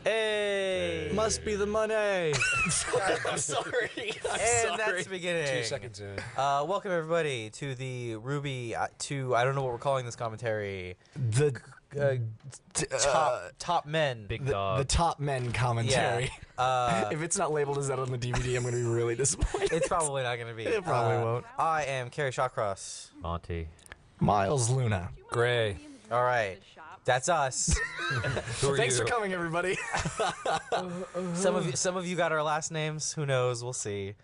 Hey! Must be the money. I'm sorry. And that's beginning. 2 seconds in. Welcome everybody to the Rwby I don't know what we're calling this commentary. The Top men. Big dog. the top men commentary. Yeah. If it's not labeled as that on the DVD, I'm going to be really disappointed. It's probably not going to be. It probably won't. I am Kerry Shawcross. Monty. Miles Luna. Gray. All right. That's us. Thanks for coming, everybody. Some of you got our last names. Who knows? We'll see.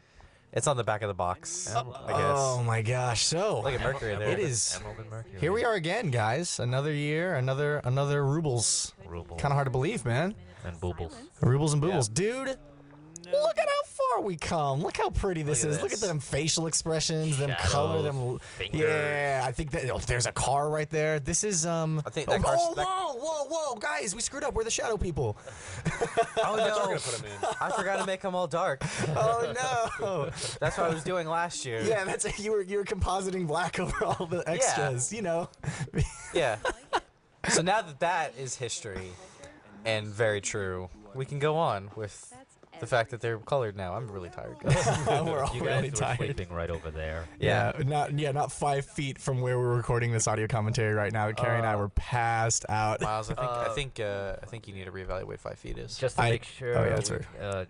It's on the back of the box, I guess. Oh my gosh! So Look at Mercury there. it is. Emerald and Mercury. Here we are again, guys. Another year, another rubles. Rubles. Kind of hard to believe, man. And Boobles. Rubles and boobles, dude. Look at how far we come. Look how pretty this Look at is. Look at this. them facial expressions, them Shadows, color, them. fingers. Yeah, I think that there's a car right there. This is I think that car's- whoa, guys, we screwed up. We're the shadow people. Oh We're no! gonna put him in. I forgot to make them all dark. Oh no. That's what I was doing last year. Yeah, that's you were compositing black over all the extras. You know. Yeah. So now that that is history and very true, we can go on with the fact that they're colored now. I'm really tired, guys. We're all You really guys were tired. sleeping right over there. Yeah, not 5 feet from where we're recording this audio commentary right now. Carrie and I were passed out. Miles, I think you need to reevaluate 5 feet is. Just to make sure. oh, yeah, that's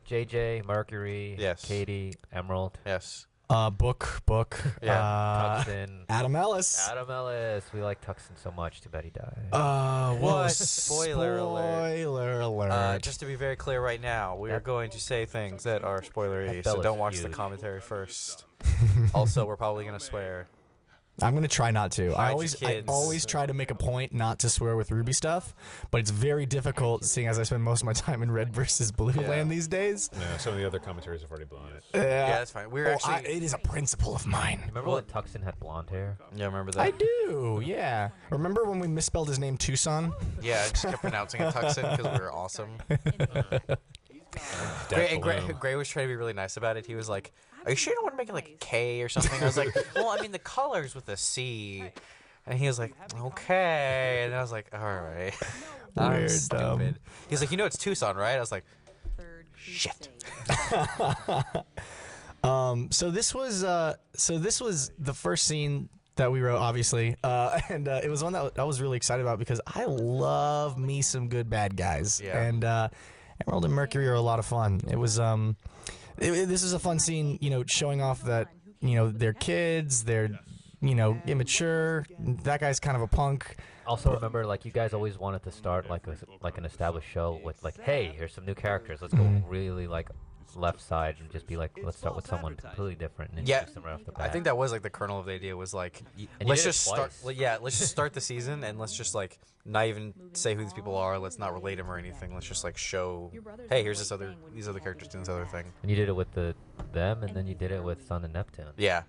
JJ, Mercury, Yes. Katie, Emerald, Yes. Book. Yeah. Tuxton, Adam Ellis. Adam Ellis. We like Tuxton so much. Too bad he died. Whoa, What? Spoiler alert. Spoiler alert. Just to be very clear right now, we are going to say things that are spoilery, That so Bella's don't watch the huge. commentary first. Also, we're probably going to swear. I'm gonna try not to. Hide I your kids. always try to make a point not to swear with Rwby stuff, but it's very difficult seeing as I spend most of my time in Red versus Blue land these days. Yeah, some of the other commentaries have already blown it. Yeah, that's fine. We're actually. it is a principle of mine. Remember when Tuxton had blonde hair? Yeah, remember that? I do, yeah. Remember when we misspelled his name Tucson? Yeah, I just kept pronouncing it Tuxton because we were awesome. Gray was trying to be really nice about it. He was like, "Are you sure you don't want to make it like a K or something?" I was like, "Well, I mean the colors with a C." And he was like, "Okay." And I was like, "All right." I'm Weird, stupid. He's like, "You know it's Tucson, right?" I was like, "Shit." So this was the first scene that we wrote, obviously, and it was one that I was really excited about because I love me some good bad guys, Yeah. and Emerald and Mercury are a lot of fun. It was this is a fun scene, showing off that they're kids, they're immature. That guy's kind of a punk. Also, remember, like, you guys always wanted to start like an established show with like, hey, here's some new characters. Let's go really like left side and just be like, let's start with someone completely different and Yeah, introduce them right off the bat. I think that was like the kernel of the idea was like, And you let's did it just start. twice. Let's just start the season and let's just like not even say who these people are. Let's not relate them or anything. Let's just like show, hey, here's these other characters doing this other thing. And you did it with them, and then you did it with Sun and Neptune. Yeah,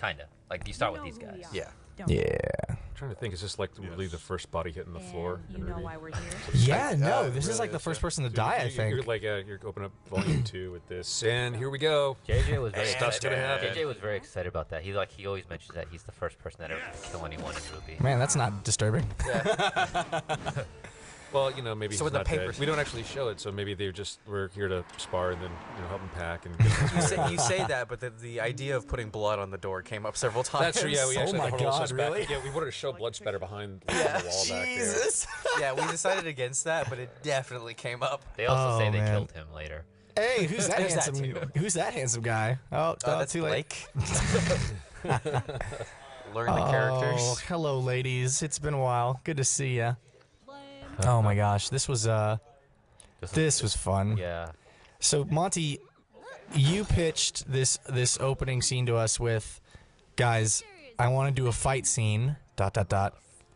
Kinda. Like, you start with these guys. yeah. Yeah. I'm trying to think, is this like really the first body hitting the floor? You in know Ruby? why we're here? Yeah, no, this is really like the is, first yeah. person to So die, I You're think. like, you're opening up volume 2 with this, and here we go. JJ was very Stuff's gonna happen. JJ was very excited about that. He always mentions that he's the first person that ever to kill anyone in Ruby. Man, that's not disturbing. Well, maybe So he's with the not dead. papers- We don't actually show it, so maybe we're here to spar and then help him pack and. You say that, but the idea of putting blood on the door came up several times. That's true. Yeah, we Oh actually my had the whole God, suspect- really? Yeah, we wanted to show blood spatter behind the wall back there. Jesus. Yeah, we decided against that, but it definitely came up. They also Oh, say they man. killed him later. Hey, who's that There's that handsome? too. Who's that handsome guy? Oh, That's too late. Blake. Learn the characters. Oh, hello, ladies. It's been a while. Good to see ya. Oh my gosh, this was fun. Yeah. So Monty, you pitched this opening scene to us with, guys, I want to do a fight scene. ...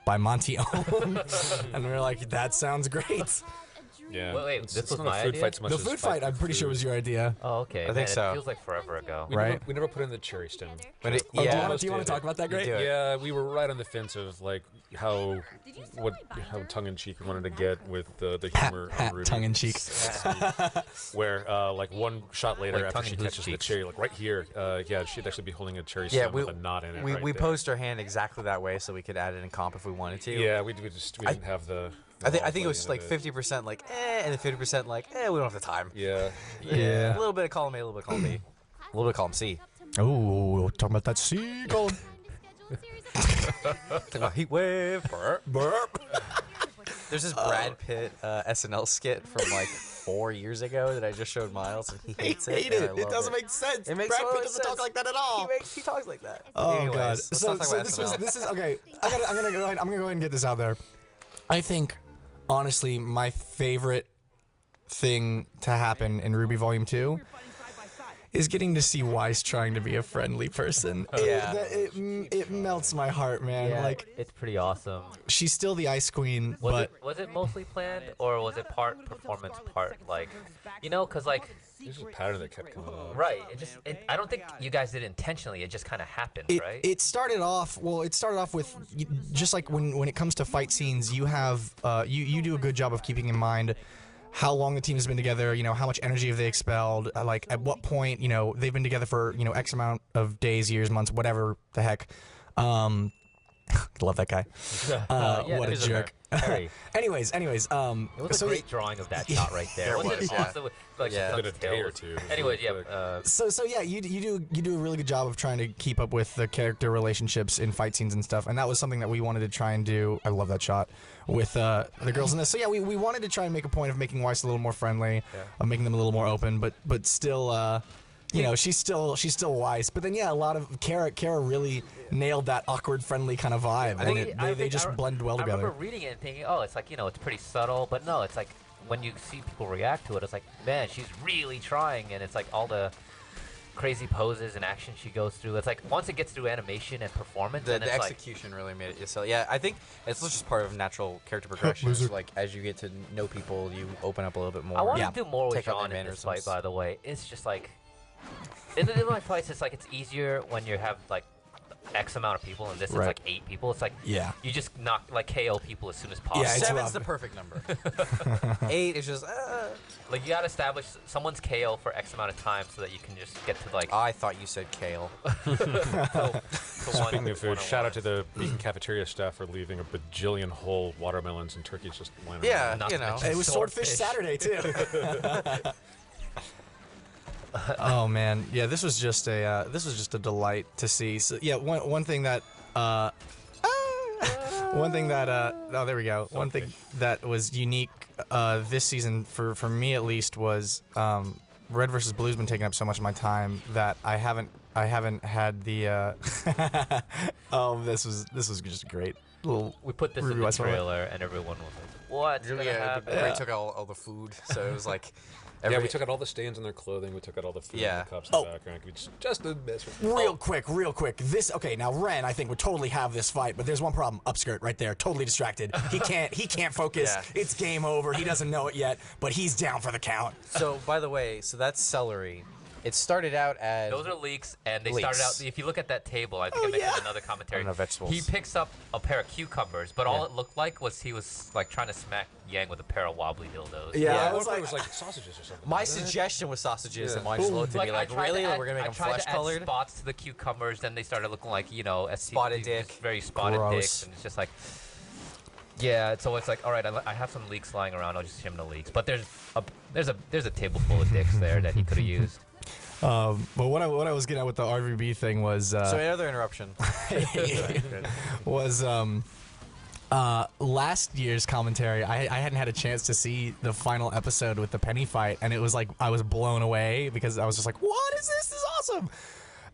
by Monty Ohm, and we were like, that sounds great. Yeah. Wait, it's, this it's was not my a food idea? fight so much The as food fight, I'm for pretty sure food. was your idea. Oh, okay. I think so. It feels like forever ago. Right. We never put in the cherry stem. But it, Oh, yeah, do you want to talk about that, Great? do it. Yeah, we were right on the fence of like how tongue-in-cheek we wanted to get with the humor on Ruby. Tongue-in-cheek. Where like one shot later Like after she tongue-in-cheek catches the cheeks. cherry, like right here, yeah, she'd actually be holding a cherry Yeah, stem with a knot in it. we right we there. posed our hand exactly that way so we could add it in comp if we wanted to. Yeah, we didn't have the I think it was like 50% like and then 50% like we don't have the time. Yeah. Yeah. A little bit of column A, a little bit of column B, a little bit of column C. Oh, talking about that seagull. Heat wave. Burp. There's this Brad Pitt SNL skit from like 4 years ago that I just showed Miles, and he hates it. Hate and it. I It love doesn't make sense. It makes Brad no Pitt doesn't sense. talk like that at all. He talks like that. Oh Anyways, god. let's So, not talk so about this SNL. was this is okay. I'm gonna go ahead and get this out there. I think honestly my favorite thing to happen in Rwby Volume 2 is getting to see Weiss trying to be a friendly person. Yeah. It melts my heart, man. Yeah, Like it's pretty awesome. she's still the Ice Queen, but Was it mostly planned, or was it part performance, part like, cause like, There's a pattern that kept coming up. right? I don't think you guys did it intentionally. It just kind of happened, right? It started off with just like when it comes to fight scenes, you have you do a good job of keeping in mind how long the team has been together, how much energy have they expelled, like at what point, they've been together for, X amount of days, years, months, whatever the heck. Love that guy. Yeah, What a he's jerk. Harry. Anyways, It was a great drawing of that shot right there. There Wasn't was, it yeah. awesome? Like, Yeah. she's Been on a day or tails. two. Anyways, yeah. Like- So yeah, you do a really good job of trying to keep up with the character relationships in fight scenes and stuff, and that was something that we wanted to try and do. I love that shot with the girls in this. So yeah, we wanted to try and make a point of making Weiss a little more friendly, of making them a little more open, but still, she's still Weiss. But then yeah, a lot of Kara really nailed that awkward, friendly kind of vibe, and they just blended well I together. remember reading it and thinking, oh, it's like, it's pretty subtle, but no, it's like when you see people react to it, it's like, man, she's really trying, and it's like all the crazy poses and action she goes through. It's like once it gets through animation and performance, The and it's like, execution really made it. So yeah, I think it's just part of natural character progression. It's like as you get to know people, you open up a little bit more. I want Yeah. to do more with Take on John their in this fight, mannerisms. by the way. It's just like, in the my fights, it's like it's easier when you have like X amount of people, and this Right. it's like 8 people. It's like Yeah. you just knock like KO people as soon as possible. Yeah, it's Seven's rough. the perfect number. 8 is just. Like you gotta establish someone's KO for X amount of time so that you can just get to like. I thought you said kale. Speaking of food, shout out to the Beacon cafeteria staff for leaving a bajillion whole watermelons and turkeys just lying Yeah, around. Not you to know. mention It was Swordfish Saturday too. Oh man, yeah, this was just a delight to see. So yeah, one thing that oh there we go. One thing that was unique this season for me at least was Red versus Blue's been taking up so much of my time that I haven't had the oh this was just great. Little We put this in Rwby the Weiss moment. trailer, and everyone was like, "What's gonna happen?" Ray took all the food, so it was like. Yeah, we took out all the stains on their clothing. We took out all the food Yeah. and the cups in the background. We just a mess with Real quick. Okay, now Ren, I think would totally have this fight, but there's one problem. Upskirt right there, totally distracted. He can't focus. Yeah. It's game over. He doesn't know it yet, but he's down for the count. So by the way, that's celery. It started out as. Those are leeks, and they Leeks. started out. If you look at that table, I think I mentioned another commentary. I don't know vegetables. He picks up a pair of cucumbers, but all it looked like was he was like trying to smack Yang with a pair of wobbly dildos. Yeah, Yeah, I was it like, was like sausages or something. My suggestion was sausages, and mine just looked to Like, me like, I tried really? to add, We're gonna make them I tried flesh to add colored? spots to the cucumbers, then they started looking like Spotted dick. very spotted Gross. dicks, and it's just like. Yeah, so it's like, all right, I have some leeks lying around. I'll just shim the leeks. But there's a table full of dicks there that he could have used. but what I was getting at with the RVB thing was So another interruption. was last year's commentary. I hadn't had a chance to see the final episode with the Penny fight, and it was like I was blown away because I was just like, "What is this? This is awesome!"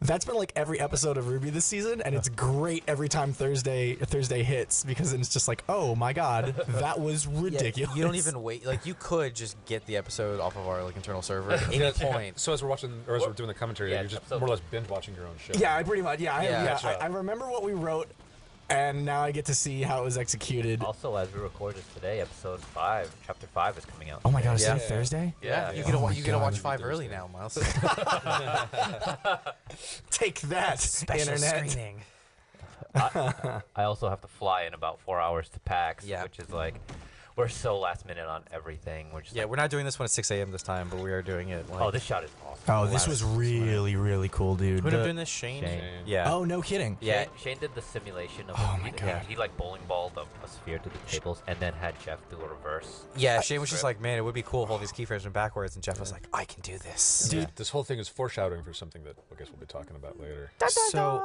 That's been like every episode of Rwby this season, and it's great every time Thursday hits because it's just like, "Oh my god, that was ridiculous." You don't even wait. Like you could just get the episode off of our internal server at any point. So as we're watching, or as we're doing the commentary, Yeah, you're just episode- more or less binge watching your own show. Yeah, I pretty much. Yeah, Yeah. I remember what we wrote, and now I get to see how it was executed. Also, as we record this today, episode 5, chapter 5 is coming out. Oh my god, is Yeah. it Thursday? Yeah. You Oh get to my you get to watch God. 5 early now, Miles. Take that, Special internet. screening. I also have to fly in about 4 hours to PAX, Yeah. which is like, We're so last minute on everything. We're just Yeah, we're not doing this one at 6 a.m. this time, but we are doing it. Like, oh, this shot is awesome. Oh, this was really, really cool, dude. who ended up doing this? Shane? Shane. Yeah. Oh, no kidding. Yeah. Shane did the simulation of Oh it. my He- God. He like bowling balled a sphere to the tables and then had Jeff do a reverse. Yeah, Shane was just like, man, it would be cool if all these keyframes went backwards, and Jeff was like, I can do this. Dude. This whole thing is foreshadowing for something that I guess we'll be talking about later. So,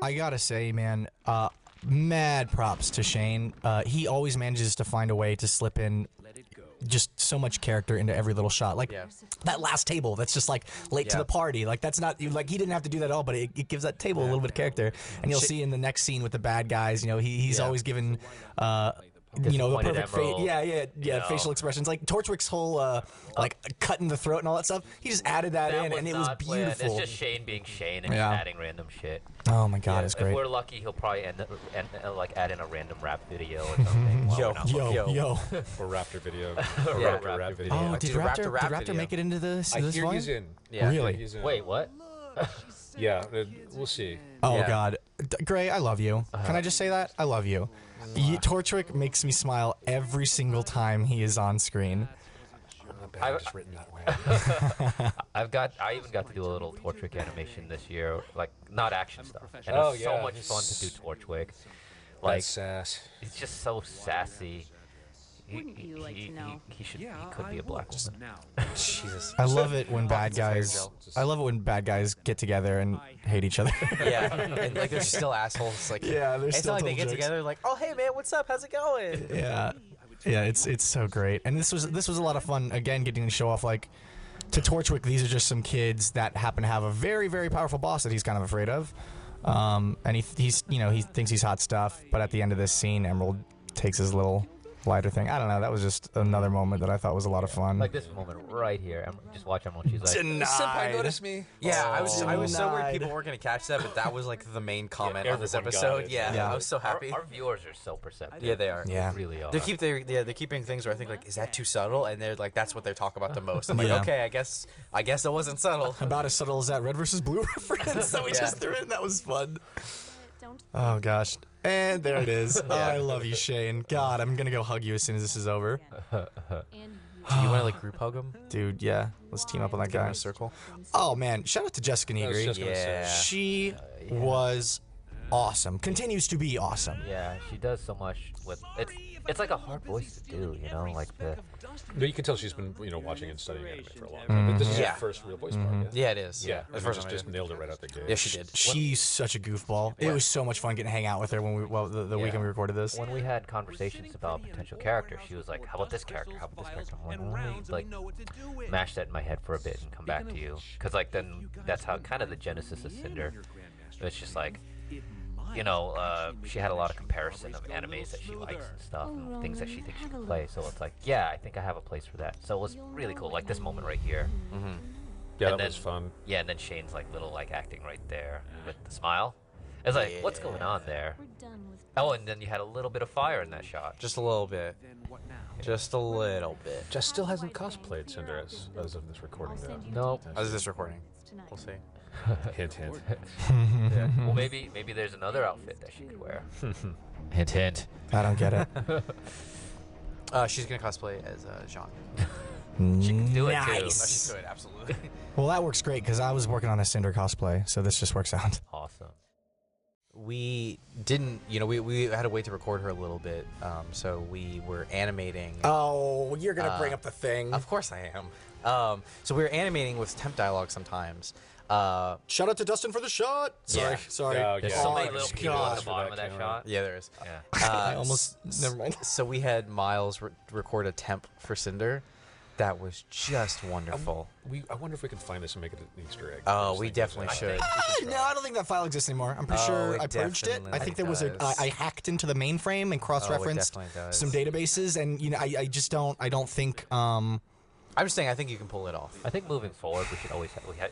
I gotta say, man, mad props to Shane. He always manages to find a way to slip in just so much character into every little shot. Like Yeah. that last table, that's just like late to Yeah. the party. Like that's not like he didn't have to do that at all, but it gives that table a little bit of character. And you'll see in the next scene with the bad guys, you know, he's Yeah. always given. You know, the Disappointed perfect emerald, yeah, know. facial expressions. Like Torchwick's whole like cut in the throat and all that stuff. He just added that in, and it was not planned. beautiful. It's just Shane being Shane and Yeah. just adding random shit. Oh my god, Yeah, it's if great. we're lucky, he'll probably like add in a random rap video or something. while Yo, we're not yo, looking. Yo. Or Raptor video. Yeah. Raptor video. Oh, Yeah, did do the Raptor, rap did Raptor video. make it into this? I this hear volume? he's in. Yeah. Really? He's in. Wait, what? Yeah, we'll see. Oh Yeah. God, Gray, I love you. Can I just say that? I love you. Torchwick makes me smile every single time he is on screen. It's just written that way. I even got to do a little Torchwick animation this year, like not action stuff, and it Oh, was so yeah, much he's- fun to do Torchwick. Like That's sass. he's just so sassy. Wouldn't you like to know? He could be a black woman. Jesus. I love it when bad It's a fairy guys. tale. I love it when bad guys get together and hate each other. Yeah, and like they're still assholes. Like, Yeah, they're it's still not like they total get jerks. together like, oh hey man, what's up? How's it going? Yeah, yeah, it's so great, and this was a lot of fun. Again, getting to show off like to Torchwick. These are just some kids that happen to have a very very powerful boss that he's kind of afraid of, and he's you know he thinks he's hot stuff. But at the end of this scene, Emerald takes his little lighter thing. I don't know. That was just another moment that I thought was a lot of fun. Like this moment right here. Just watch him when she's like, Denied. me. Yeah, I was so worried Denied. people weren't gonna catch that, but that was like the main comment on this everyone got episode. it. Yeah, Yeah. I was so happy. our viewers are so perceptive. Yeah, they are. Yeah. They really are. They're keeping things where I think like, is that too subtle? And they're like, that's what they talk about the most. I'm like, Yeah. okay, I guess it wasn't subtle. About as subtle as that red versus blue reference that we Yeah. just threw in. That was fun. Don't Oh gosh. And there it is. Oh, I love you, Shane. God, I'm gonna go hug you as soon as this is over. and Do you want to like group hug them? Dude, yeah. Let's team up on that Get 'em in guy. a circle. Oh man, shout out to Jessica I was Negri. just gonna say. Yeah. She was awesome. Continues to be awesome. Yeah, she does so much with it's like a hard voice to do, you know, like the But you can tell she's been, watching and studying anime for a long time. But this is Yeah. her first real voice part. Yeah, it is. Yeah. the She first one I just did. nailed it right out the gate. Yeah, she did. She's such a goofball. It was so much fun getting to hang out with her when the weekend we recorded this. when we had conversations about potential characters, she was like, "How about this character? How about this character?" I'm like, "Let me like mash that in my head for a bit and come back to you," because like then that's how kind of the genesis of Cinder. It's just like, she had a lot of comparison of animes that she likes and stuff, and things that she thinks she can play. So it's like, yeah, I think I have a place for that. So it was really cool, like this moment right here. Yeah, And that was then- fun. Yeah, and then Shane's like little like acting right there with the smile. It's like, what's going on there? we're done with Oh, and then you had a little bit of fire in that shot. Just a little bit. Just a little bit. Jess still hasn't cosplayed Cinder as of this recording. I'll send you Nope. details How's this recording? tonight. We'll see. Hint, hint. Yeah. Well, maybe there's another outfit that she could wear. Hint, hint. I don't get it. She's gonna cosplay as Jean. She can do it too. Nice. Good, absolutely. Well, that works great because I was working on a Cinder cosplay, so this just works out. Awesome. We didn't, we had to wait to record her a little bit, so we were animating. Oh, you're gonna bring up the thing. Of course I am. So we were animating with temp dialogue sometimes. Shout out to Dustin for the shot. Sorry, Yeah. sorry. Yeah, There's yeah. so many Oh, little people God. at the bottom of that camera. shot. Yeah, there is. Yeah. I almost never mind. So we had Miles record a temp for Cinder. That was just wonderful. I wonder if we can find this and make it an Easter egg. Oh, Just we think definitely of should. that. No, I don't think that file exists anymore. I'm pretty Oh, sure it I purged it. I definitely think there was does. I hacked into the mainframe and cross-referenced definitely does. some databases, and I just don't think I'm just saying, I think you can pull it off. I think moving forward, we should always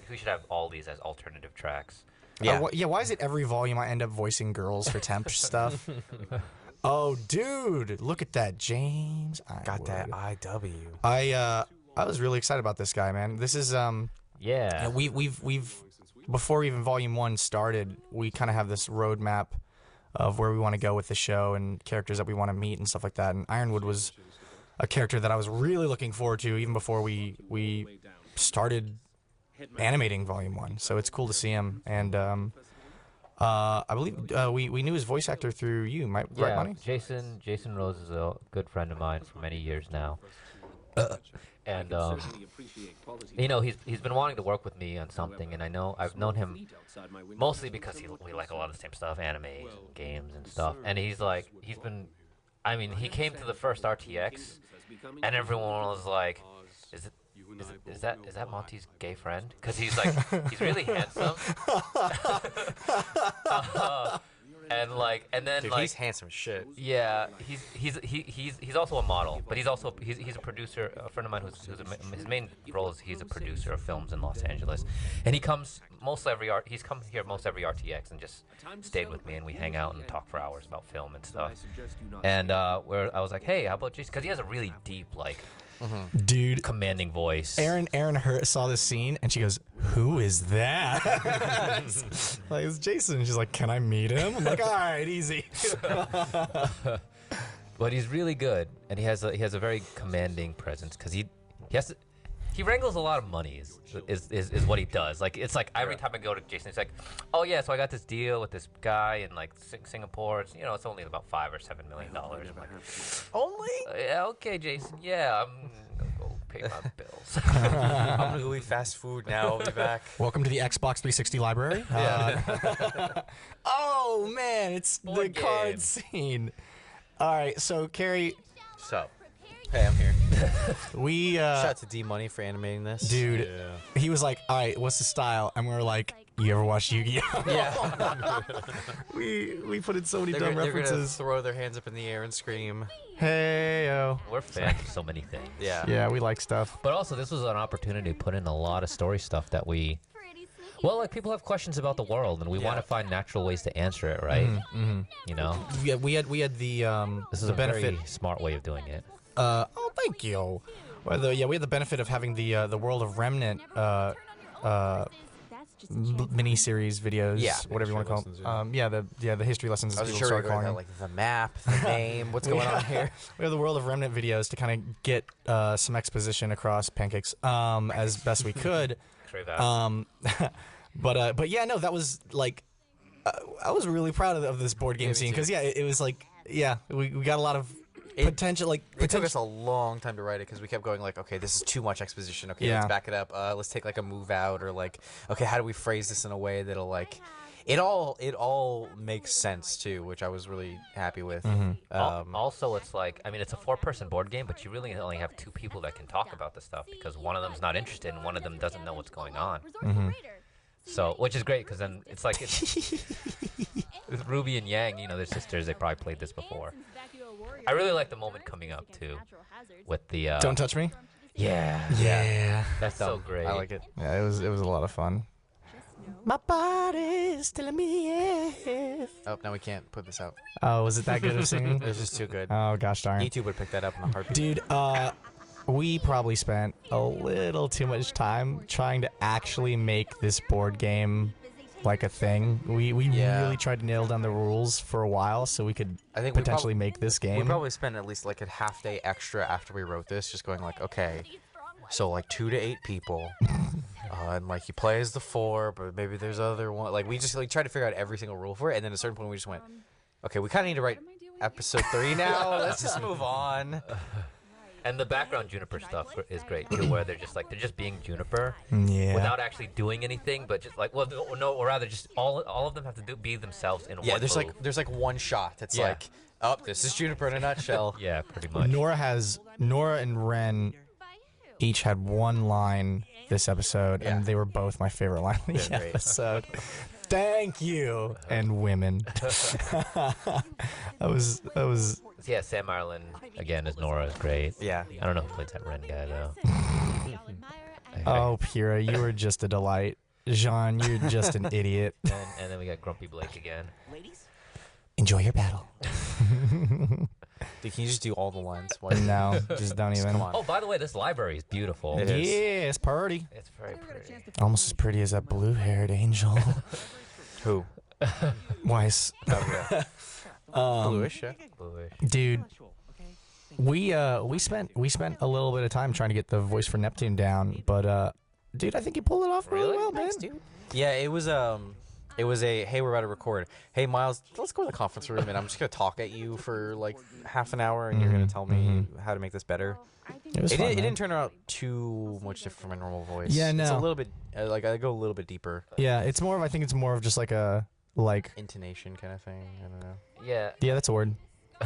we should have all these as alternative tracks. Yeah. Why is it every volume I end up voicing girls for temp stuff? Oh, dude, look at that, James. I Got that would. IW. I was really excited about this guy, man. This is Yeah. we've before even volume 1 started, we kind of have this roadmap of where we want to go with the show and characters that we want to meet and stuff like that. And Ironwood was a character that I was really looking forward to even before we started animating Volume 1. So it's cool to see him. And I believe we knew his voice actor through you, right, Yeah, Monty? Jason Rose is a good friend of mine for many years now. And you know, he's been wanting to work with me on something, and I've known him mostly because we like a lot of the same stuff, anime, and games, and stuff. And he came to the first RTX, and everyone was like, is that Monty's gay friend? Because he's he's really handsome. And then Dude, he's handsome shit. yeah, he's also a model, but he's a producer. A friend of mine his main role is he's a producer of films in Los Angeles, and he's come here most every RTX and just stayed with me, and we hang out and talk for hours about film and stuff. And where I was like, hey, how about Jason? Because he has a really deep Dude, commanding voice. Aaron saw this scene and she goes, "Who is that?" Like, it's Jason. And she's like, "Can I meet him?" I'm like, "All right, easy." But he's really good, and he has a very commanding presence because he wrangles a lot of money is what he does. Like, it's like every time I go to Jason, he's like, "Oh yeah, so I got this deal with this guy in Singapore. It's it's only about $5 or $7 million." I'm like, Only? yeah, okay, Jason. Yeah, I'm gonna go pay my bills. I'm gonna go eat fast food now. I'll be back. Welcome to the Xbox 360 library. Oh man, it's the Board card game. scene. All right, so Carrie, So, hey, I'm here. we Shout out to D Money for animating this. dude, he was like, "All right, what's the style?" And we were like, "You ever watch Yu-Gi-Oh?" Yeah. we put in so many They're dumb gonna references. throw their hands up in the air and scream. Hey yo. We're fans of so many things. Yeah. Yeah, we like stuff. But also, this was an opportunity to put in a lot of story stuff that people have questions about the world, and we want to find natural ways to answer it, right? You know, Yeah, we had the this is the a benefit. very smart way of doing it. Oh, thank you. Well, we had the benefit of having the World of Remnant mini-series videos, Yeah. whatever you want to call them. The history lessons. I As was people sure start we were calling going them. like the map, the name, what's going on here. We have the World of Remnant videos to kind of get some exposition across pancakes as best we could. Crave that. But yeah, no, that was like I was really proud of this board game me scene too. because it was like we got a lot of potential It took us a long time to write it because we kept going like, okay, this is too much exposition. Okay, Yeah. let's back it up. Let's take like a move out or like, okay, how do we phrase this in a way that'll like, it all makes sense too, which I was really happy with. Also, it's like, I mean, it's a 4-person board game, but you really only have 2 people that can talk about the stuff because one of them's not interested and one of them doesn't know what's going on. So, which is great because then it's like with Rwby and Yang, they're sisters. They probably played this before. I really like the moment coming up too, with the Don't touch me. yeah, that's so great. I like it. Yeah, it was a lot of fun. My body's telling me yes. Oh, now we can't put this out. Oh, was it that good of singing? It was just too good. Oh gosh darn. YouTube would pick that up in a heartbeat. Dude, we probably spent a little too much time trying to actually make this board game like a thing. We really tried to nail down the rules for a while so we could I think we potentially make this game. We probably spent at least like a half day extra after we wrote this, just going like, okay, so like 2 to 8 people, and like you play as the 4, but maybe there's other one. Like we just like tried to figure out every single rule for it, and then at a certain point we just went, okay, we kind of need to write episode 3 now. Let's just move on. And the background Juniper stuff is great too, where they're just being Juniper Yeah. without actually doing anything, but just like, well, no, or rather, just all of them have to be themselves in Yeah, one there's move. there's like one shot that's Yeah. like, oh, this is Juniper in a nutshell. Yeah, pretty much. Nora and Ren each had one line this episode, Yeah. and they were both my favorite line of the They're great. episode. Thank you, and women. I was. Yeah, Sam Ireland again as Nora is great. Yeah. I don't know who plays that Ren guy though. Oh, Pyrrha, you were just a delight. Jean, you're just an idiot. And then we got Grumpy Blake again. Enjoy your battle. Dude, can you just do all the lines? No, just don't even. Come on. Oh, by the way, this library is beautiful. It is. Yeah, it's pretty. It's very pretty. Almost as pretty as that blue-haired angel. Who? Weiss. Bluish, yeah. Bluish. Dude, we spent a little bit of time trying to get the voice for Neptune down, but dude, I think you pulled it off really well, man. Thanks, dude. Yeah, it was a hey, we're about to record. Hey, Miles, let's go to the conference room, and I'm just gonna talk at you for like half an hour, and you're gonna tell me how to make this better. It was fun, It man. didn't turn out too much different from my normal voice. Yeah, It's a no. little bit like I go a little bit deeper. Yeah, it's more of I think it's more of just like a like. Intonation kind of thing. I don't know. Yeah. Yeah, that's a word.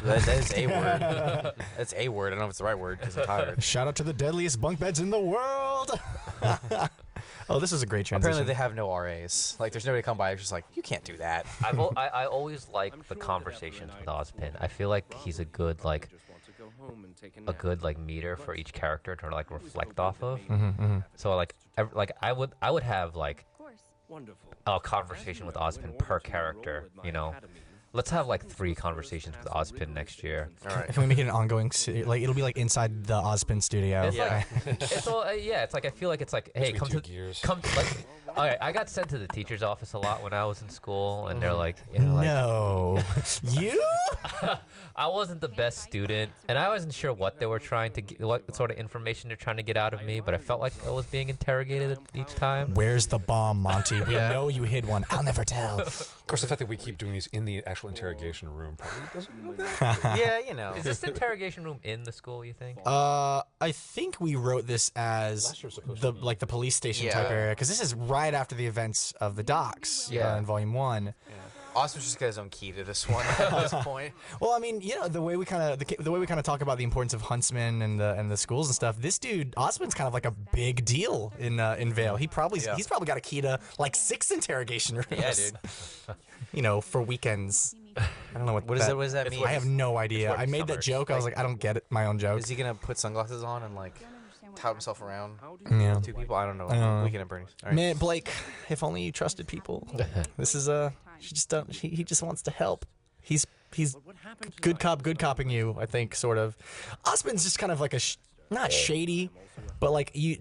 That is a word. That's a word. I don't know if it's the right word because I'm tired. Shout out to the deadliest bunk beds in the world. Oh, this is a great transition. Apparently, they have no RAs. Like, there's nobody to come by. It's just like, you can't do that. I always like the conversations with Ozpin. I feel like he's a good meter for each character to like reflect off of. So I would have like a conversation with Ozpin per character. You know, let's have like 3 conversations with Ozpin next year. All right. Can we make it an ongoing? Like it'll be like inside the Ozpin studio. It's Yeah. it's like I feel like it's like, hey, Between 2 gears. come like. All right, I got sent to the teacher's office a lot when I was in school, and they're like, you know, like, No, you? I wasn't the best student, and I wasn't sure what they were trying to get, what sort of information they're trying to get out of me, but I felt like I was being interrogated each time. Where's the bomb, Monty? We know you hid one. I'll never tell. Of course, the fact that we keep doing these in the actual interrogation room probably doesn't know that. Yeah, you know. Is this interrogation room in the school, you think? I think we wrote this as Last year was supposed the to be. like the police station Yeah. type area because this is right after the events of the docks Yeah. in Volume 1. Austin's just got his own key to this one at this point. Well, I mean, you know, the way we kind of talk about the importance of huntsmen and the schools and stuff. This dude, Osmond's kind of like a big deal in Vale. He's probably got a key to like 6 interrogation rooms. Yeah, dude. You know, for weekends. I don't know what What does that mean? I have no idea. what I made that summers, joke. I was like, I don't get it. My own joke. Is he gonna put sunglasses on and like tout himself around Yeah. 2 people? I don't know. Weekend at Bernie's. All right. Man, Blake, if only you trusted people. This is she just don't. He just wants to help. He's good copping you. I think sort of. Osmond's just kind of like not shady, but like you,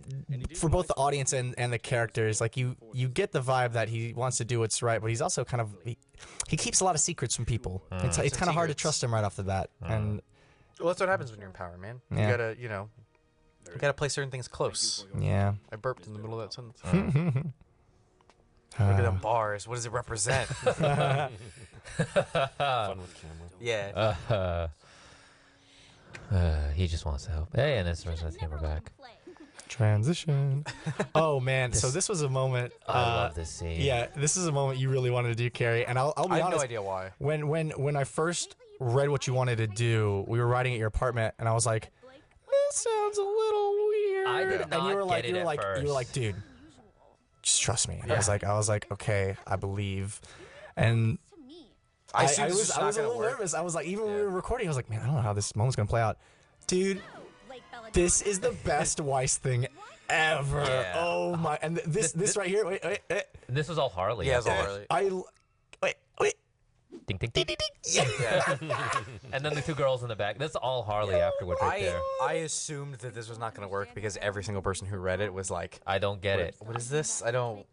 for both the audience and the characters, like you get the vibe that he wants to do what's right, but he's also kind of he keeps a lot of secrets from people. It's kind of hard to secrets. trust him right off the bat. And Well, that's what happens when you're in power, man. Yeah. You gotta play certain things close. yeah. I burped in the middle of that sentence. Look at them bars. What does it represent? Fun with camera. Yeah. He just wants to help. Hey, and this was we're back. Transition. Oh man, so this was a moment. I love this scene. Yeah, this is a moment you really wanted to do, Carrie. And I'll be I have honest. no idea why. When I first read what you wanted to do, we were writing at your apartment, and I was like, "This sounds a little weird." I did and not you were like, get it at you were like, first. "Dude, just trust me." And I was like, "Okay, I believe." And I I assumed this was was a not little gonna work. nervous. I was like, even when we were recording, I was like, "Man, I don't know how this moment's gonna play out." Dude, this is the best Weiss thing ever. Yeah. Oh my! And this right here. Wait. This was all Harley. Yeah, it's all after. Harley. Wait. Ding, ding, ding, ding, ding. Yeah. And then the 2 girls in the back. That's all Harley afterwards right there. I assumed that this was not gonna work because every single person who read it was like, I don't get it. "What is this? I don't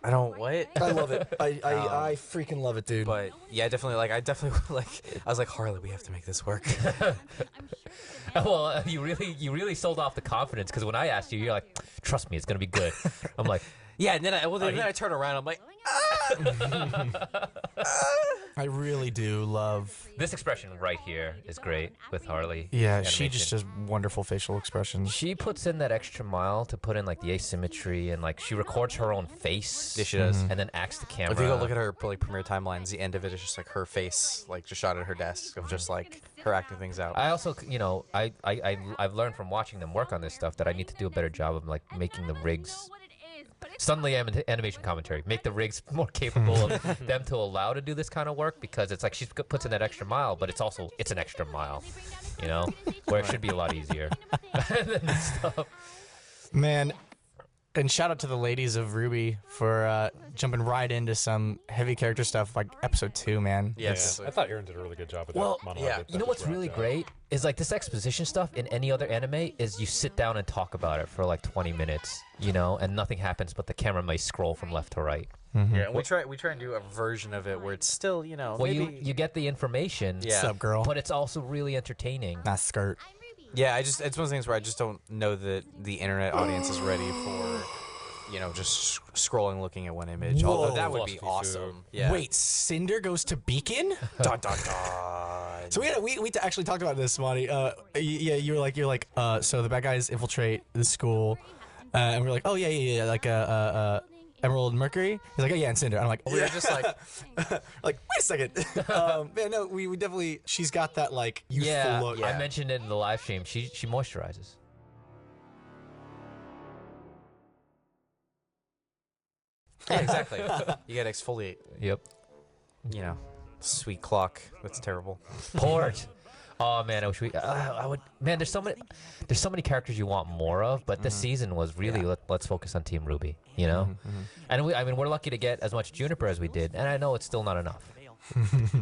what?" I love it. I freaking love it, dude. But yeah, I definitely I was like, "Harley, we have to make this work." Well, you really sold off the confidence because when I asked you, you're like, "Trust me, it's gonna be good." I'm like, Yeah, and then I turn around, I'm like, I really do love. this expression right here is great with Harley. Yeah, she animation. just does wonderful facial expressions. She puts in that extra mile to put in like the asymmetry and like she records her own face. Yeah, she does. And then acts the camera. if you go look at her like premiere timelines, the end of it is just like her face, like just shot at her desk of just like her acting things out. I also, I've learned from watching them work on this stuff that I need to do a better job of like making the rigs. Suddenly, animation commentary. Make the rigs more capable of them to allow to do this kind of work because it's like she puts in that extra mile, but it's an extra mile, where it should be a lot easier. And then stuff. Man, And shout out to the ladies of Rwby for jumping right into some heavy character stuff like episode 2, man. Yes. I thought Aaron did a really good job with Well, that monologue. yeah. that You know just what's wrapped really up. great is like this exposition stuff in any other anime is you sit down and talk about it for like 20 minutes, you know, and nothing happens but the camera may scroll from left to right. Yeah, and we try and do a version of it where it's still, you know, Well, maybe, you get the information, Yeah. What's up, girl? but it's also really entertaining. Not skirt. yeah, it's one of those things where I just don't know that the internet audience is ready for, you know, just scrolling, looking at one image. Whoa. Although that would be Philosophy awesome. Yeah. Wait, Cinder goes to Beacon? Dun, dun, dun. So we actually talked about this, Monty. Yeah, you're like, so the bad guys infiltrate the school, and we're like, oh yeah, like Emerald and Mercury. He's like, oh yeah, and Cinder. I'm like, We were just like, like, wait a second. Man, no, we definitely. She's got that like youthful Yeah, look. I mentioned it in the live stream. She moisturizes. yeah, exactly. You gotta exfoliate. Yep. You know, sweet clock. That's terrible. Port. Oh man, I wish we. I would. Man, there's so many characters you want more of, but this season was really let's focus on Team Rwby. You know, and I mean we're lucky to get as much Juniper as we did, and I know it's still not enough.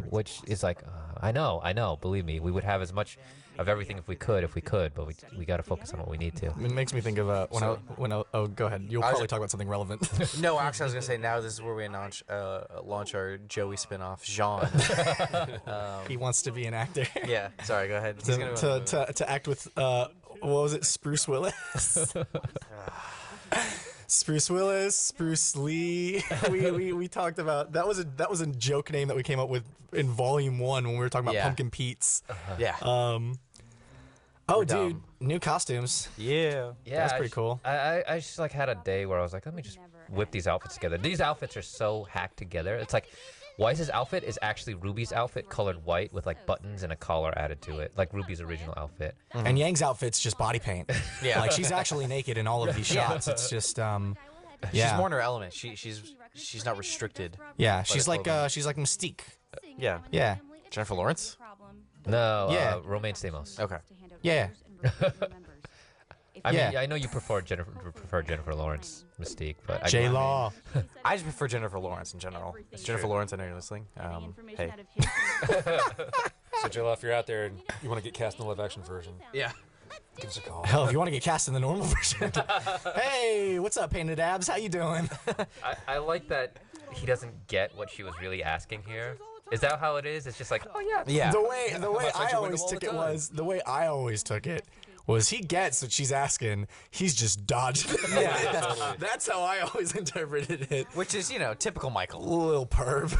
Which is like, I know. Believe me, we would have as much of everything if we could, but we got to focus on what we need to. It makes me think of oh, go ahead. You'll probably talk about something relevant. No, actually, I was gonna say now this is where we launch our Joey spinoff, Jean. He wants to be an actor. Yeah, sorry, go ahead. He's gonna- to act with what was it, Spruce Willis? Spruce Willis, Spruce Lee. We talked about that was a joke name that we came up with in Volume 1 when we were talking about Yeah. Pumpkin Pete's. yeah. Oh, We're dude, dumb. new costumes. Yeah. Yeah, That's pretty cool. I just like had a day where I was like, let me just whip these outfits together. These outfits are so hacked together. It's like Weiss's outfit is actually Ruby's outfit colored white with like buttons and a collar added to it, like Ruby's original outfit. And Yang's outfit's just body paint. Yeah. Like she's actually naked in all of these shots. It's just yeah. She's more in her element. She's not restricted. Yeah, by she's the like clothing. Mystique. Yeah. Yeah. Jennifer Lawrence? No, Yeah. Romaine Stamos. Okay. Yeah. I mean, Yeah. I know you prefer Jennifer Lawrence Mystique, but J Law. I just prefer Jennifer Lawrence in general. It's Jennifer Lawrence, I know you're listening. Hey. So, Jill, if you're out there and you want to get cast in the live action version, Yeah. give us a call. Hell, if you want to get cast in the normal version. Hey, what's up, Painted Abs? How you doing? I like that he doesn't get what she was really asking here. Is that how it is? It's just like, oh yeah, Yeah. The way I I win always all took the it time. was the way I always took it was he gets what she's asking, he's just dodging. Yeah. That's how I always interpreted it. Which is, you know, typical Michael. Little perv.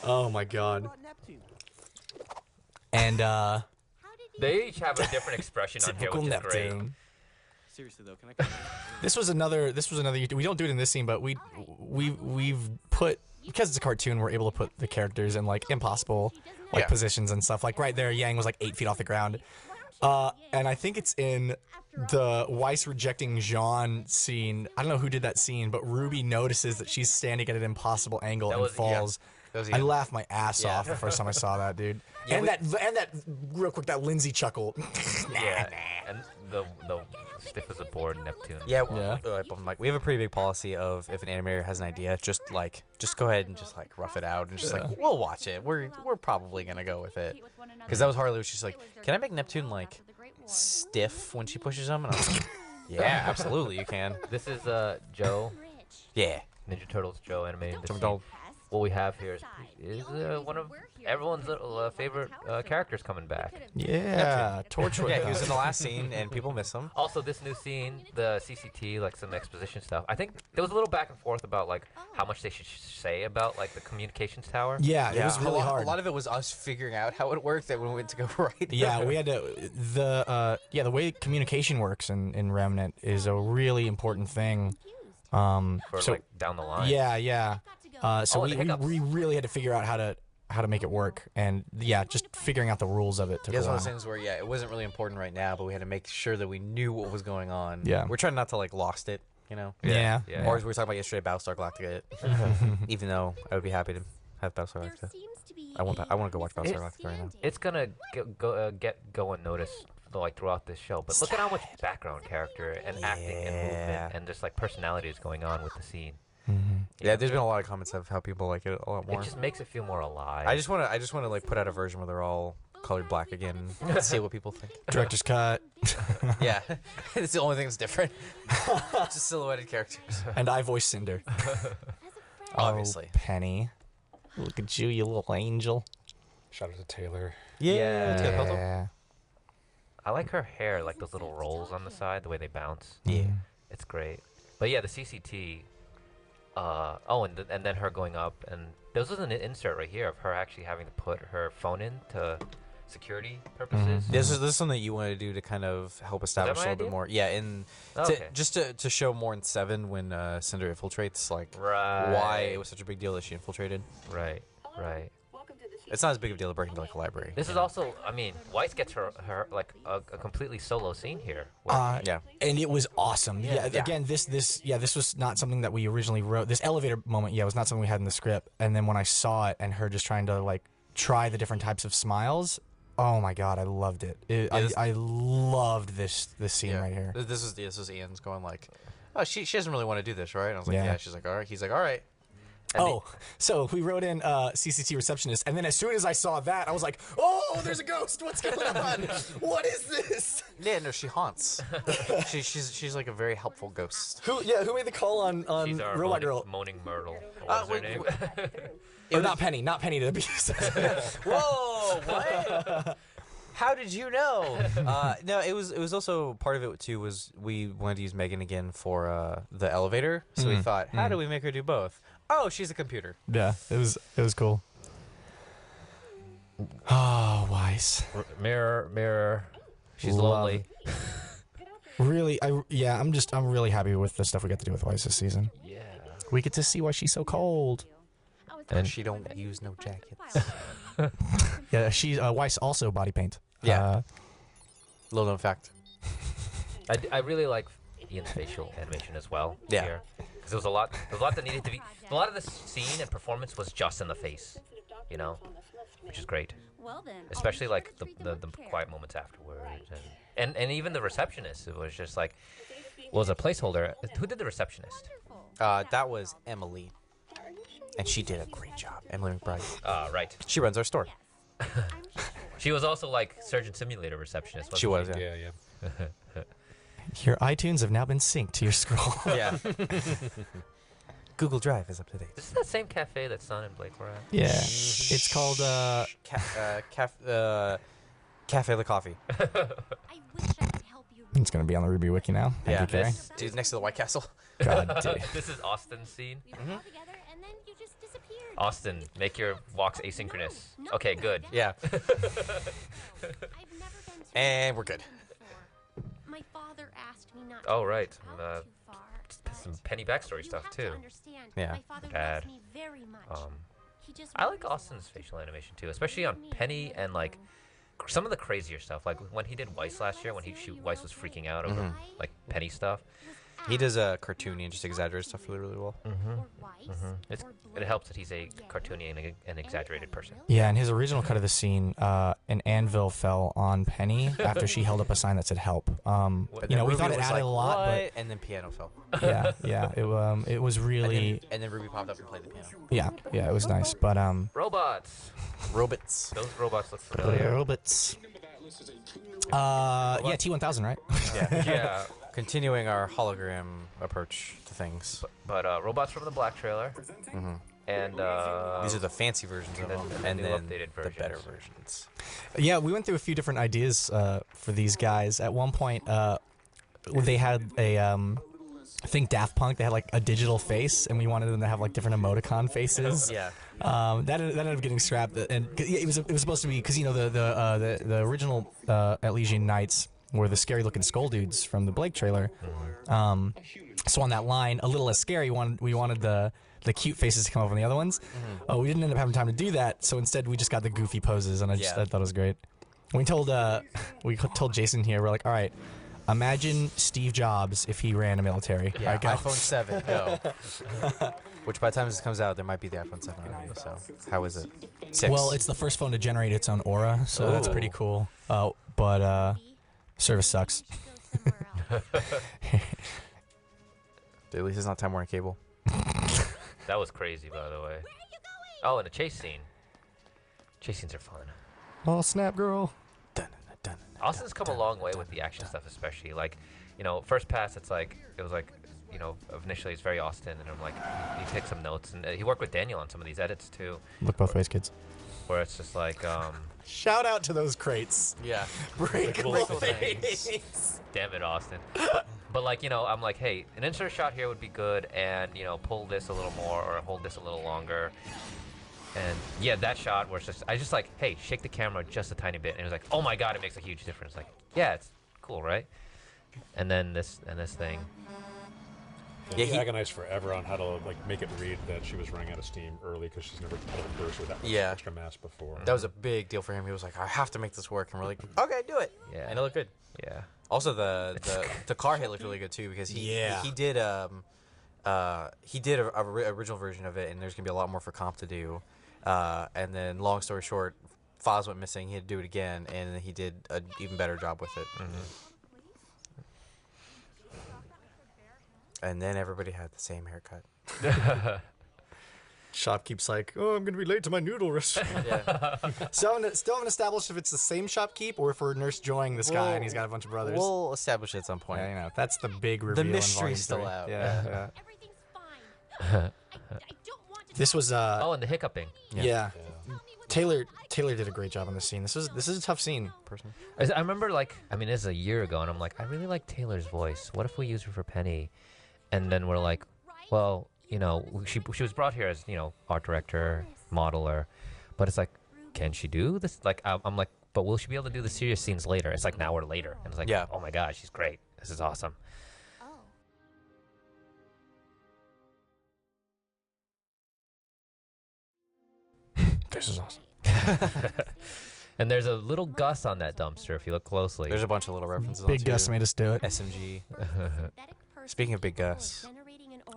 Oh my god. And they each have a different expression on here, typical which is great. Neptune. Seriously though, can I? This was another. We don't do it in this scene, but we've put, because it's a cartoon, we're able to put the characters in like impossible like Yeah. positions and stuff. Like right there, Yang was like 8 feet off the ground, and I think it's in the Weiss rejecting Jean scene. I don't know who did that scene, but Rwby notices that she's standing at an impossible angle That and was- falls. That was I Ian. laughed my ass Yeah. off the first time I saw that, dude. Yeah, and that real quick, that Lindsay chuckle. Yeah, and the stiff as a board Neptune. Yeah, Yeah. Like we have a pretty big policy of if an animator has an idea, just go ahead and just like rough it out and just like we'll watch it. We're probably gonna go with it because that was Harley. Was just like, can I make Neptune like stiff when she pushes him? And I was like, yeah, absolutely, you can. This is Joe, Yeah. Ninja Turtles Joe animated. This Joe scene. McDonald. What we have here is one of everyone's little favorite characters coming back. Yeah, torch with Yeah, he was that. in the last scene and people miss him. Also, this new scene, the CCT, like some exposition stuff. I think there was a little back and forth about like how much they should say about like the communications tower. Yeah, it was really hard. A lot of it was us figuring out how it worked that when we went to go right. Yeah, we had to the way communication works in Remnant is a really important thing. For So like down the line. yeah. So Oh, and the hiccups. we really had to figure out how to make it work, and yeah, just figuring out the rules of it took Yeah, a it's one of while. those things where it wasn't really important right now, but we had to make sure that we knew what was going on. Yeah. We're trying not to like lost it, you know. Yeah. Yeah. Or as we were talking about yesterday, Battlestar Galactica. Even though I would be happy to have Battlestar Galactica. I want to go watch Battlestar Galactica right now. It's gonna get go unnoticed like throughout this show. But look at how much background character and acting and Yeah. movement and just like personality is going on with the scene. Yeah, there's been a lot of comments of how people like it a lot more. It just makes it feel more alive. I just want to like put out a version where they're all colored black again and see what people think. Director's cut. Yeah, it's the only thing that's different. Just silhouetted characters. And I voice Cinder. Obviously. Oh, Penny. Look at you, you little angel. Shout out to Taylor. Yeah. Taylor Pelto. Yeah. I like her hair, like those little rolls on the side, the way they bounce. Yeah. It's great. But yeah, the CCT. And then her going up, and this was an insert right here of her actually having to put her phone in to security purposes. This is something that you want to do to kind of help establish a my little bit idea? more. Yeah, and Okay. just to show more in 7 when Cinder infiltrates, like Right. why it was such a big deal that she infiltrated. Right. It's not as big of a deal to break into like a library. This is also, I mean, Weiss gets her like a completely solo scene here. where- Yeah. And it was awesome. Yeah. Yeah. Again, this was not something that we originally wrote. This elevator moment, was not something we had in the script. And then when I saw it and her just trying to like try the different types of smiles, oh my god, I loved it. I loved this scene right here. This was Ian's going like, oh, she doesn't really want to do this, right? And I was like, Yeah. yeah. She's like, all right. He's like, all right. Oh, so we wrote in CCT receptionist, and then as soon as I saw that, I was like, "Oh, there's a ghost! What's going on? What is this?" Yeah, no, she haunts. she's like a very helpful ghost. Who made the call on She's our Robot Girl? moaning Myrtle. What's her name? Or not Penny to be. Whoa! What? How did you know? No, it was also part of it too. Was we wanted to use Megan again for the elevator, so we thought, how do we make her do both? Oh, she's a computer. Yeah, it was cool. Oh, Weiss. Mirror. She's Love lonely. Really, I'm really happy with the stuff we got to do with Weiss this season. Yeah. We get to see why she's so cold. And she don't use no jackets. Yeah, Weiss also body paint. Yeah. Little known fact. I really like Ian's facial animation as well. Yeah. Here. Because there was a lot that needed to be. A lot of the scene and performance was just in the face, which is great. Well then. Especially like the quiet moments afterwards, and even the receptionist. It was just like, was a placeholder. Who did the receptionist? That was Emily, and she did a great job. Emily McBride. Right. She runs our store. She was also like Surgeon Simulator receptionist. She was. Yeah, yeah. Your iTunes have now been synced to your scroll. Yeah. Google Drive is up to date. This is that same cafe that Son and Blake were at. Yeah, it's called. Cafe La Coffee. I wish I could help you. It's gonna be on the Rwby wiki now. Thank Yeah. you, Carrie. Dude, next to the White Castle. God, dude. This is Austin's scene. We were all together and then you just disappeared. Austin, make your walks asynchronous. Okay, good. Yeah. I've never been to And we're good. before. My father asked me not Oh, to right. venture out too far. Some Penny backstory You stuff have too. to understand, Yeah. my father Dad. loves me very much. He just I like worries Austin's about facial animation too, especially on Penny and like some of the crazier stuff. Like when he did Weiss last year, when Weiss was freaking out over like Penny stuff. He does cartoony and just exaggerated stuff really, really well. or Weiss, It helps that he's a cartoony and an exaggerated person. Yeah, in his original cut of the scene, an anvil fell on Penny after she held up a sign that said "Help." We thought it added a lot, what? And then piano fell. but it was really, And then Ruby popped up and played the piano. yeah, it was nice. But Robots. Robots. Those robots look familiar. robots. T1000, right? Yeah. Yeah. Continuing our hologram approach to things. But robots from the Black trailer. And These are the fancy versions of them, and new then updated the better versions. versions. Yeah, we went through a few different ideas for these guys. At one point, they had a I think Daft Punk. They had like a digital face, and we wanted them to have like different emoticon faces. Yeah. That ended up getting scrapped, and it was supposed to be because the original Elysian Nights were the scary looking skull dudes from the Blake trailer. So on that line, a little less scary, we wanted the cute faces to come up on the other ones. We didn't end up having time to do that, so instead we just got the goofy poses, and I thought it was great. We told Jason here, we're like, all right, imagine Steve Jobs if he ran a military. Yeah. All right, go. iPhone 7. Go. Which by the time this comes out, there might be the iPhone 7 already. So how is it? 6. Well, it's the first phone to generate its own aura, so that's pretty cool. But Service sucks. We should go somewhere else. Dude, at least it's not Time Warner Cable. That was crazy, by the way. Oh, and the chase scene. Chase scenes are fun. Oh, snap, girl. Austin's come a long way with the action stuff, especially. Like, you know, first pass, it was like, you know, initially it's very Austin, and I'm like, he takes some notes, and he worked with Daniel on some of these edits too. Look both ways, kids. Where it's just like, Shout out to those crates. Yeah. Breakable things. damn it, Austin. But like, you know, I'm like, hey, an insert shot here would be good, and you know, pull this a little more or hold this a little longer. And yeah, that shot where it's just, I just like, hey, shake the camera just a tiny bit, and it was like, oh my god, it makes a huge difference. Like, yeah, it's cool, right? And then this thing. Yeah, he agonized forever on how to like make it read that she was running out of steam early because she's never held a burst with that much extra mass before. That was a big deal for him. He was like, I have to make this work. And we're like, okay, do it. Yeah. And it looked good. Yeah. Also, the car hit looked really good too because he did a original version of it, and there's gonna be a lot more for comp to do. And then, long story short, files went missing. He had to do it again, and he did an even better job with it. And then everybody had the same haircut. Shopkeep's like, oh, I'm going to be late to my noodle restaurant. Yeah. Still haven't established if it's the same shopkeep or if we're Nurse Joying this guy and he's got a bunch of brothers. We'll establish it at some point. Yeah, you know, that's the big reveal. The in mystery's Volume still 3. out. Yeah. Everything's fine. I don't want to. This was Oh, and the hiccuping. yeah. Taylor did a great job on this scene. This is a tough scene, personally. I remember, like, I mean, this is a year ago, and I'm like, I really like Taylor's voice. What if we use her for Penny? And then we're like, well, you know, she was brought here as, you know, art director, modeler, but it's like, can she do this? Like, I'm like, but will she be able to do the serious scenes later? It's like now we're later, and it's like, Yeah. oh my god, she's great. This is awesome. Oh. This is awesome. And there's a little Gus on that dumpster if you look closely. There's a bunch of little references. Big Gus made us do it. SMG. Speaking of Big Gus.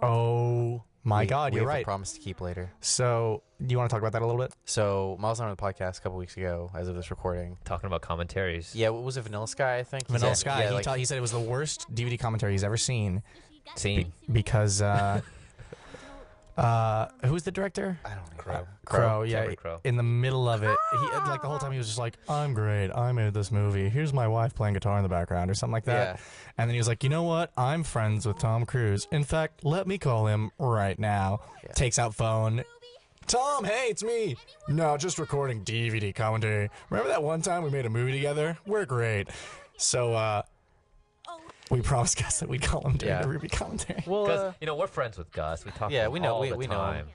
Oh my God, we you're have a right. promise to keep later. So, do you want to talk about that a little bit? So Miles and I were on the podcast a couple weeks ago, as of this recording. Talking about commentaries. Yeah, what was it, Vanilla Sky? I think. Vanilla Yeah, Sky. yeah, He said it was the worst DVD commentary he's ever seen Scene. because who's the director? I don't know. Crow, yeah. Cameron Crowe. In the middle of it, he like the whole time he was just like, "I'm great. I made this movie. Here's my wife playing guitar in the background," or something like that. Yeah. And then he was like, "You know what? I'm friends with Tom Cruise. In fact, let me call him right now." Yeah. Takes out phone. Tom, hey, it's me. No, just recording DVD commentary. Remember that one time we made a movie together? We're great. So, we promised Gus that we'd call him during Yeah. the Rwby commentary. Well, Because, you know, we're friends with Gus. We talk to yeah, him we know- all we- the we know him. time.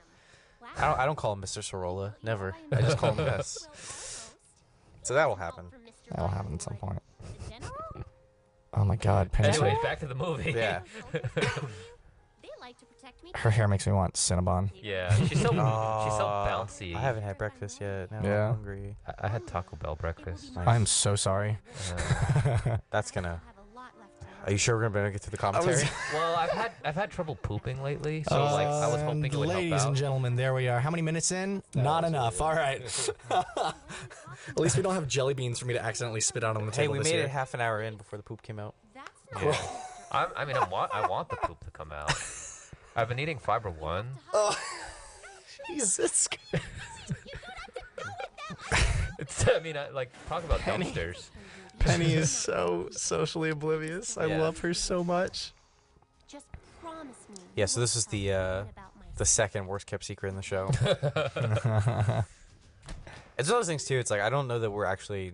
I don't call him Mr. Sorolla. Never. I just call him Gus. So that will happen. That'll happen at some point. Oh my God, Penny's Anyways, back to the movie. Yeah. They like to protect me. her hair makes me want Cinnabon. Yeah, she's so bouncy. I haven't had breakfast yet. Now Yeah. I'm hungry. I had Taco Bell breakfast. Nice. I'm so sorry. That's gonna. Have a lot left to Are you sure we're gonna be able to get to the commentary? Well, I've had trouble pooping lately, so like I was hoping it would help ladies out. and gentlemen, there we are. How many minutes in? Not enough. All right. At least we don't have jelly beans for me to accidentally spit out on the Hey, table we this made year. it half an hour in before the poop came out. That's Yeah. I want the poop to come out. I've been eating Fiber One. Jesus. Like talk about Penny. dumpsters. Penny is so socially oblivious. I Yeah. love her so much. just promise me. Yeah. So this is the about my the second worst kept secret in the show. It's one of those things too. It's like I don't know that we're actually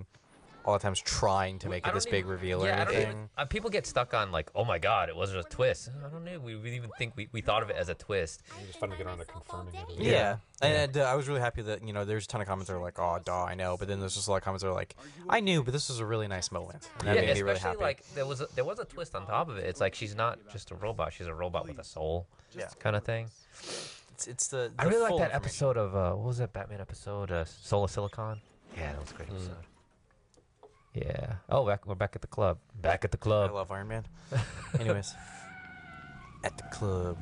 all the times trying to make I it this don't big even- reveal or yeah, I don't anything. even, people get stuck on like, oh my god, it wasn't a twist. I don't know. We didn't even think we thought of it as a twist. You just finally get around to confirming it. Yeah, and I was really happy that there's a ton of comments that are like, "Oh, duh, I know," but then there's just a lot of comments that are like, "I knew, but this was a really nice moment." And that Yeah, made me really especially happy. like there was a twist on top of it. It's like she's not just a robot; she's a robot with a soul, Yeah. kind of thing. It's the I really like full that information. episode of what was that Batman episode? Soul of Silicon. Yeah, that was a great episode. Yeah. Oh, we're back at the club. Back at the I club. love Iron Man. Anyways, at the club.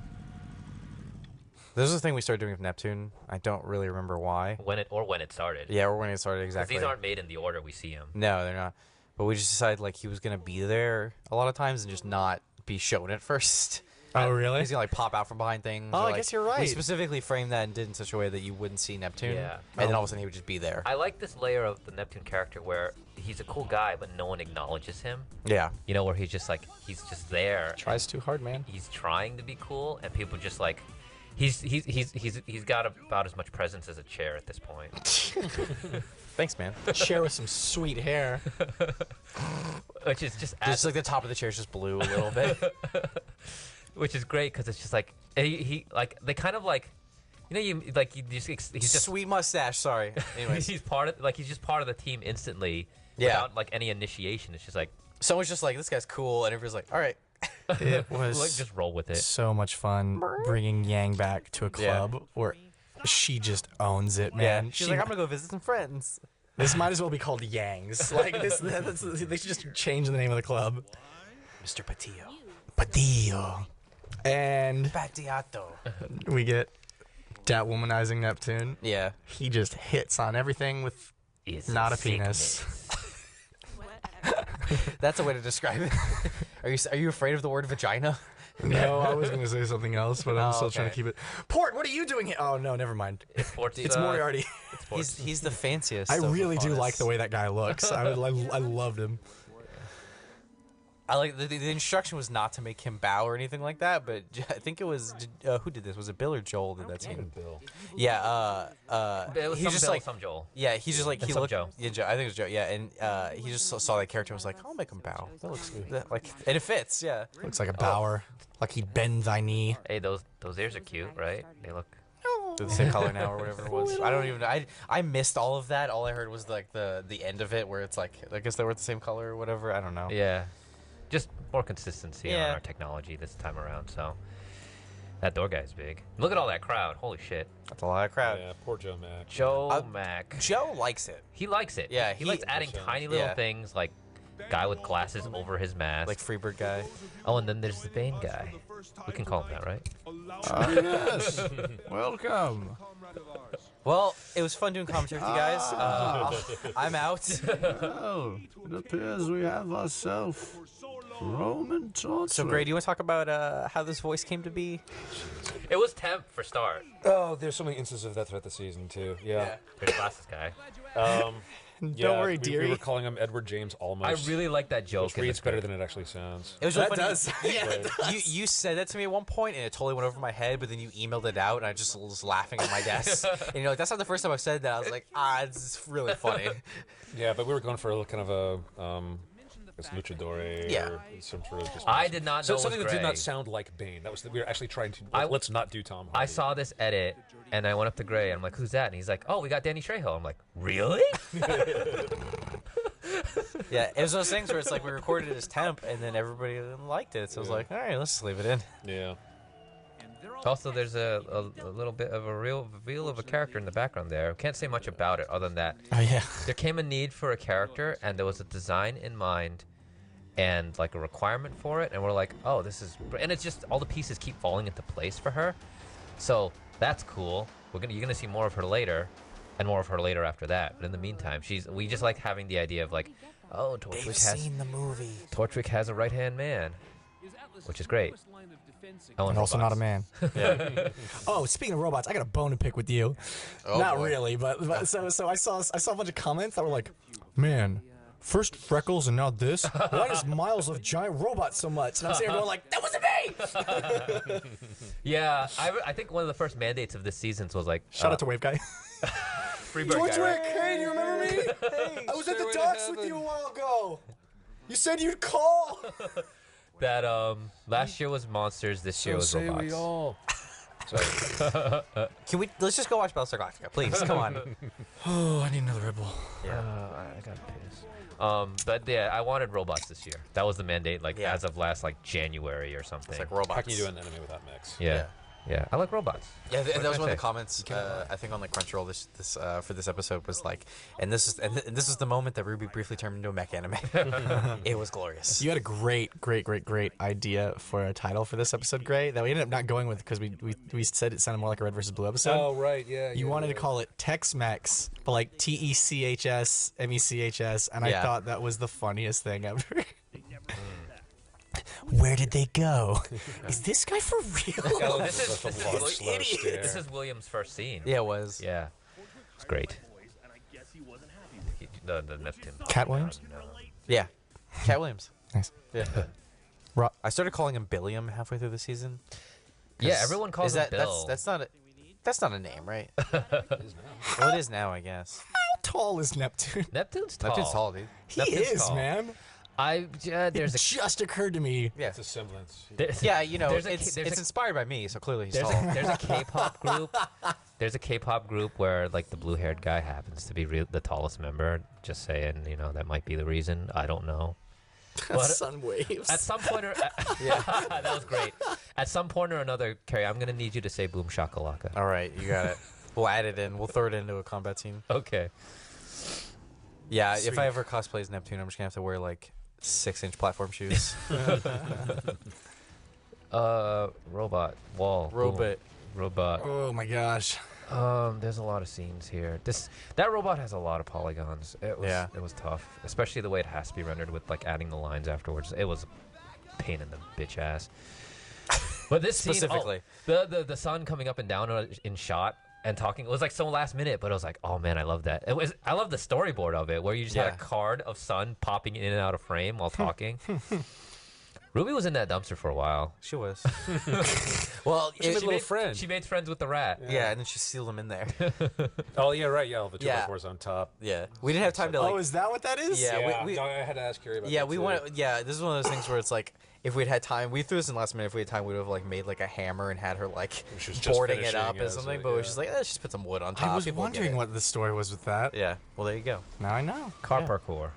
This is the thing we started doing with Neptune. I don't really remember why. When it started. Yeah, or when it started 'Cause exactly. these aren't made in the order we see them. No, they're not. but we just decided like he was gonna be there a lot of times and just not be shown at first. Oh, really? He's gonna like pop out from behind things. Oh, or, I like, guess you're We right. specifically framed that and did it in such a way that you wouldn't see Neptune. Yeah. And then all of a sudden he would just be there. I like this layer of the Neptune character where he's a cool guy, but no one acknowledges him. Yeah. You know, where he's just like, he's just there. Tries too hard, man. He's trying to be cool, and people just like, he's got about as much presence as a chair at this point. Thanks, man. Chair with some sweet hair. Which is just Just like the top of the chair is just blue a little bit. which is great because it's just like he like they kind of like, you know, he's just Sweet mustache. Sorry. Anyways, he's just part of the team instantly. Yeah. Without like any initiation. It's just like, someone's just like, this guy's cool, and everybody's like, all right. It was like just roll with it. so much fun bringing Yang back to a club where she just owns it, man. She's like, I'm gonna go visit some friends. This might as well be called Yang's. Like this, they should just change the name of the club. Mr. Patillo. Patillo. And Patiato. we get that womanizing Neptune. Yeah. He just hits on everything with It's not a sickness. penis. That's a way to describe it. Are you afraid of the word vagina? No, I was gonna say something else, but I'm still trying to okay. keep it. Port, what are you doing here? Oh no, never mind. It's Moriarty. He's the fanciest. I of really do opponents. like the way that guy looks. I loved him. I like the instruction was not to make him bow or anything like that, but I think it was who did this? Was it Bill or Joel did that scene? Bill. Yeah. It was He's some just Bill, like some Joel. yeah. He's just like he Some looked. Joe. Yeah, Joe. I think it was Joe. Yeah, and he just saw that character and was like, I'll make him bow. That looks like, and it fits. Yeah. Looks like a bower. Like he'd bend thy knee. Hey, those ears are cute, right? They look. They're the same color now or whatever it was. I don't even know. I missed all of that. All I heard was like the end of it where it's like I guess they were the same color or whatever. I don't know. Yeah. Just more consistency on Yeah. our technology this time around. So that door guy's big. Look at all that crowd. Holy shit. That's a lot of crowd. Yeah, poor Joe Mack. Joe Mack. Joe likes it. He likes it. Yeah, he likes adding tiny little things like guy with glasses over his mask. Like Freebird guy. Oh, and then there's the Bane guy. We can call him that, right? Yes. Welcome. Well, it was fun doing commentary with you guys. I'm out. Oh, it appears we have ourselves Roman torture. So, Gray, do you want to talk about how this voice came to be? It was temp for start. Oh, there's so many instances of that throughout the season too. Yeah. There's glasses guy. Don't worry, we dearie. were calling him Edward James Almost. I really like that joke. Which reads better than it actually sounds. It was really That funny. does. Yeah, it does. You said that to me at one point, and it totally went over my head. But then you emailed it out, and I just was laughing at my desk. And you're like, "That's not the first time I've said that." I was like, it's really funny." Yeah, but we were going for a kind of a this luchador Yeah. or some sort of just I did not know so it was something that did Gray. not sound like Bane. That was we were actually trying to let's not do Tom Hardy. I saw this edit, and I went up to Gray, and I'm like, who's that? And he's like, oh, we got Danny Trejo. I'm like, really? Yeah, it was those things where it's like we recorded it as temp, and then everybody liked it. So I was like, "All right, let's just leave it in." Yeah. Also, there's a little bit of a real reveal of a character in the background there. Can't say much about it other than that Oh yeah. there came a need for a character, and there was a design in mind and like a requirement for it, and we're like, oh, this is, and it's just all the pieces keep falling into place for her, so that's cool. You're gonna see more of her later, and more of her later after that. But in the meantime, we just like having the idea of like, oh, the movie. Torchwick has a right hand man, which is great. And also not a man. Yeah. Oh, speaking of robots, I got a bone to pick with you. Oh, Not boy. really, but so I saw a bunch of comments that were like, man, first freckles and now this. Why does Miles love giant robots so much? And I'm sitting there going like, that wasn't me. Yeah, I think one of the first mandates of this season was like, Shout out to Wave Guy. Freebird guy, right? Torchwick, hey, do you remember me? Hey, I was at the docks with you a while ago. You said you'd call. That last year was monsters, this year was say robots. we all. Let's just go watch Battlestar Galactica, please? Come on. Oh, I need another Red Bull. I got pissed. But yeah, I wanted robots this year. That was the mandate, like Yeah. as of last like January or something. It's like How robots. can you do an enemy without mix? yeah. Yeah, I like robots. Yeah, What that can was I one of say? the comments I think on like Crunchyroll for this episode was like, and this is the moment that Rwby briefly turned into a mech anime. It was glorious. You had a great idea for a title for this episode, Gray, that we ended up not going with because we said it sounded more like a Red versus Blue episode. Oh, right, yeah. You wanted to call it Tex-Mex, but like TECHS, MECHS, and I thought that was the funniest thing ever. Where did they go? Is this guy for real? Oh, this is idiot. This is William's first scene. Yeah, it was. Yeah, it's great. The Neptune. Cat Williams? Yeah, Cat Williams. Nice. Yeah. I started calling him Billiam halfway through the season. Yeah, everyone calls him Bill. That's not a name, right? Well, it is now, I guess. How tall is Neptune? Neptune's tall. Neptune's tall, dude. He Neptune's is, tall. man. There's It just occurred to me. Yeah. It's a semblance. Yeah, you know, there's it's a- inspired by me, so clearly he's There's tall. there's a K-pop group. There's a K-pop group where like the blue-haired guy happens to be the tallest member. Just saying, that might be the reason. I don't know. But Sun waves. at some point, that was great. At some point or another, Carrie, I'm gonna need you to say "boom shakalaka." All right, you got it. We'll add it in. We'll throw it into a combat scene. Okay. Yeah, if I ever cosplay as Neptune, I'm just gonna have to wear like 6-inch platform shoes. Robot wall. Robot. Robot. Oh my gosh. There's a lot of scenes here. That robot has a lot of polygons. It was tough, especially the way it has to be rendered with like adding the lines afterwards. It was a pain in the bitch ass. But this scene, Specifically. the sun coming up and down in shot and talking, it was like so last minute, but it was like, oh man, I love that. I love the storyboard of it where you just had a card of sun popping in and out of frame while talking. Rwby was in that dumpster for a while. She was. Well, She made a little friend. She made friends with the rat. yeah, and then she sealed him in there. Oh, yeah, right. Yeah, all the two Yeah. by fours on top. Yeah, we didn't have time to like. Oh, is that what that is? Yeah, we no, I had to ask Carrie about yeah, that we too. want. Yeah, this is one of those things where it's like, if we'd had time, we threw this in last minute. If we had time, we would have like made like a hammer and had her like She was just boarding it finishing up or as something. a- But we yeah. was just like, let's just put some wood on top. I was People will get wondering it. what the story was with that. Yeah. Well, there you go. Now I know. Car parkour.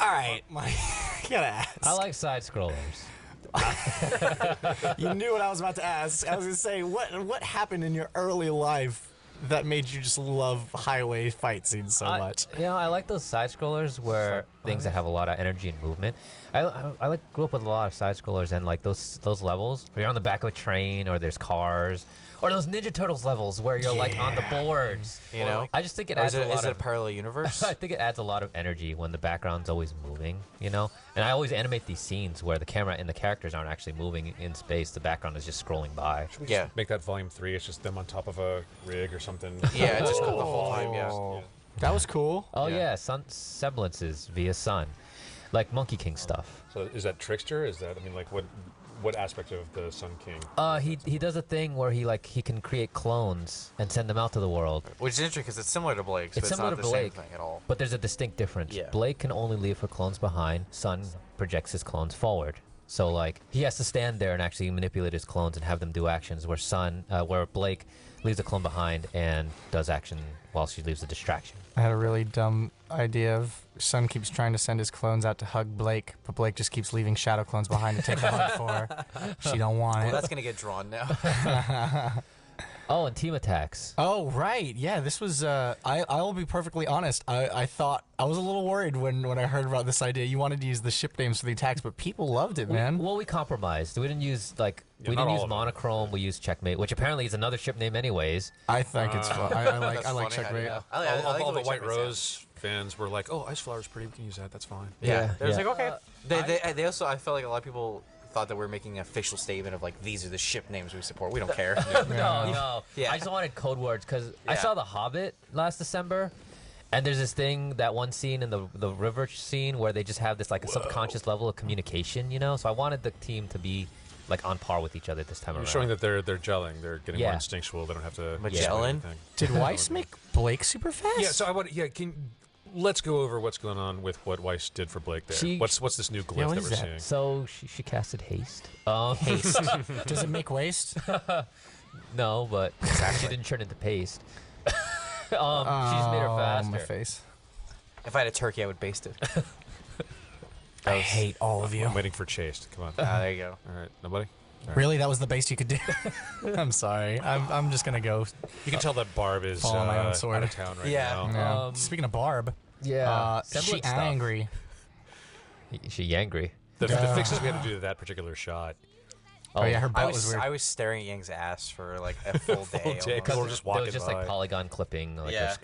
All right, Mike. I gotta ask. I like side scrollers. You knew what I was about to ask. I was gonna say, what happened in your early life that made you just love highway fight scenes so much? I like those side scrollers where things that have a lot of energy and movement. I grew up with a lot of side scrollers and like those levels where you're on the back of a train or there's cars or those Ninja Turtles levels where you're like on the boards. You know? I just think it Or adds is a it, lot is it a of. parallel universe? I think it adds a lot of energy when the background's always moving, And I always animate these scenes where the camera and the characters aren't actually moving in space. The background is just scrolling by. Yeah. Make that volume 3. It's just them on top of a rig or something. Yeah, it's just cool the whole time. Yeah. Oh, that was cool. Oh Yeah. yeah, sun semblances via sun, like Monkey King stuff. So is that Trickster? Is that, like, what aspect of the Sun King? He does a thing where he can create clones and send them out to the world. Which is interesting because it's similar to Blake's, It's but similar it's to not the Blake. same thing at all. But there's a distinct difference. Yeah. Blake can only leave her clones behind. Sun projects his clones forward. So like he has to stand there and actually manipulate his clones and have them do actions. Where Blake leaves a clone behind and does action while she leaves a distraction. I had a really dumb idea of Sun keeps trying to send his clones out to hug Blake, but Blake just keeps leaving shadow clones behind to take the hug for her. She don't want Well, it. that's gonna get drawn now. Oh, and team attacks. Oh, right. Yeah, this was, I will be perfectly honest. I thought, I was a little worried when I heard about this idea. You wanted to use the ship names for the attacks, but people loved it, man. Well, we compromised. We didn't use we not didn't all use of them. monochrome. We used checkmate, which apparently is another ship name anyways. I think it's fun. I like That's funny, checkmate. I all like the way White Checkmate's Rose fans were like, "Oh, Ice Flower's pretty. We can use that. That's fine." Yeah, there's yeah. like okay. They also I felt like a lot of people thought that we were making an official statement of like these are the ship names we support. We don't care. No. Yeah. I just wanted code words because I Yeah. saw The Hobbit last December, and there's this thing, that one scene in the river scene where they just have this like a subconscious level of communication, So I wanted the team to be like on par with each other this time You're around. showing that they're gelling. They're getting Yeah. more instinctual. They don't have to Magellan? explain anything. Did Weiss make Blake super fast? Yeah. So I want. Yeah. Let's go over what's going on with what Weiss did for Blake there. What's this new glyph what that is we're that? seeing? So she casted haste. Haste. Does it make waste? No, but she didn't turn into paste. She's made her Oh, faster. my face. If I had a turkey, I would baste it. I hate all of you. I'm waiting for Chased. Come on. There you go. All right. Nobody. Really, that was the base you could do. I'm sorry. I'm just gonna go. You can tell that Barb is Fall on my own sword. out of town right Yeah. now. Yeah. Speaking of Barb, Yeah. she Semblance stuff. angry. She angry. The fixes we had to do to that particular shot. Oh yeah, her I butt was weird. I was staring at Yang's ass for like a full day. Full day, 'cause almost. we're just It walking was just by. like polygon clipping, like Yeah.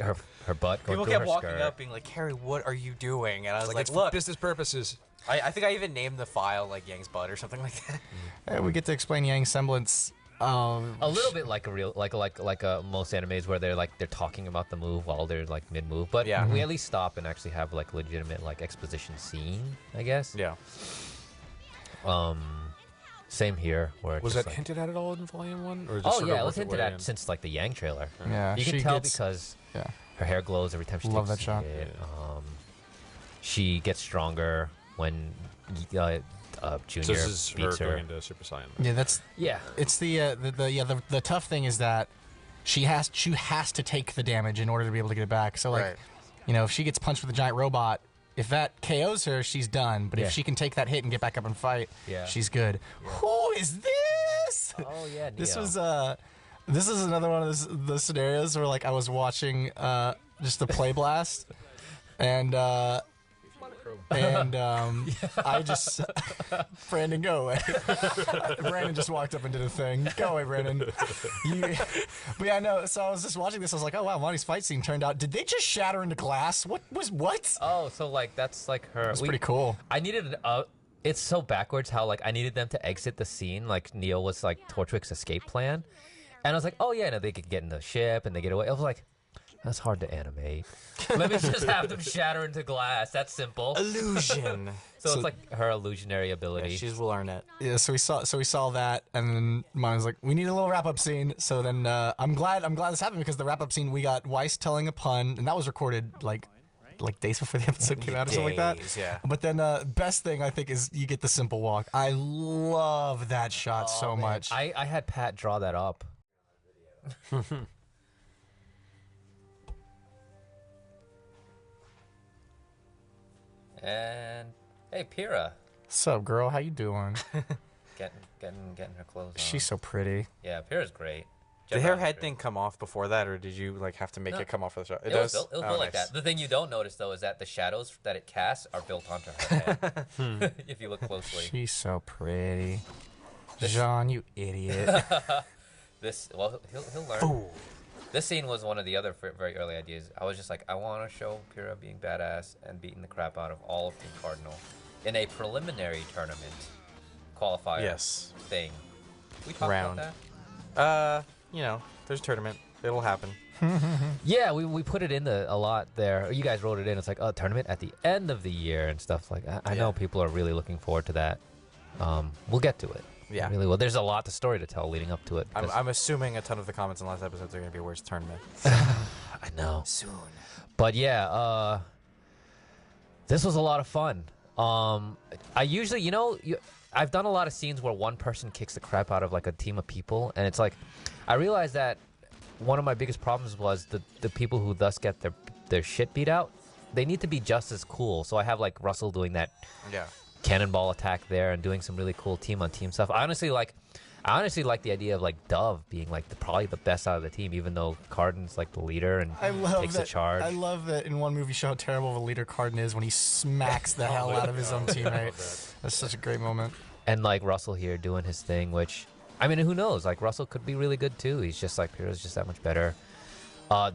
her butt going People through kept her walking skirt. up being like, Carrie, what are you doing? And I was like, it's look. for business purposes. I think I even named the file like Yang's butt or something like that. Hey, we get to explain Yang's semblance. A little bit like a real, like most animes where they're talking about the move while they're like mid move, but Yeah. we at least stop and actually have like legitimate like exposition scene, I guess. Yeah. Same here. Where it's Was just that like, hinted at all in Volume 1? Or just Oh sort of yeah, it was worked its hinted way at in? since like the Yang trailer. Yeah, You she can tell gets- because Yeah. her hair glows every time she Love takes that shot. it. She gets stronger when Junior So this is her beats going her. into Super Saiyan. Yeah, that's Yeah. it's the tough thing is that she has to take the damage in order to be able to get it back. So like, Right. if she gets punched with a giant robot, if that KOs her, she's done. But Yeah. if she can take that hit and get back up and fight, Yeah. she's good. Who is this? Oh yeah. This Neo. was this is another one of the scenarios where like I was watching just the play blast and I just Brandon, go away. Brandon just walked up and did a thing. Go away, Brandon. But yeah, no. So I was just watching this. I was like, oh wow, Monty's fight scene turned out. Did they just shatter into glass? What? Oh, so like that's like her. That's pretty cool. I needed. It's so backwards how like I needed them to exit the scene. Like Neo was like Torchwick's escape plan, and I was like, oh yeah, no, they could get in the ship and they get away. I was like, that's hard to animate. Let me just have them shatter into glass. That's simple. Illusion. So it's like her illusionary ability. Yeah, she's Will Arnett. Yeah. So we saw that, and then mine was like, we need a little wrap up scene. So then I'm glad this happened because the wrap up scene we got Weiss telling a pun, and that was recorded like days before the episode came out or something like that. Yeah. But then best thing I think is you get the simple walk. I love that shot so much. I had Pat draw that up. And hey, Pyrrha, What's up, girl? How you doing? getting her clothes on. She's so pretty. Yeah, Pyrrha's great. Did her Jebron's head great. thing come off before that, or did you like have to make No. it come off for the shot? It was built like that. The thing you don't notice though is that the shadows that it casts are built onto her head. If you look closely. She's so pretty. Jean, you idiot. He'll learn. This scene was one of the other very early ideas. I was just like, I want to show Pyrrha being badass and beating the crap out of all of Team Cardinal in a preliminary tournament qualifier thing. We talked Round. about that. There's a tournament. It'll happen. Yeah, we put it in a lot there. You guys wrote it in. It's like, tournament at the end of the year and stuff like that. I know people are really looking forward to that. We'll get to it. Yeah. Really well. There's a lot of story to tell leading up to it. I'm assuming a ton of the comments in the last episodes are going to be where's the tournament. I know. Soon. But yeah, this was a lot of fun. I usually, I've done a lot of scenes where one person kicks the crap out of like a team of people, and it's like, I realized that one of my biggest problems was the people who thus get their shit beat out, they need to be just as cool. So I have like Russell doing that cannonball attack there and doing some really cool team on team stuff. I honestly like the idea of like Dove being like probably the best out of the team, even though Cardin's like the leader and takes the charge. I love that in one movie show how terrible of a leader Cardin is when he smacks the hell out of his own teammate. That's such a great moment. And like Russell here doing his thing, which I mean, who knows? Like Russell could be really good too. He's just like Pyrrha's just that much better.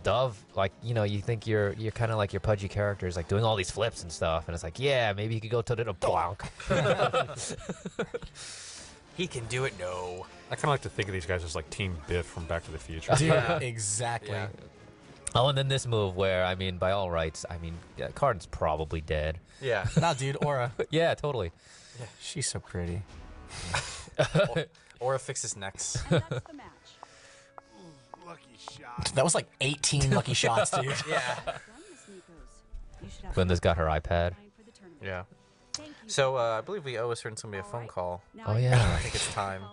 Dove, like you think you're kind of like your pudgy characters, like doing all these flips and stuff, and it's like, yeah, maybe he could go to the blank. He can do it. No. I kind of like to think of these guys as like Team Biff from Back to the Future. Dude, exactly. Yeah. Oh, and then this move where, I mean, by all rights, I mean, Cardin's probably dead. Yeah. Nah, dude, Aura. Yeah, totally. She's so pretty. Or fixes necks. That was like 18 lucky shots, dude. Yeah. Glenda's got her iPad. Yeah. So I believe we owe a certain somebody a phone call. Oh, yeah. I think it's time.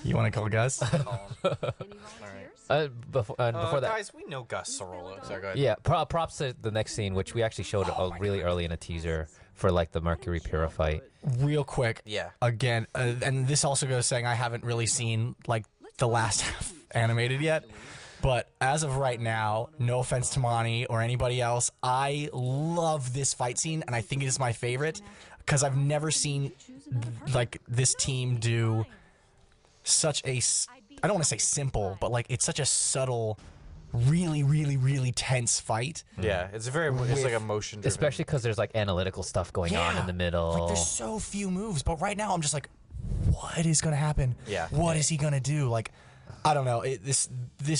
You want to call Gus? Call him. Before that. Guys, we know Gus Sorolo. So go ahead. Yeah, props to the next scene, which we actually showed really early in a teaser for like the Mercury Pura fight. Real quick. Yeah. Again, and this also goes saying I haven't really seen like the last half animated yet. But as of right now, no offense to Monty or anybody else, I love this fight scene, and I think it is my favorite because I've never seen like this team do such a, I don't want to say simple, but like it's such a subtle, really, really, really tense fight. Yeah, it's it's like emotion driven. Especially because there's like analytical stuff going on in the middle. Like there's so few moves, but right now I'm just like, what is gonna happen? Yeah. What is he gonna do? Like, I don't know. This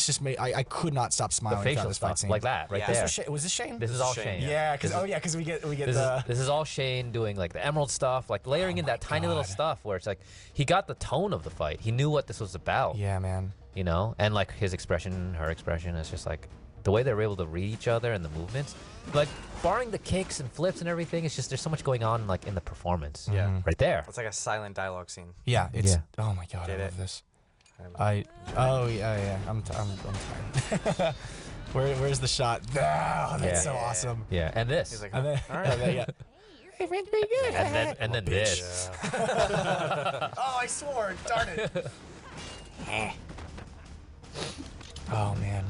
just made I could not stop The smiling. facial this fight stuff, scene. like that, right Yeah. there. Was this Shane? This is all Shane. Yeah, because we get This is all Shane doing like the emerald stuff, like layering in that tiny little stuff where it's like he got the tone of the fight. He knew what this was about. Yeah, man. You know, and like his expression, her expression, is just like the way they were able to read each other and the movements. Like barring the kicks and flips and everything, it's just there's so much going on like in the performance. Yeah. Right there. It's like a silent dialogue scene. Yeah, it's. Yeah. Oh my god, Get I it? love this. Oh yeah. I'm tired. Where's the shot? Oh, that's Yeah. so awesome. Yeah, and this. He's like, And then, all right. yeah. and then this. Oh, I swore. Darn it. Oh man.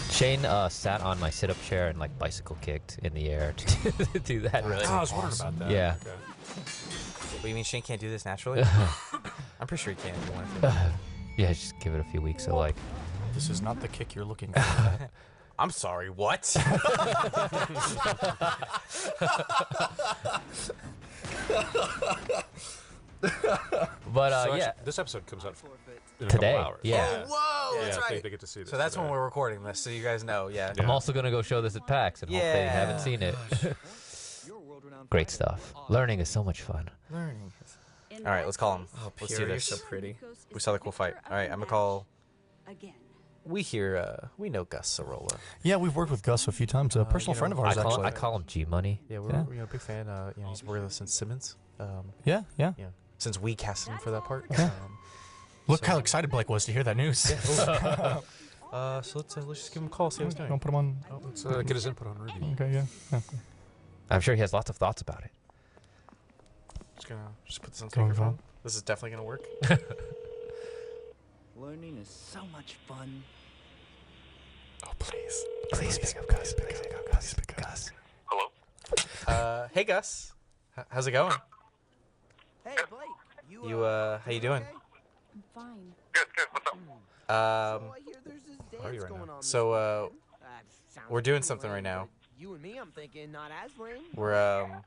Shane sat on my sit-up chair and like bicycle kicked in the air to do that. Oh, I was wondering about that. Yeah. Okay. What, you mean Shane can't do this naturally? I'm pretty sure he can if he wanted to. Yeah, just give it a few weeks. So like, This is not the kick you're looking for. I'm sorry, what? but So yeah, actually, this episode comes out in a today. couple hours. Yeah. Whoa, Yeah, that's I right. think they get to see this. So that's today. when we're recording this, so you guys know, yeah. Yeah. I'm also gonna go show this at PAX and hope they Yeah. haven't seen it. Great stuff. Learning is so much fun. Learning. All right, let's call him. Let's do this. You're so pretty. We saw the cool fight. All right, I'm gonna call. Again. We know Gus Sorolla. Yeah, we've worked with Gus a few times. A personal friend of ours, actually. I call him G Money. Yeah, Yeah. we're a big fan. He's worked with us since Simmons. Yeah. Since we casted him for that part. Yeah. Look So- how excited Blake was to hear that news. So let's just give him a call, see how he's doing. Don't put him on. Let's get his input on Rwby. Okay, yeah. I'm sure he has lots of thoughts about it. Just put this on Going speakerphone. on. This is definitely gonna work. Learning is so much fun. Oh, please. Please pick up Gus. Pick up Gus. Pick up Gus. Hey Gus, how's it going? Hey, Blake. How you doing? I'm fine. Good, what's up? I hear there's this dance are you right going now? on. So That sounds we're doing pretty something right lame, now. but You and me, I'm thinking not as lame. we're What?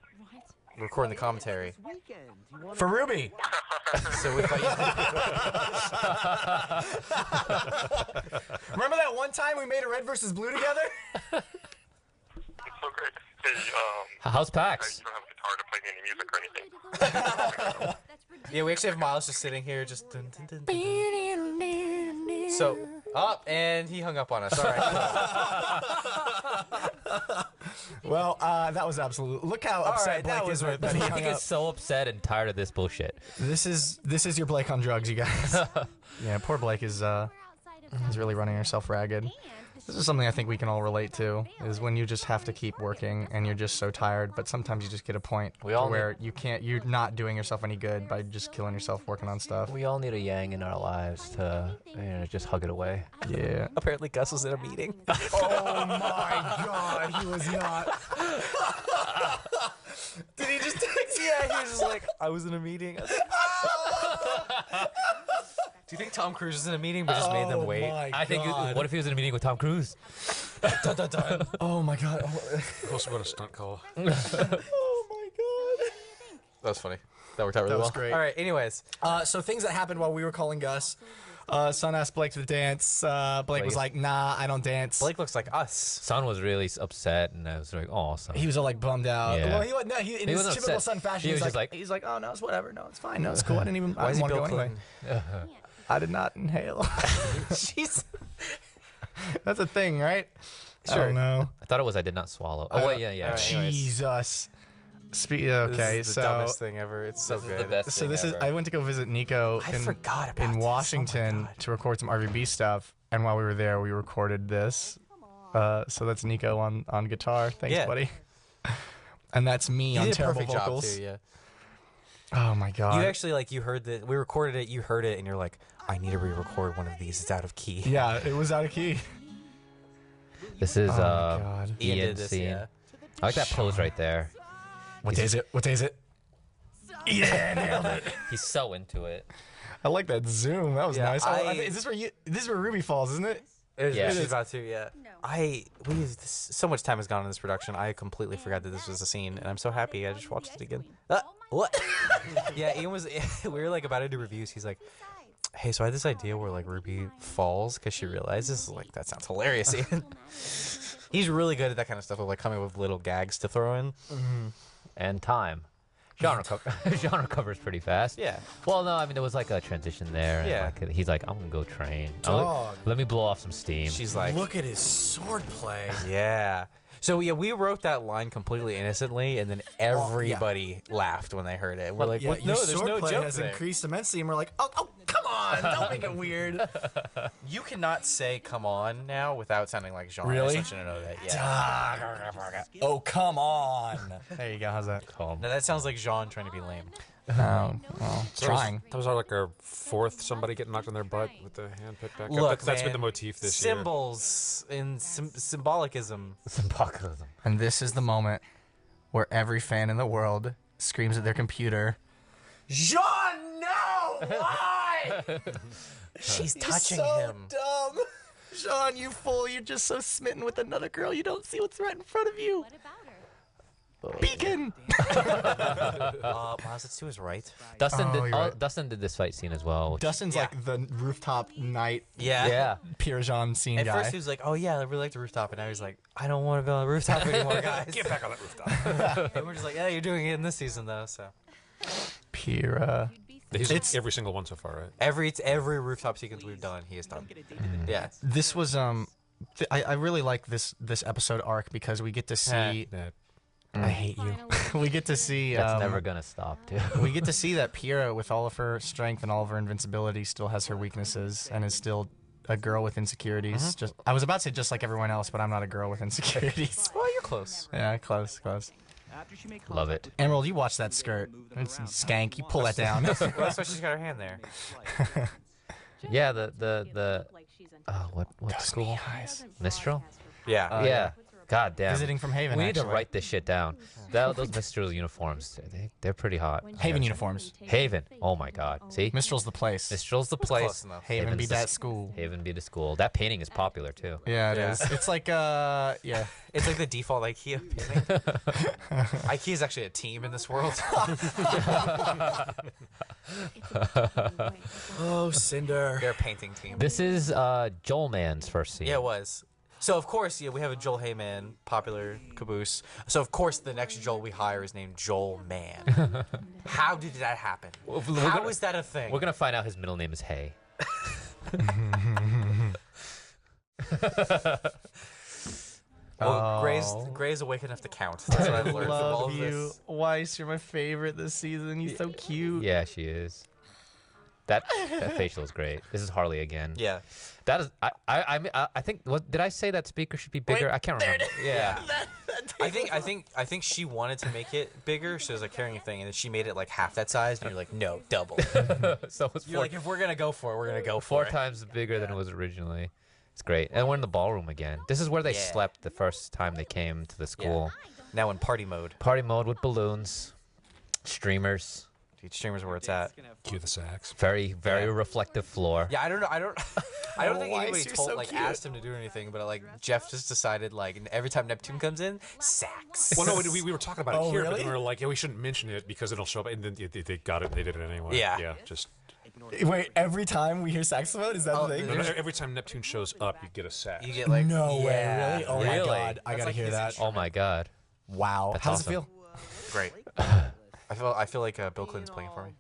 recording the commentary. This weekend. You wanna For Rwby. So we thought Remember that one time we made a red versus blue together? It's so great. Hey, How's I PAX? don't have a guitar to play me any music or anything. yeah, we actually have Miles just sitting here, just. Dun, dun, dun, dun, dun. So and he hung up on us. All right. Well, that was absolute. Look how upset right, that Blake was is worth that he it. hung Blake up. is so upset and tired of this bullshit. This is your Blake on drugs, you guys. Yeah, poor Blake is really running herself ragged. This is something I think we can all relate to, is when you just have to keep working and you're just so tired, but sometimes you just get a point We all where you're not doing yourself any good by just killing yourself working on stuff. We all need a yang in our lives to just hug it away. Yeah. Apparently, Gus was in a meeting. Oh my god, he was not. Did he just text? Yeah, he was just like, I was in a meeting. I was like, do you think Tom Cruise was in a meeting but just made them wait? I think. What if he was in a meeting with Tom Cruise? Dun, dun, dun. Oh my god. Also got a stunt call. Oh my god. That was funny. That worked out really That was well. great. All right. Anyways, So things that happened while we were calling Gus. Son asked Blake to dance. Blake was like, "Nah, I don't dance." Blake looks like us. Son was really upset, and I was like, "Oh, son." He was all like bummed out. Yeah. Well, he was, no, in his wasn't typical upset. Son fashion, He he's was like, just he's like, "Oh no, it's whatever. No, it's fine. No, it's cool. I didn't Why is want he to go Bill anyway." Clinton? I did not inhale. Jeez. That's a thing, right? I Sure. don't know. I thought it was I did not swallow. Oh wait, yeah. All right. Anyways. Jesus. Okay, This is the so dumbest thing ever. It's so This is good. the best so thing this is. ever. I went to go visit Nico I forgot about this. in Oh my Washington God. to record some RVB stuff, and while we were there, we recorded this. So that's Nico on guitar. Thanks, Yeah. buddy. And that's me You on did a terrible perfect vocals. job too, yeah. Oh my god. You actually you heard that we recorded it, you heard it, and you're like, I need to re-record one of these. It's out of key. Yeah, it was out of key. This is Oh my God. Ian Ian did this, scene. yeah. I like that pose right there. What is it? What is it? Yeah, nailed it. He's so into it. I like that zoom. That was Yeah, nice. Is this where this is where Rwby falls, isn't it? Yeah. She's about to, yeah. So much time has gone in this production. I completely forgot that this was a scene, and I'm so happy. I just watched it again. What? Yeah, Ian was. We were like about to do reviews. He's like, "Hey, so I had this idea where like Rwby falls because she realizes like that sounds hilarious." Ian. He's really good at that kind of stuff of like coming up with little gags to throw in. And time. Genre covers pretty fast. Yeah. Well, no, I mean there was like a transition there. and, Yeah. like, he's like, I'm gonna go train. Dog. Let me blow off some steam. She's like, Look at his sword play. yeah. So yeah, we wrote that line completely innocently, and then everybody laughed when they heard it. We're like, Yeah, what? your No, there's sword no play joke has there. increased immensely, and we're like, oh, come on, don't make it weird. You cannot say "come on" now without sounding like Jean. Really? I just want you to know that. Yeah. Oh, come on. There you go. How's that? Now that sounds like Jean trying to be lame. Oh, well, So trying. That was like our fourth somebody getting knocked on their butt with the hand picked back Look, up. That's been man, the motif this symbols and symbolicism. Symbolicism. And this is the moment where every fan in the world screams at their computer, Jean, no! Why? She's touching so him. dumb. Jean, you fool. You're just so smitten with another girl. You don't see what's right in front of you. Beacon! Maz S02 is right. Dustin Oh, did. you're right. Dustin did this fight scene as well. Which, Dustin's Yeah. like the rooftop night Yeah. yeah. Pierre Jean scene At guy. first he was like, "Oh yeah, I really like the rooftop," and now he's like, "I don't want to be on the rooftop anymore, guys." Get back on that rooftop. And we're just like, "Yeah, you're doing it in this season though." So Pierre. He's every single one so far, right? every rooftop sequence we've done, he has done. Yeah. This was I really like this episode arc because we get to see. I hate you. We get to see. That's never gonna stop, dude. We get to see that Piera, with all of her strength and all of her invincibility, still has her weaknesses and is still a girl with insecurities. Just I was about to say just like everyone else, but I'm not a girl with insecurities. Well, you're close. Yeah, close. Love it. Emerald, you watch that skirt. It's skank. You pull that down. Well, that's why she's got her hand there. Yeah, the what school? Mistral? Yeah. Yeah. God damn. Visiting from Haven. We need to actually. write this shit down. Those Mistral uniforms, they're pretty hot. Haven uniforms. Haven. Oh my God. See? Mistral's the place. Mistral's the place. Close enough. Haven be Haven's the that s- school. Haven be the school. That painting is popular too. Yeah, it Yeah. is. It's like yeah. It's like the default IKEA painting. IKEA is actually a team in this world. Oh, Cinder. They're a painting team. This is Joel Man's first scene. Yeah, it was. So of course, we have a Joel Heyman, popular caboose. So of course, the next Joel we hire is named Joel Man. How did that happen? How is that a thing? We're gonna find out his middle name is Hay. Gray's awake enough to count. That's what I've learned from all of this. Weiss. You're my favorite this season. You're so cute. Yeah, she is. That facial is great. This is Harley again. Yeah. That is. I think. What did I say? That speaker should be bigger. I can't remember. Yeah. I think she wanted to make it bigger, so it was like carrying a thing, and then she made it like half that size, and you're like, no, double. So it's You're like, if we're gonna go for it, we're gonna go four for it. times bigger than it was originally. It's great. And we're in the ballroom again. This is where they Yeah. slept the first time they came to the school. Now in party mode. Party mode with balloons, streamers, Dude, streamers are where it's at. Cue the sax. very reflective floor. Yeah, I don't know. I don't think Weiss, anybody you're told so like cute. asked him to do anything, but like Jeff just decided like every time Neptune comes in, sax. Well, no, we were talking about it Oh, here, but really? then we were like, yeah, we shouldn't mention it because it'll show up, and then they got it. They did it anyway. Yeah. Yeah. Just Wait, every time we hear saxophone, is that Oh, the thing? no, no, every time Neptune shows up, you get a sax. You get like No way, yeah, really? Oh my Really? god, I That's gotta like hear his that. Oh my God. Wow. That's How does awesome. it feel? great. I feel like Bill Clinton's playing for me.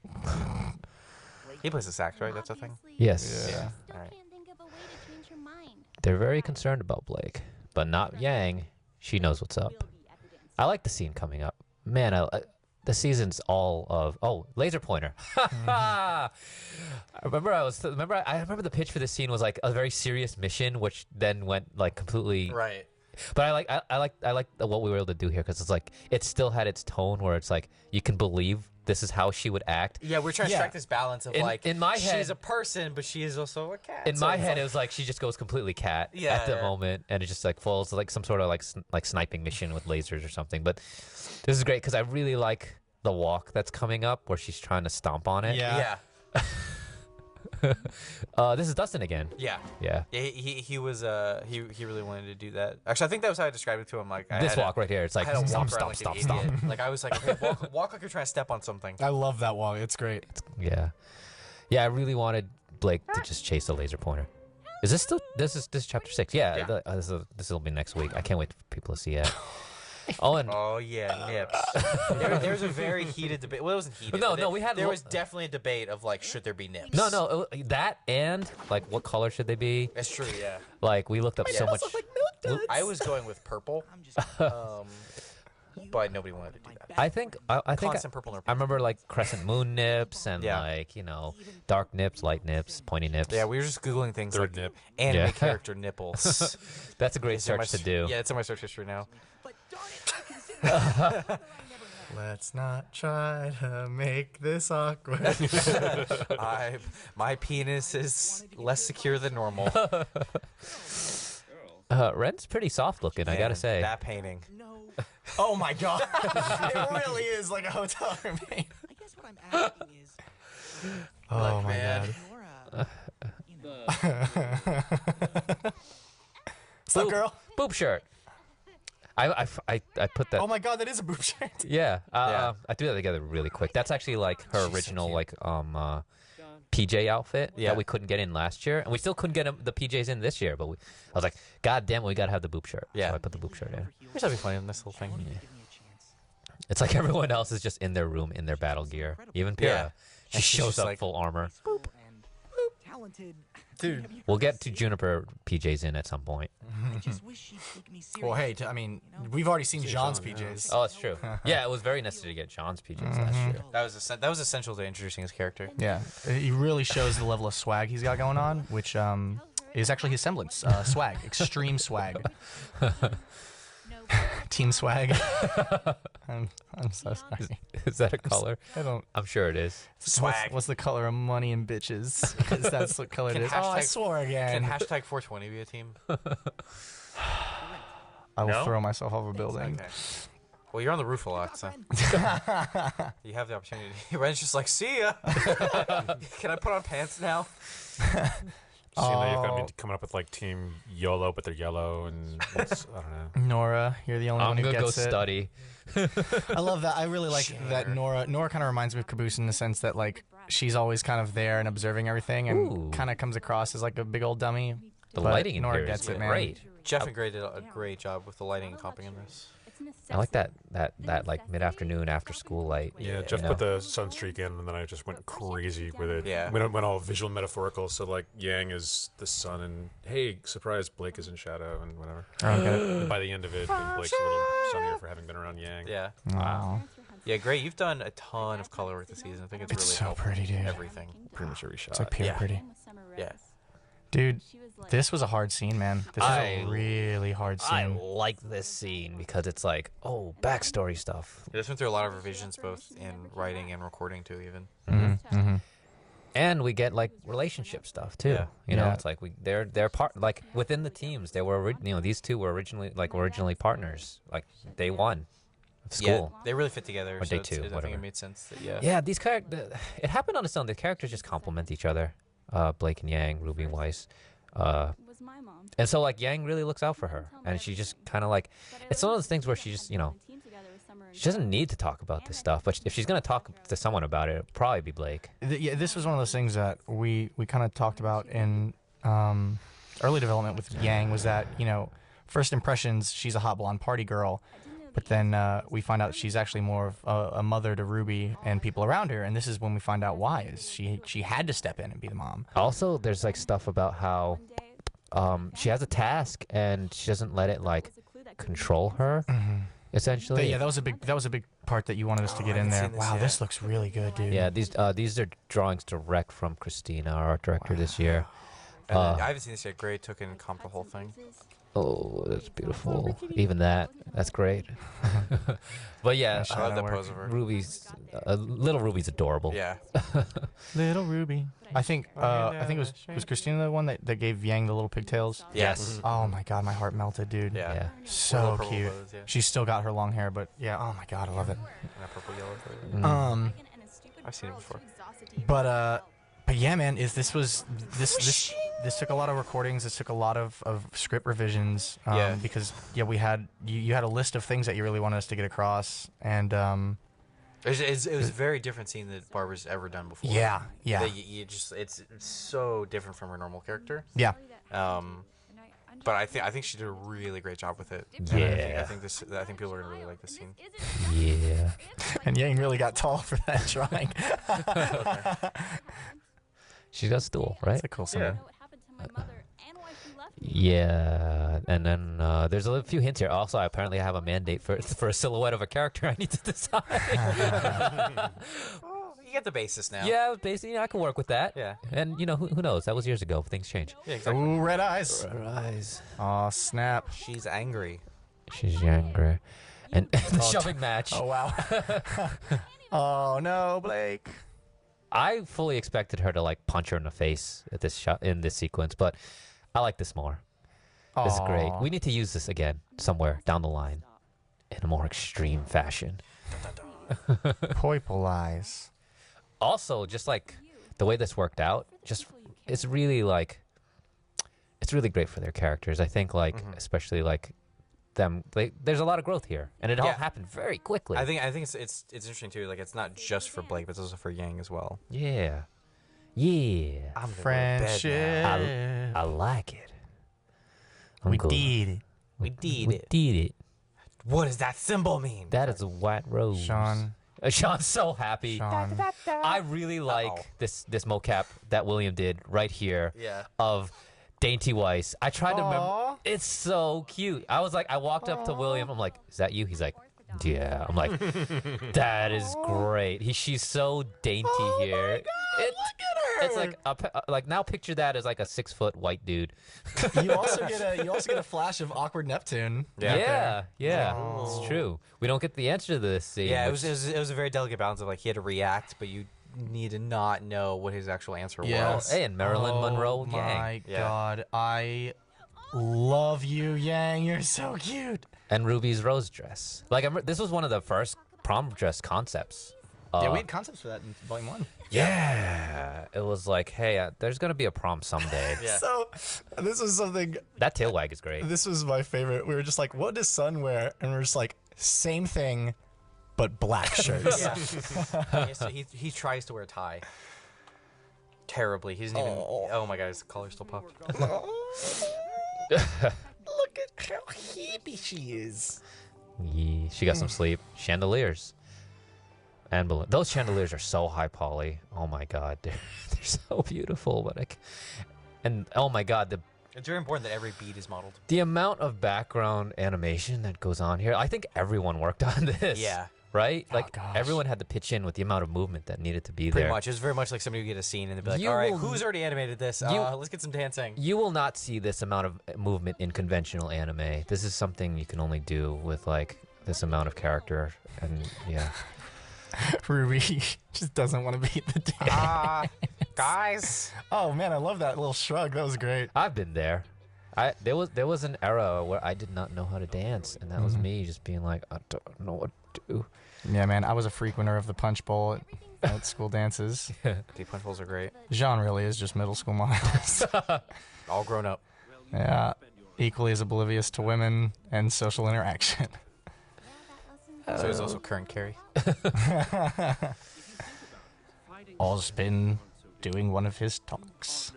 He plays the sax, right? That's a thing. Yes. Yeah. All right. They're very concerned about Blake, but not Yang. She knows what's up. I like the scene coming up. Man, the season's all of laser pointer. I remember I remember the pitch for this scene was like a very serious mission, which then went like completely Right. But I like what we were able to do here because it's like it still had its tone where it's like you can believe this is how she would act. Yeah, we're trying to strike this balance of in my head, she's a person, but she is also a cat. In my head, it was like she just goes completely cat at the moment, and it just like falls like some sort of like sniping mission with lasers or something. But this is great because I really like the walk that's coming up where she's trying to stomp on it. Yeah. This is Dustin again. Yeah. Yeah. He was he really wanted to do that. Actually, I think that was how I described it to him. Like this walk right here, it's like stomp. Like I was like, okay, walk like you're trying to step on something. I love that walk. It's great. Yeah. I really wanted Blake to just chase the laser pointer. Is this still? This is chapter 6. Yeah. This will be next week. I can't wait for people to see it. Oh yeah, nips. There was a very heated debate. Well, it wasn't heated. No, there was definitely a debate of like, should there be nips? No, that and like what color should they be? That's true. Yeah. Like we looked up so much. I was going with purple, but nobody wanted to do that. I think Constant purple. I remember like crescent moon nips and like dark nips, light nips, pointy nips. Yeah, we were just googling things Third like nip. anime character nipples. That's a great search to do. Yeah, it's in my search history now. Let's not try to make this awkward. My penis is less secure than normal. Ren's pretty soft looking, I gotta say. That painting. Oh my god. It really is like a hotel room painting. I guess what I'm asking is, Oh my man. god. What's up, girl? Boob shirt. I put that. Oh my god, that is a boob shirt. Yeah. I threw that together really quick. That's actually like her original PJ outfit that we couldn't get in last year, and we still couldn't get the PJs in this year. But I was like, God damn, we gotta have the boob shirt. Yeah. So I put the boob shirt in. Here's that'd be funny in this whole thing. Yeah. It's like everyone else is just in their room in their battle gear. Even Pyrrha, she shows up full armor. talented. Dude. We'll get to Juniper PJs in at some point. I just wish she'd take me seriously. Well, hey, I mean, we've already seen John's PJs. Oh, it's true. Yeah, it was very necessary to get John's PJs last year. That was essential to introducing his character. Yeah, he really shows the level of swag he's got going on, which is actually his semblance. Swag, extreme swag. Team swag. I'm so sorry. Is that a color? I don't. I'm sure it is. Swag. What's the color of money and bitches? Because that's what color it is. Oh, I swore again. Can hashtag 420 be a team? I will throw myself off a building. Okay. Well, you're on the roof a lot, so you have the opportunity. Ren's just like, see ya. Can I put on pants now? So now you've got me coming up with like Team YOLO, but they're yellow, and I don't know. Nora, you're the only one who I'm gonna gets go it. study. I love that. I really like that Nora. Nora kind of reminds me of Caboose in the sense that like she's always kind of there and observing everything, and kind of comes across as like a big old dummy. The but lighting in Nora here gets is it, man. great. Jeff and Gray did a great job with the lighting and comping in this. I like that like mid-afternoon after school light. Yeah, Jeff put the sun streak in, and then I just went crazy with it. Yeah. Went all visual and metaphorical. So like Yang is the sun, and hey, surprise, Blake is in shadow, and whatever. And by the end of it, Blake's a little sunnier for having been around Yang. Yeah. Wow. Yeah, Gray, you've done a ton of color work this season. I think it's really so helped pretty, dude. everything. Pretty much every shot. It's like pure Yeah. pretty. Yeah. Dude, this was a hard scene, man. This was a really hard I scene. like this scene because it's like, oh, backstory stuff. This went through a lot of revisions, both in writing and recording, too, even. And we get like relationship stuff too. Yeah. You know, Yeah. it's like they're part like within the teams. They were these two were originally partners like day one of school. Yeah, they really fit together. Or so day two, I think whatever. it made sense. That, Yeah, these characters. It happened on its own. The characters just complement each other. Blake and Yang, Rwby and Weiss. And so like Yang really looks out for her, and she just kind of like it's one of those things where she just she doesn't need to talk about this stuff, but if she's gonna talk to someone about it, it'll probably be Blake. Yeah, this was one of those things that we kind of talked about in early development with Yang, was that, you know, first impressions, she's a hot blonde party girl, but then we find out she's actually more of a mother to Rwby and people around her, and this is when we find out why. Is she had to step in and be the mom. Also, there's like stuff about how she has a task and she doesn't let it like control her. Essentially, Yeah, that was a big part that you wanted us to get in there. Wow, this looks really good, dude. yeah. These are drawings direct from Christina, our art director this year. And then, I haven't seen this yet. Gray took and comped the whole thing. Oh, that's beautiful. Even that's great. But yeah, I love that pose of her. Little Ruby's adorable. Yeah. Little Ruby. I think it was Christina the one that gave Yang the little pigtails. Yes. Oh my god, my heart melted, dude. Yeah. Yeah. So purple cute. bows, yeah. She's still got her long hair, but yeah, oh my god, I love it. And that purple yellow. I've seen it before. But yeah, man, this took a lot of recordings. This took a lot of script revisions. Yeah. Because we had you had a list of things that you really wanted us to get across, and it was a very different scene that Barbara's ever done before. yeah. That it's so different from her normal character. Yeah. But I think she did a really great job with it. And Yeah. I think people are gonna really like this scene. Yeah. And Yang really got tall for that drawing. She got stool, right? It's a cool scene. Yeah. Yeah, and then there's a few hints here. Also, I apparently have a mandate for a silhouette of a character I need to decide. Oh, you get the basis now. Yeah, basically, I can work with that. Yeah. And who knows? That was years ago. Things change. Yeah, exactly. Ooh, red eyes. Rise. Oh snap. She's angry. She's younger, and the shoving match. Oh wow. Oh no, Blake. I fully expected her to like punch her in the face at this shot in this sequence, but I like this more. This is great. Aw. We need to use this again somewhere down the line in a more extreme fashion. Purple eyes. Also, just like the way this worked out, it's really great for their characters. I think especially like them, there's a lot of growth here, and it all Yeah. happened very quickly. I think it's interesting too. Like it's not just for Blake, but it's also for Yang as well. Yeah. I'm Friendship. I like it. We good. did it. We did We it. did it. What does that symbol mean? That is a white rose. Sean. Sean's so happy. Sean. I really like this mocap that William did right here Yeah. of Dainty Weiss. I tried to remember. Aw. It's so cute. I walked up to William. I'm like, is that you? He's like, yeah. I'm like, that is great. She's so dainty here. Look at her. It's like now picture that as like a 6-foot white dude. You also get a flash of awkward Neptune. Yeah. It's true. We don't get the answer to this scene. Yeah, it which- was a very delicate balance of like he had to react, but you need to not know what his actual answer Yes. was. Hey, and Marilyn Monroe Oh Yang. my Yeah. god, I love you, Yang. You're so cute. And Ruby's rose dress. Like this was one of the first prom dress concepts. Yeah, we had concepts for that in Volume 1. Yeah, it was like, hey, there's gonna be a prom someday. Yeah. So, this was something, That tail wag is great. this was my favorite. We were just like, what does Sun wear? And we're just like, same thing, but black shirts. Yeah. he tries to wear a tie. Terribly. He doesn't even. Oh my god, his collar still popped. Look at how hippie she is. Yeah, she got some sleep. Chandeliers. And those chandeliers are so high poly. Oh my god, they're so beautiful. But and oh my god, It's very important that every beat is modeled. the amount of background animation that goes on here. I think everyone worked on this. Yeah. Right? Oh, Like gosh. everyone had to pitch in with the amount of movement that needed to be Pretty there. much. It was very much like somebody would get a scene and they'd be like, You all right, will- who's already animated this? you- Let's get some dancing. You will not see this amount of movement in conventional anime. This is something you can only do with like this amount of character, and yeah. Ruby just doesn't want to be the dance. Guys. Oh man, I love that little shrug. That was great. I've been there. There was an era where I did not know how to dance, and that was me just being like, I don't know what to do. Yeah, man, I was a frequenter of the punch bowl at school dances. The punch bowls are great. Jean really is just middle school models. All grown up. Yeah, equally as oblivious to women and social interaction. So he's also current carry. All's been doing one of his talks,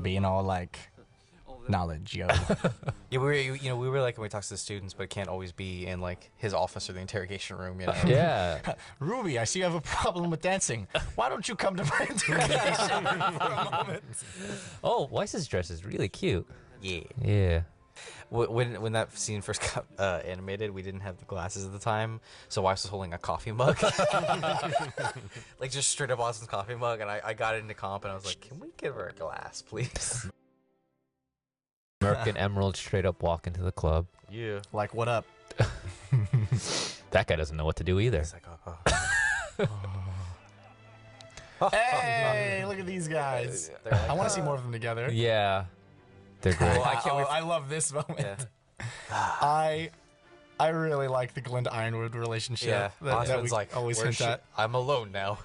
being all like, knowledge, yo. Yeah, we were like when we talk to the students, but it can't always be in like his office or the interrogation room, you know. Yeah. Ruby, I see you have a problem with dancing. Why don't you come to my interrogation room for a moment? Oh, Weiss's dress is really cute. Yeah. Yeah. When that scene first got animated, we didn't have the glasses at the time, so Weiss was holding a coffee mug, like just straight up Austin's coffee mug, and I got it into comp, and I was like, "Can we give her a glass, please?" Merc and Emerald straight up walk into the club. Yeah. Like, what up? That guy doesn't know what to do either. It's like, oh. Hey, look at these guys. They're like, I want to see more of them together. Yeah. They're great. Well, I can't wait. I love this moment. Yeah. I really like the Glinda Ironwood relationship. Yeah. That Osmond's we like, always "Where's hint at. I'm alone now.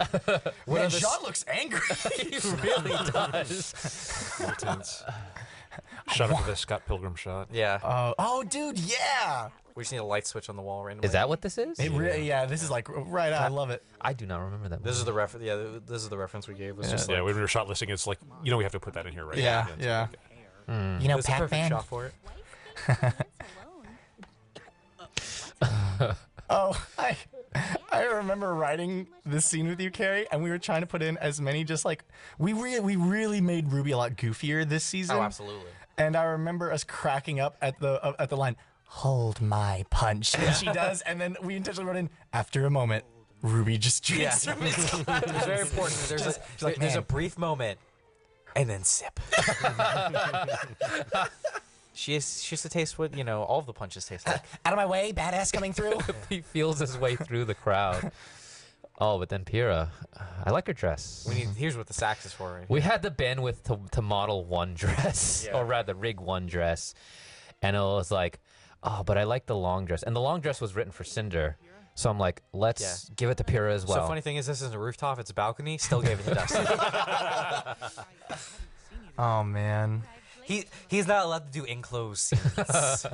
Man, Jean looks angry. He really does. Intense. Shot up to the Scott Pilgrim shot. Yeah. Oh, dude, yeah. We just need a light switch on the wall randomly. Is that what this is? Yeah, this is like right on. I love it. I do not remember that. This is the reference. Yeah, this is the reference we gave. Was just Yeah, like, when we were shot listing, it's like, you know, we have to put that in here, right? Yeah, It's yeah. okay. You know, this is a perfect Pac-Man. shot for it. Oh, I remember writing this scene with you, Carrie, and we were trying to put in as many just like we really made Rwby a lot goofier this season. Oh, absolutely. And I remember us cracking up at the line, "Hold my punch," and she does, and then we intentionally wrote in, "After a moment, Rwby just drinks from his glass." It's very important. There's there's a "Man." brief moment, and then sip. She has to taste what all of the punches taste like. Out of my way, badass coming through. He feels his way through the crowd. Oh, but then Pyrrha, I like her dress. Here's what the sax is for. Right? We had the bandwidth to model one dress, Yeah. or rather rig one dress, and it was like, oh, but I like the long dress, and the long dress was written for Cinder, so I'm like, let's give it to Pyrrha as well. So funny thing is, this isn't a rooftop; it's a balcony. Still gave it to Dustin. Oh man, He's not allowed to do enclosed scenes.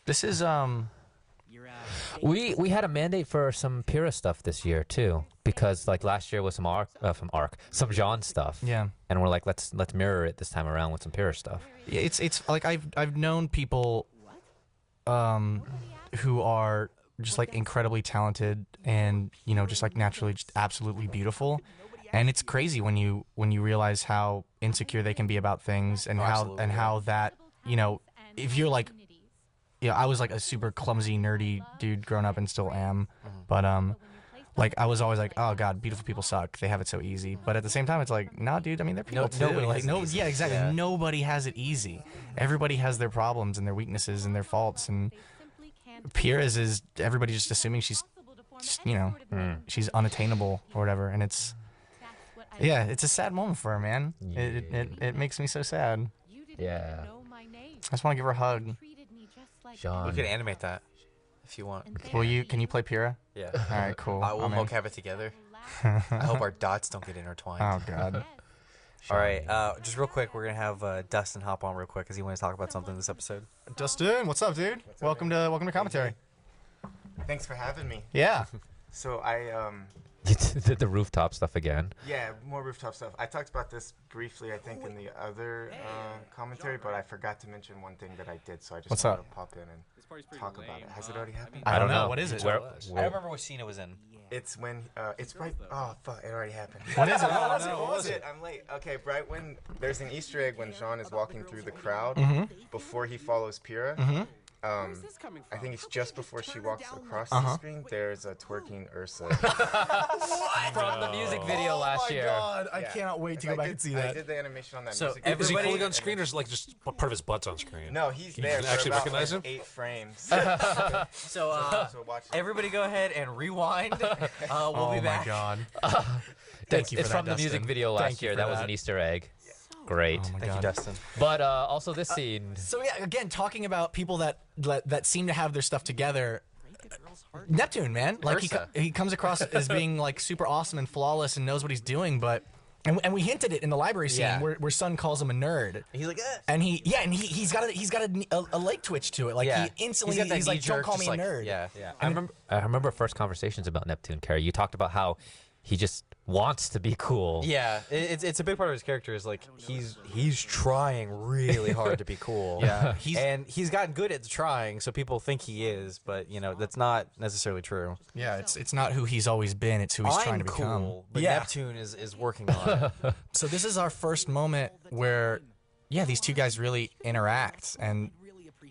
this is We had a mandate for some Pyrrha stuff this year too, because like last year was some Jean stuff. Yeah. And we're like, let's mirror it this time around with some Pyrrha stuff. Yeah, it's like I've known people who are just like incredibly talented and just like naturally just absolutely beautiful, and it's crazy when you realize how insecure they can be about things and how that if you're like I was like a super clumsy nerdy dude growing up and still am, but like I was always like, oh god, beautiful people suck, they have it so easy. But at the same time it's like, nah dude, I mean they're people too. Nobody Like, has it easy. yeah, exactly. Yeah. Nobody has it easy. Everybody has their problems and their weaknesses and their faults, and Pyrrha's is everybody just assuming she's she's unattainable or whatever, and it's it's a sad moment for her, man. It makes me so sad. Yeah. I just want to give her a hug. Jean. We could animate that if you want. Can you play Pyrrha? Yeah. All right, cool. We'll I'm in. mocap it together. I hope our dots don't get intertwined. Oh god. All right, just real quick, we're gonna have Dustin hop on real quick because he wants to talk about something this episode. Dustin, what's up, dude? Welcome to commentary. Thanks for having me. Yeah. So I You did the rooftop stuff again. yeah, more rooftop stuff. I talked about this briefly, I think, in the other commentary, but I forgot to mention one thing that I did, so I just What's wanted up? to pop in and talk about it. Has it already happened? I don't know. What is it? Where, I don't remember what scene it was in. It's when it's right. Oh fuck! It already happened. What is it? What was it? I'm late. Okay, right when there's an Easter egg when Jean is walking through the crowd before he follows Pyrrha. I think it's just before she walks across the screen. There's a twerking Ursa. From the music video last year. God, I Yeah. cannot wait to I go back did- and see I that. did the animation on that So music. Is he video. fully on screen, or is like just part of his butt's on screen? No, he's You there. can for actually about, recognize like, him? 8 frames. So So watch it. everybody go ahead and rewind. We'll Oh be my back. god. Thank you for It's that, from the music Dustin. video Thank last you year. for That was an Easter egg. Great. Oh my Thank god. you, Dustin. But also this scene. So yeah, again, talking about people that seem to have their stuff together. Neptune, man, like Ursa. he comes across as being like super awesome and flawless and knows what he's doing, but and we hinted it in the library scene Yeah. where Sun calls him a nerd. He's like, And he's got a leg twitch to it. Like yeah. he instantly got that he's like, don't knee-jerk, call just me a like- nerd. Yeah, yeah. I remember first conversations about Neptune, Carrie. You talked about how he just wants to be cool. Yeah, it's a big part of his character is like he's trying really hard to be cool. Yeah, he's gotten good at trying, so people think he is, but that's not necessarily true. Yeah, it's not who he's always been. It's who he's trying to become. Cool, but yeah. Neptune is working on it. So this is our first moment where, these two guys really interact, and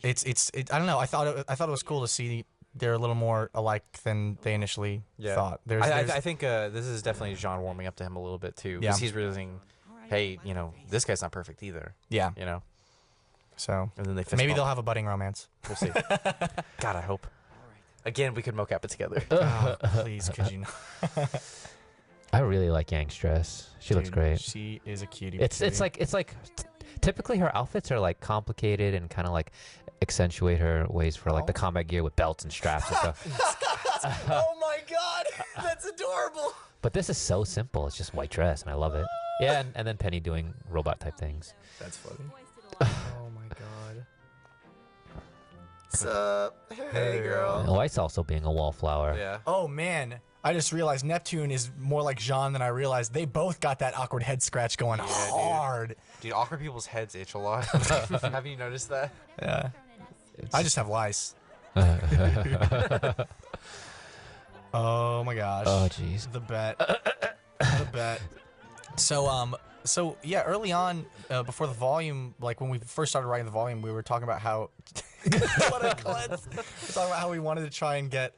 it's I don't know. I thought it was cool to see they're a little more alike than they initially thought. I think this is definitely Jean warming up to him a little bit too, because Yeah. he's realizing, hey, this guy's not perfect either. Yeah. So And then they fist maybe bump. they'll have a budding romance. We'll see. God, I hope. Again, we could mocap it together. Oh, please, could you not? I really like Yang's dress. She looks Dude, great. She is a cutie. It's like typically her outfits are like complicated and kind of like accentuate her ways for like the combat gear with belts and straps and stuff. Oh my god, that's adorable. But this is so simple. It's just white dress and I love it. Yeah, and then Penny doing robot type things. That's funny. Oh my god. What's up? Hey, girl. And White's also being a wallflower. Yeah. Oh man, I just realized Neptune is more like Jean than I realized. They both got that awkward head scratch going hard. Dude, awkward people's heads itch a lot. Have you noticed that? Yeah. I just have lice. Oh my gosh. Oh jeez. The bet. The bet. So yeah, early on, before the volume, like when we first started writing the volume, we were talking about how what a klutz. We were talking about how we wanted to try and get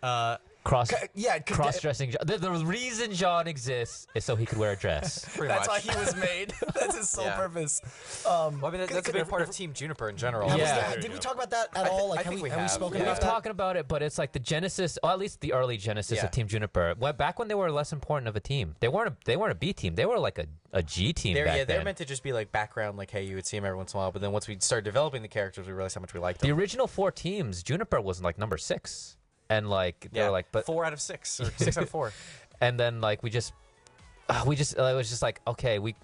Cross-dressing. The reason Jean exists is so he could wear a dress. That's why he was made. That's his sole purpose. Well, I mean, that's a big part of Team Juniper in general. Yeah. Did we talk about that at all? Like, have we spoken We've about that? talking about it, but it's like the genesis, or at least the early genesis of Team Juniper. Back when they were less important of a team, they weren't a B team. They were like a G team. They're meant to just be like background, like hey, you would see them every once in a while. But then once we started developing the characters, we realized how much we liked them. The original 4 teams, Juniper was like number 6, and like they were like, but 4 out of 6 or 6 out of 4. And then like we just it was just like okay, we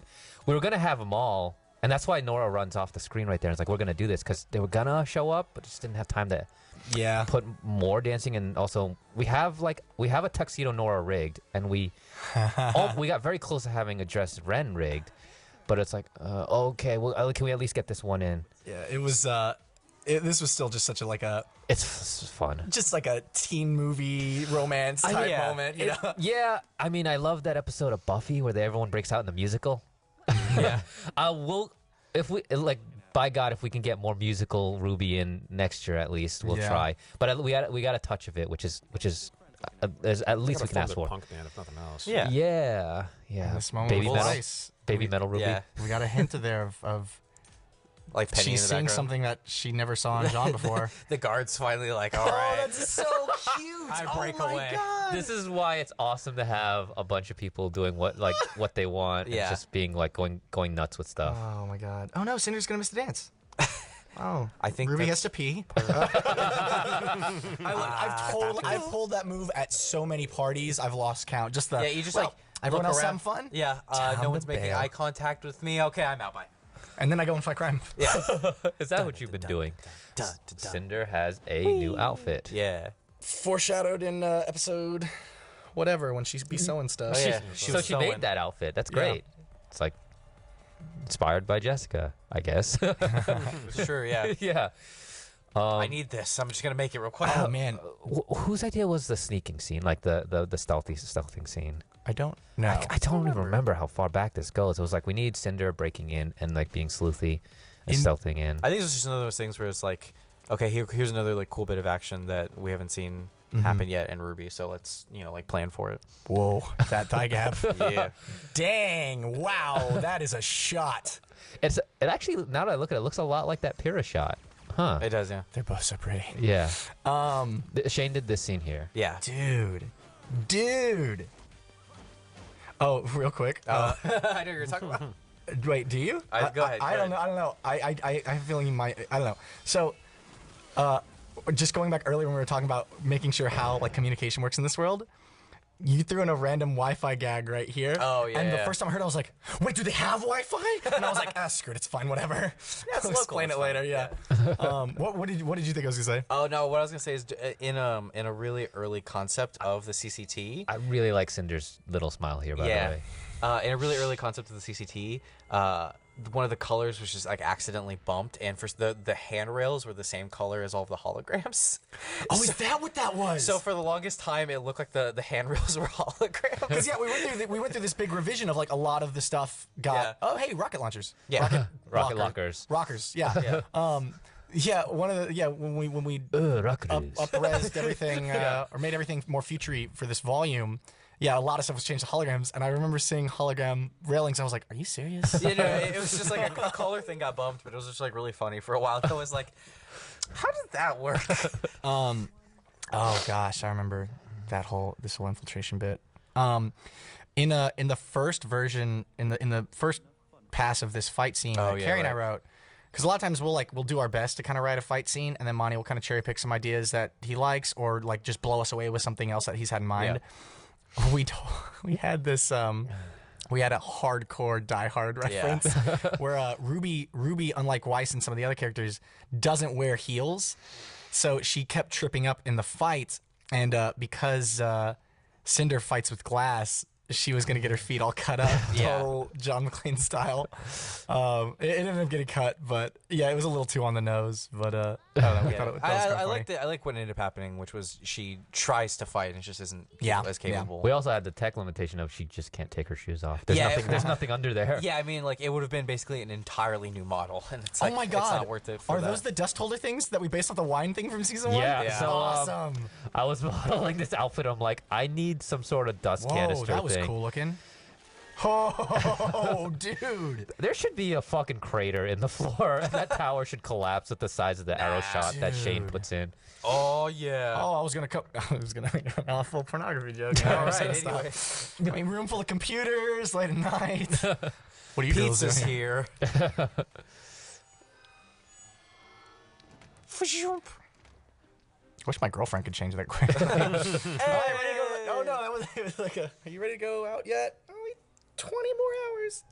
were gonna have them all, and that's why Nora runs off the screen right there. And it's like we're gonna do this because they were gonna show up, but just didn't have time to put more dancing. And also we have a tuxedo Nora rigged, and we got very close to having a dress Ren rigged, but it's like okay, well can we at least get this one in? Yeah, it was. This was still just such a it's fun, just like a teen movie romance type moment. You know? Yeah, I mean, I love that episode of Buffy where everyone breaks out in the musical. Yeah, if we like, by God, if we can get more musical Rwby in next year, at least we'll try. But we got a touch of it, which is at least we can ask for. Punk band, if nothing else. Yeah. This moment Baby was metal, nice. baby metal Rwby. Yeah. We got a hint there of Like Penny she's in the seeing background. something that she never saw in Jean before. The guard's finally like, all right. that's so cute. I break oh my away. God. This is why it's awesome to have a bunch of people doing what they want, and just being like going nuts with stuff. Oh my God. Oh no, Cinder's gonna miss the dance. Oh, I think Rwby has to pee. I've pulled that move at so many parties. I've lost count. Just the you just everyone look else around. having fun. Yeah, no one's making eye contact with me. Okay, I'm out. Bye. And then I go and fight crime. Yeah. Is that what you've been doing? Cinder has a new outfit. Yeah. Foreshadowed in episode whatever when she's be sewing stuff. Oh, yeah. So she made that outfit. That's great. It's like inspired by Jessica, I guess. Sure, yeah. Yeah. I need this. I'm just gonna make it real quick. Oh man, Whose idea was the sneaking scene, like the stealthing scene? I don't know. I don't even remember how far back this goes. It was like we need Cinder breaking in and like being sleuthy and stealthing in. I think it's just one of those things where it's like, okay, here's another like cool bit of action that we haven't seen happen yet in Rwby, so let's like plan for it. Whoa, that thigh gap. Yeah. Dang! Wow, that is a shot. It actually, now that I look at it, looks a lot like that Pyrrha shot. Huh. It does, yeah. They're both so pretty. Yeah. Shane did this scene here. Yeah. Dude. Oh, real quick. I know you're talking about. Wait, do you? Go ahead. I don't know. I have a feeling you might. I don't know. So, just going back earlier when we were talking about making sure how like communication works in this world, you threw in a random Wi-Fi gag right here. Oh yeah. And the first time I heard it, I was like, "Wait, do they have Wi-Fi?" And I was like, "Screw it, it's fine, whatever." Yeah, it's I'll local, explain it's it later. fine. Yeah. What did you think I was gonna say? Oh no, what I was gonna say is in a really early concept of the CCT. I really like Cinder's little smile here, by the way. In a really early concept of the CCT, one of the colors was just like accidentally bumped, and for the handrails were the same color as all of the holograms. Oh, is that what that was? So for the longest time, it looked like the handrails were holograms. Because we went through this big revision of like a lot of the stuff got. Yeah. Oh, hey, rocket launchers. Yeah. Rocket lockers. Rockers. Yeah. Yeah. One of the when we Rockers. up-resed everything or made everything more futury for this volume. yeah, a lot of stuff was changed to holograms, and I remember seeing hologram railings. I was like, "Are you serious?" You know, it was just like a color thing got bumped, but it was just like really funny for a while. I was like, how did that work? Oh gosh, I remember this whole infiltration bit. In the first version, in the first pass of this fight scene that Carrie and I wrote, because a lot of times we'll do our best to kind of write a fight scene, and then Monty will kind of cherry pick some ideas that he likes, or like just blow us away with something else that he's had in mind. We had this. We had a hardcore Die Hard reference where Rwby, unlike Weiss and some of the other characters, doesn't wear heels, so she kept tripping up in the fight, and because Cinder fights with glass, she was going to get her feet all cut up, total John McClane style. It ended up getting cut, but yeah, it was a little too on the nose. But I don't know. We thought it was I like what ended up happening, which was she tries to fight and it just isn't as capable. We also had the tech limitation of she just can't take her shoes off. There's nothing under there. Yeah, I mean, like it would have been basically an entirely new model, and it's like, oh my god, it's not worth it. Are those the dust holder things that we based off the wine thing from season 1? Yeah, so awesome. I was modeling this outfit. I'm like, I need some sort of dust canister that was thing. cool looking. Oh, dude. There should be a fucking crater in the floor, and that tower should collapse at the size of the arrow shot that Shane puts in. Oh, yeah. Oh, I was going to make an awful pornography joke. All right, anyway. I mean, room full of computers, late at night. What are you Pizza's here. Wish my girlfriend could change that quick. Hey, ready to go? Oh, no, it was like are you ready to go out yet? Oh, 20 more hours.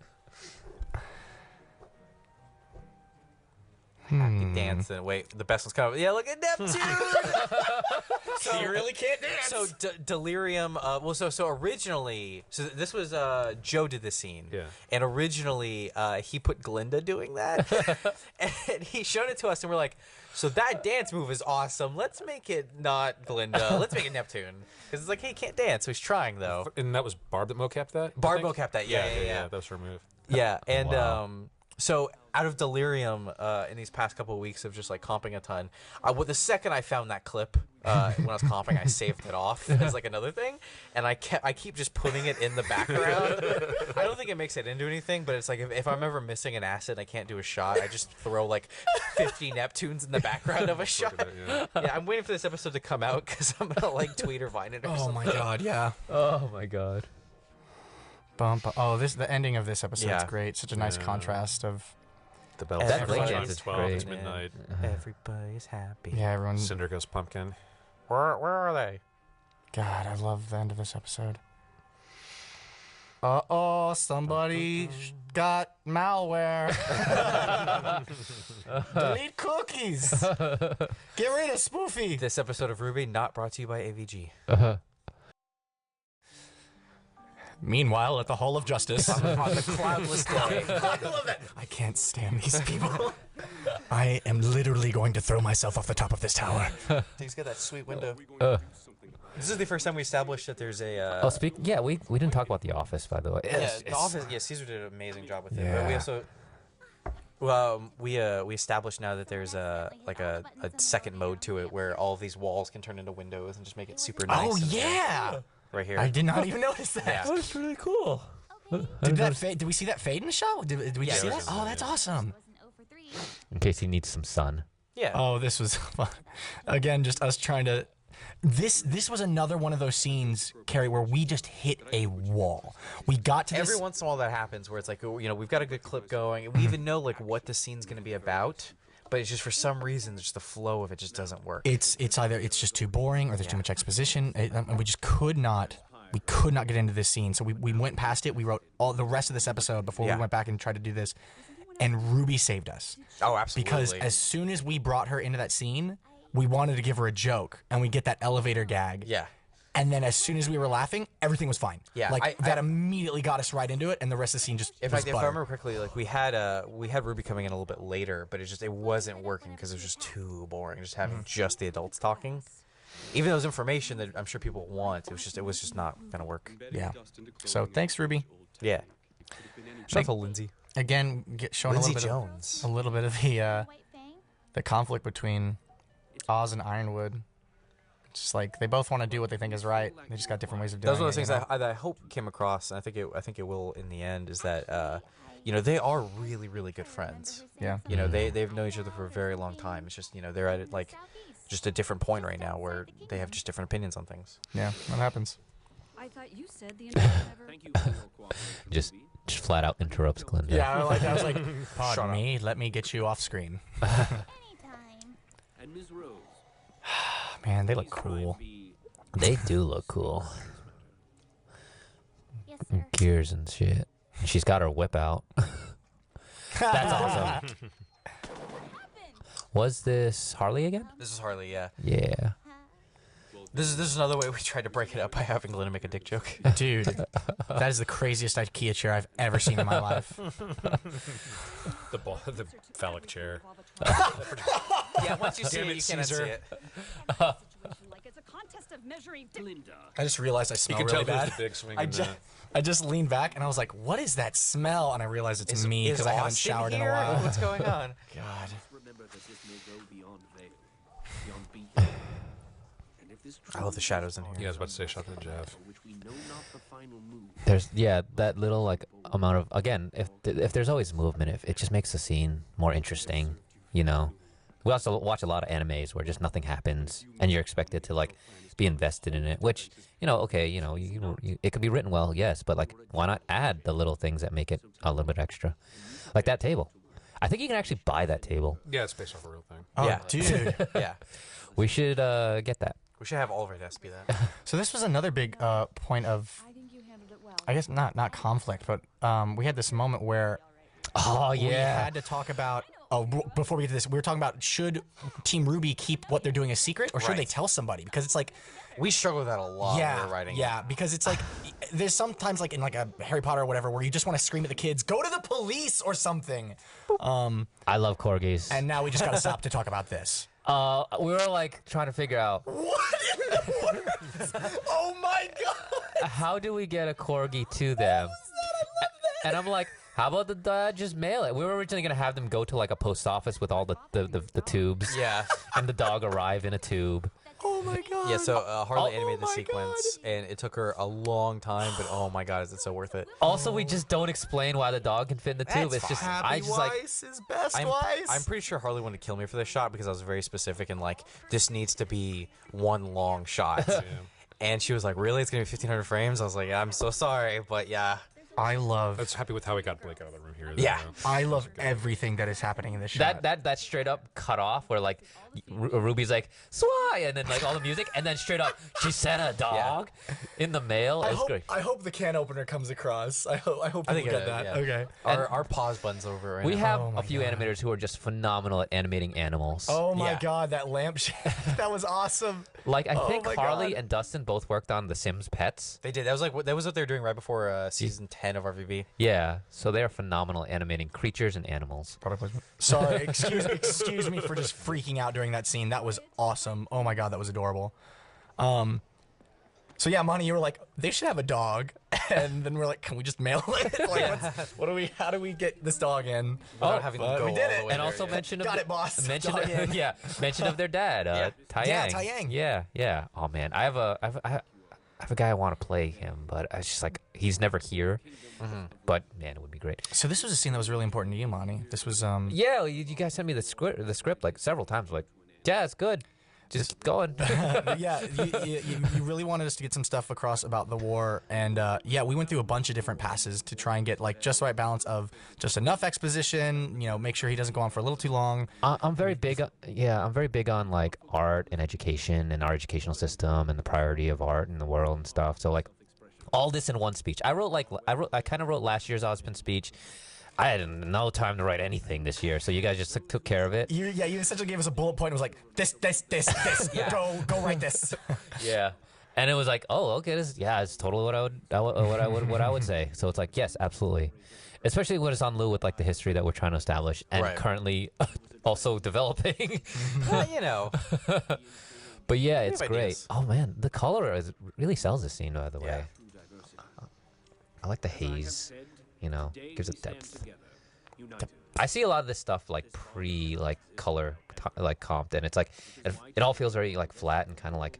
Happy dancing. Wait, the best one's coming. Yeah, look at Neptune. So you really can't dance. So Delirium. So originally, this was Joe did this scene. Yeah. And originally, he put Glinda doing that, and he showed it to us, and we're like, so that dance move is awesome. Let's make it not Glinda. Let's make it Neptune, because it's like, hey, he can't dance, so he's trying though. And that was Barb that mocapped that? Barb mocapped that. Yeah. That was her move. Yeah, and Wow. so out of Delirium in these past couple of weeks of just like comping a ton, the second I found that clip when I was comping, I saved it off as like another thing, and I keep just putting it in the background. I don't think it makes it into anything, but it's like if I'm ever missing an asset and I can't do a shot, I just throw like 50 Neptunes in the background of a shot. Yeah, I'm waiting for this episode to come out because I'm gonna like tweet or Vine it or something. Oh my god, yeah. Oh my god. Oh, the ending of this episode is great. Such a nice contrast of the bells. That Everyone break dance dance is 12 great. is midnight. Everybody's happy. yeah, everyone. Cinder goes pumpkin. Where are they? God, I love the end of this episode. Uh-oh, somebody got malware. Delete cookies. Get rid of Spoofy. This episode of Rwby not brought to you by AVG. Meanwhile, at the Hall of Justice. On the cloudless day. I love that. I can't stand these people. I am literally going to throw myself off the top of this tower. He's got that sweet window. This is the first time we established that there's a. Yeah, we didn't talk about The Office, by the way. The Office. Yeah, Caesar did an amazing job with it. Yeah. But we also. Well, we established now that there's a second mode to it where all of these walls can turn into windows and just make it super nice. Oh yeah. Right here. I did not even notice that. Yeah. That's really cool. Did that fade? Did we see that fade in the show? Did we see that? was Oh, that's awesome. In case he needs some sun. Yeah. Oh, this was fun. Again, just us trying to. This was another one of those scenes, Carrie, where we just hit a wall. We got to Every this. once in a while that happens where it's like, we've got a good clip going, and we even know like what the scene's going to be about, but it's just for some reason just the flow of it just doesn't work. It's either it's just too boring or there's too much exposition, and we just could not get into this scene. So we went past it. We wrote all the rest of this episode before we went back and tried to do this, and Rwby saved us. Oh, absolutely. Because as soon as we brought her into that scene, we wanted to give her a joke, and we get that elevator gag. Yeah. And then as soon as we were laughing, everything was fine. Yeah, like that immediately got us right into it, and the rest of the scene just. If was I butter. remember correctly, like we had Rwby coming in a little bit later, but it wasn't working because it was just too boring, just having just the adults talking. Even though it was information that I'm sure people want, it was just not gonna work. Yeah. So thanks, Rwby. Yeah. Shout out to Lindsay. Again, showing Lindsay a little bit Jones. a little bit of the conflict between Oz and Ironwood. Just like they both want to do what they think is right. They just got different ways of doing it. That's one of those things you know? that I hope came across, and I think it will in the end. Is that they are really, really good friends. Yeah. They've known each other for a very long time. It's just they're at like just a different point right now where they have just different opinions on things. Yeah, that happens. I thought you said the never. Just flat out interrupts Glinda. Yeah, I was like, pardon me, let me get you off screen. And Ms. Rose. Man, they look cool. They do look cool. Yes, sir. Gears and shit. She's got her whip out. That's awesome. Was this Harley again? This is Harley, yeah. Yeah. This is another way we tried to break it up by having Glenna make a dick joke. Dude, that is the craziest IKEA chair I've ever seen in my life. The phallic chair. Yeah, once you see Damn it, it, you cannot see Caesar. it. Like it's a contest of measuring. Glinda. I just realized I You smell can really tell bad. who's the big swing. I just leaned back and I was like, what is that smell? And I realized it's me because I haven't Austin showered in a here? while. What's going on? God. Remember that this may go beyond veil, beyond beat. And if this I love the shadows in Yeah, I here. was about to say shotgun jab. which we know not the final move. There's that little like amount of again if there's always movement, if it just makes the scene more interesting, We also watch a lot of animes where just nothing happens and you're expected to like be invested in it, which okay, it could be written well, yes, but like why not add the little things that make it a little bit extra, like that table. I think you can actually buy that table. Yeah, it's based off a real thing. Oh, Yeah. dude. Yeah. We should get that. We should have all of our desks be that. So this was another big point of, I think you handled it well. I guess not conflict, but we had this moment where Oh we had to talk about. Oh, before we get to this, we were talking about should Team Ruby keep what they're doing a secret, or should they Right. tell somebody? Because it's like, We struggle with that a lot when yeah, we're writing. yeah, because it's like there's sometimes like in like a Harry Potter or whatever where you just want to scream at the kids, go to the police or something. I love corgis. And now we just got to stop to talk about this. We were like trying to figure out What in the world? Oh my god! how do we get a corgi to them. And I'm like, how about the dad just mail it? We were originally gonna have them go to like a post office with all the tubes. Yeah. And the dog arrive in a tube. Oh my god! Yeah, so Harley Oh animated the my sequence, and it took her a long time, but oh my god, is it so worth it? Also, we just don't explain why the dog can fit in the tube. That's It's just fine. I just like Weiss is best I'm Weiss. pretty sure Harley wanted to kill me for this shot because I was very specific and like, this needs to be one long shot. And she was like, really? It's gonna be 1,500 frames? I was like, yeah, I'm so sorry, but yeah. I I love was happy with how we got Blake out of the room here. Yeah. I love everything that is happening in this shot. that straight up cut off where like Ruby's like Swai, and then like all the music, and then straight up she sent a dog in the mail. It was great. I hope the can opener comes across. I hope I people think get it- that. yeah. Okay. Our pause button's over right We now. have Oh my a few God. animators who are just phenomenal at animating animals. Oh my Yeah. god, that lampshade. That was awesome. Like I think my Harley God. and Dustin both worked on The Sims Pets. They did. That was what they were doing right before season 10 of RVB. Yeah, so they are phenomenal at animating creatures and animals. Sorry, excuse me for just freaking out during that scene. That was awesome. Oh my god, that was adorable. So yeah, Monty, you were like, they should have a dog, and then we're like, can we just mail it? Like, how do we get this dog in? Without having them but go we did all it. the way And there, also yeah. mention of Got the- it, boss. Mention Dog in. yeah, mention of their dad, Tai Yeah, Yang. Tai Yang. Yeah. Oh man, I have a guy I want to play him, but it's just like he's never here. But man, it would be great. So this was a scene that was really important to you, Monty. This was Yeah, you guys sent me the script like several times. Like, yeah, it's good. Just keep going. yeah, you really wanted us to get some stuff across about the war, and yeah, we went through a bunch of different passes to try and get like just the right balance of just enough exposition, make sure he doesn't go on for a little too long. I'm very big. I'm very big on like art and education and our educational system and the priority of art in the world and stuff. So like, all this in one speech. I kind of wrote last year's Ozpin speech. I had no time to write anything this year, so you guys just took care of it. You essentially gave us a bullet point. And was like this. Go write this. Yeah, and it was like, oh, okay, it's totally what I would say. So it's like, yes, absolutely, especially when it's on lieu with like the history that we're trying to establish and Right. currently also developing. Well, But yeah, it's have great. ideas. Oh man, the color really sells the scene, by the way. I like the haze. Gives it depth. I see a lot of this stuff like color like comped, and it's like it all feels very like flat and kind of like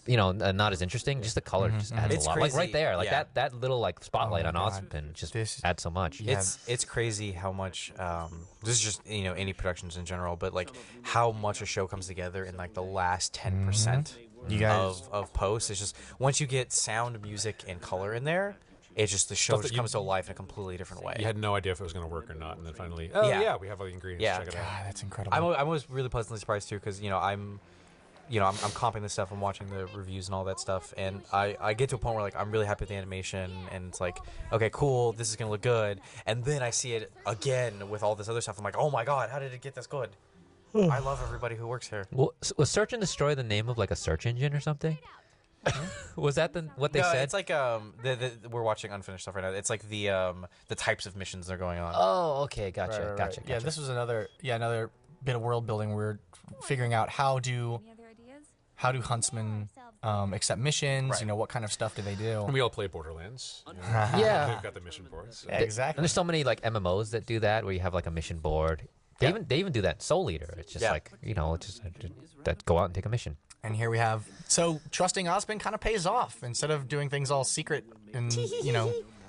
not as interesting. Just the color just adds It's a lot. crazy. Like right there, like Yeah. that little like spotlight Oh on my God. Ozpin just This- adds so much. Yeah. It's crazy how much this is just indie productions in general, but like how much a show comes together in like the last 10% You guys- of posts. It's just once you get sound, music, and color in there, it's just the show Stuff that just you- comes to life in a completely different way. You had no idea if it was going to work or not, and then finally, Yeah. we have all the ingredients. Yeah. Check it out. God, that's incredible. I was really pleasantly surprised too, because I'm comping this stuff, I'm watching the reviews and all that stuff, and I get to a point where like I'm really happy with the animation, and it's like, okay, cool, this is gonna look good, and then I see it again with all this other stuff. I'm like, oh my god, how did it get this good? I love everybody who works here. Well, was Search and Destroy the name of like a search engine or something? Was that what they No, said? it's like we're watching unfinished stuff right now. It's like the types of missions they're going on. Oh, okay, gotcha, Right, right, gotcha, right. Yeah, gotcha. this was another bit of world building. We're figuring out how do huntsmen accept missions. Right. What kind of stuff do they do? And we all play Borderlands. Yeah. They've got the mission boards. So. And Exactly. there's so many like MMOs that do that, where you have like a mission board. They even do that in Soul Eater. It's just like it's just that go out and take a mission. And here we have trusting Ozpin kind of pays off instead of doing things all secret and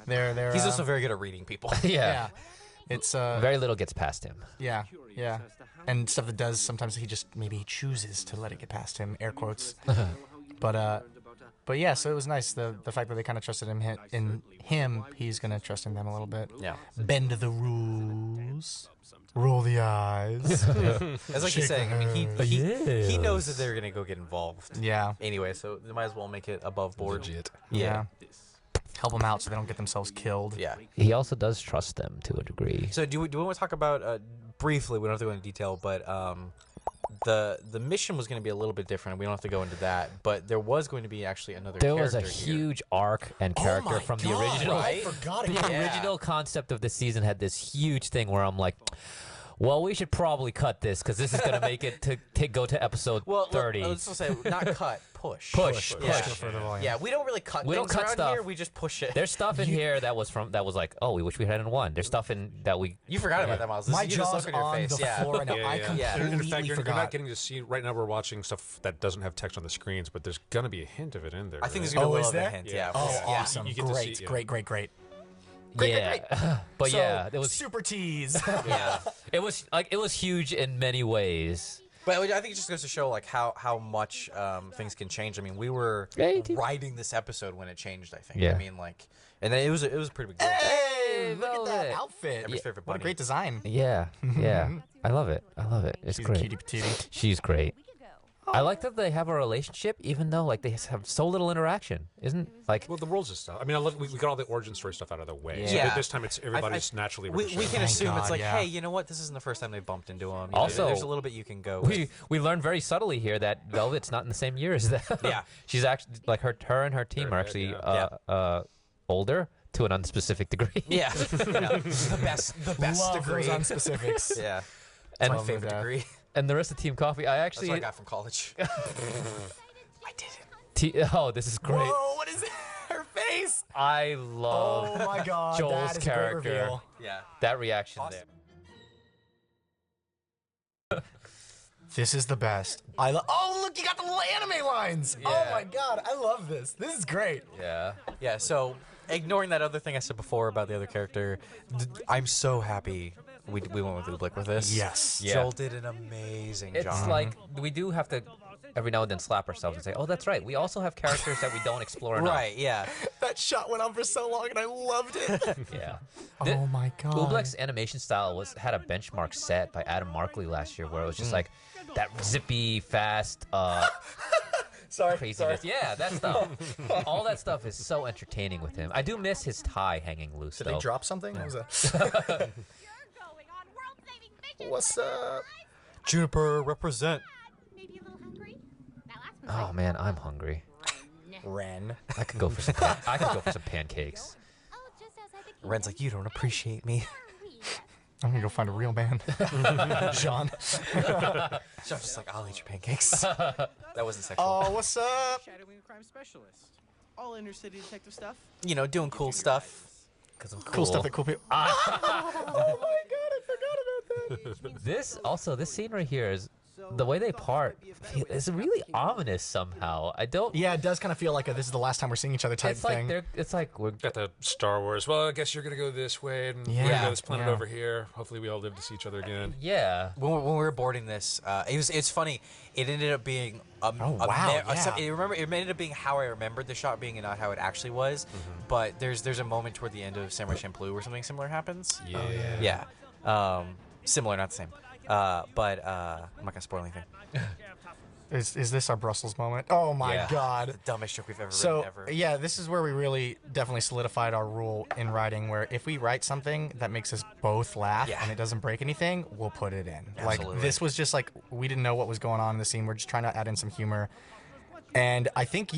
they're He's also very good at reading people. yeah. It's Very little gets past him. yeah. And stuff that does sometimes he chooses to let it get past him, air quotes. But yeah, so it was nice the fact that they kind of trusted in him, he's going to trust in them a little bit. Yeah. Bend the rules. Roll the eyes. As like he's saying, I mean, he knows that they're gonna go get involved. Yeah. Anyway, so they might as well make it above board. Legit. Yeah. Help them out so they don't get themselves killed. Yeah. He also does trust them to a degree. So do we want to talk about briefly? We don't have to go into detail, but the mission was going to be a little bit different. We don't have to go into that, but there was going to be actually another. There was a character here. huge arc and character my from the God, original. I forgot The about that. original concept of this season had this huge thing where I'm like, well, we should probably cut this because this is going to make it to go to episode 30. Let's just say not cut, push. Push. Yeah. for the volume. Yeah, we don't really cut We don't things cut around stuff. here. We just push it. There's stuff in here that was like, oh, we wish we had in one. There's stuff in that we. You forgot about that, Miles. My You just jaw's look on your on face. the Yeah. floor right now. I In completely fact, you're forgot. not getting to see right now. We're watching stuff that doesn't have text on the screens, but there's gonna be a hint of it in there. I think right? there's gonna be a is little bit there? of hint. Yeah. Yeah. Oh, Yeah. awesome. You get to Great, see- yeah. great. But So, yeah, it was super tease. Yeah. it was huge in many ways. But I think it just goes to show like how much things can change. I mean, we were writing this episode when it changed. I think. Yeah. I mean, like, and then it was a pretty big deal. Hey, look at that Velvet. outfit. Everybody's favorite What a bunny. great design. Yeah, I love it. It's She's great. a cutie patootie. She's great. I like that they have a relationship, even though like they have so little interaction. Isn't like Well, the world's just stuff. I mean, I love, we got all the origin story stuff out of the way. So Yeah. this time it's everybody's naturally. We with the can show. Thank assume it's God, like, yeah. hey, you know what? This isn't the first time they bumped into him. Also, there's a little bit you can go. with. we learned very subtly here that Velvet's not in the same year as them. Yeah. She's actually like her and her team are actually older to an unspecific degree. Yeah. The best Love degree. those on specifics. Yeah. And- My Love them favorite to death. degree. And the rest of Team Coffee, I That's actually what I got from college. I did it. oh, this is great. Whoa, what is it? Her face. I love Oh my God. Joel's that is character. A great reveal. Yeah. that reaction Awesome. there. This is the best. Oh, look, you got the little anime lines. Oh Yeah. my God, I love this. This is great. Yeah. Yeah. So, ignoring that other thing I said before about the other character, I'm so happy we went with the Blick with this. Yes. Yeah. Joel did an amazing It's job. like we do have to every now and then slap ourselves and say, "Oh, that's right. We also have characters that we don't explore enough." Right. Yeah. That shot went on for so long, and I loved it. Yeah. Oh my God. Oobleck's animation style had a benchmark set by Adam Markley last year, where it was just like that zippy, fast, craziness. Yeah, that stuff. All that stuff is so entertaining with him. I do miss his tie hanging loose, Did though. they drop something? What was that? What's up? Juniper represent. Maybe a little hungry? Now ask me. Oh man, I'm hungry. Ren. I could go for some pancakes. Oh, just as I think you Ren's like, you don't appreciate me. I'm gonna go find a real man. Sean. So I'm just like, I'll eat your pancakes. That wasn't sexual. Oh, what's up? Shadowing a crime specialist. All inner city detective stuff. You know, doing cool stuff. Cause I'm Cool stuff that cool people. Oh my God, I This scene right here is the way they part. It's really ominous somehow. I don't. Yeah, it does kind of feel like this is the last time we're seeing each other type It's like thing. it's like we're Got the Star Wars. Well, I guess you're gonna go this way, and we're gonna go to this planet over here. Hopefully, we all live to see each other again. yeah. When we were boarding this, it's funny. It ended up being it ended up being how I remembered the shot being and not how it actually was. But there's a moment toward the end of Samurai Champloo where something similar happens. Yeah. Similar, not the same. But I'm not gonna spoil anything. Is this our Brussels moment? Oh my Yeah. God. The dumbest joke we've ever So written ever. yeah, this is where we really definitely solidified our rule in writing, where if we write something that makes us both laugh and it doesn't break anything, we'll put it in. Like Absolutely. this was just like we didn't know what was going on in the scene. We're just trying to add in some humor, and I think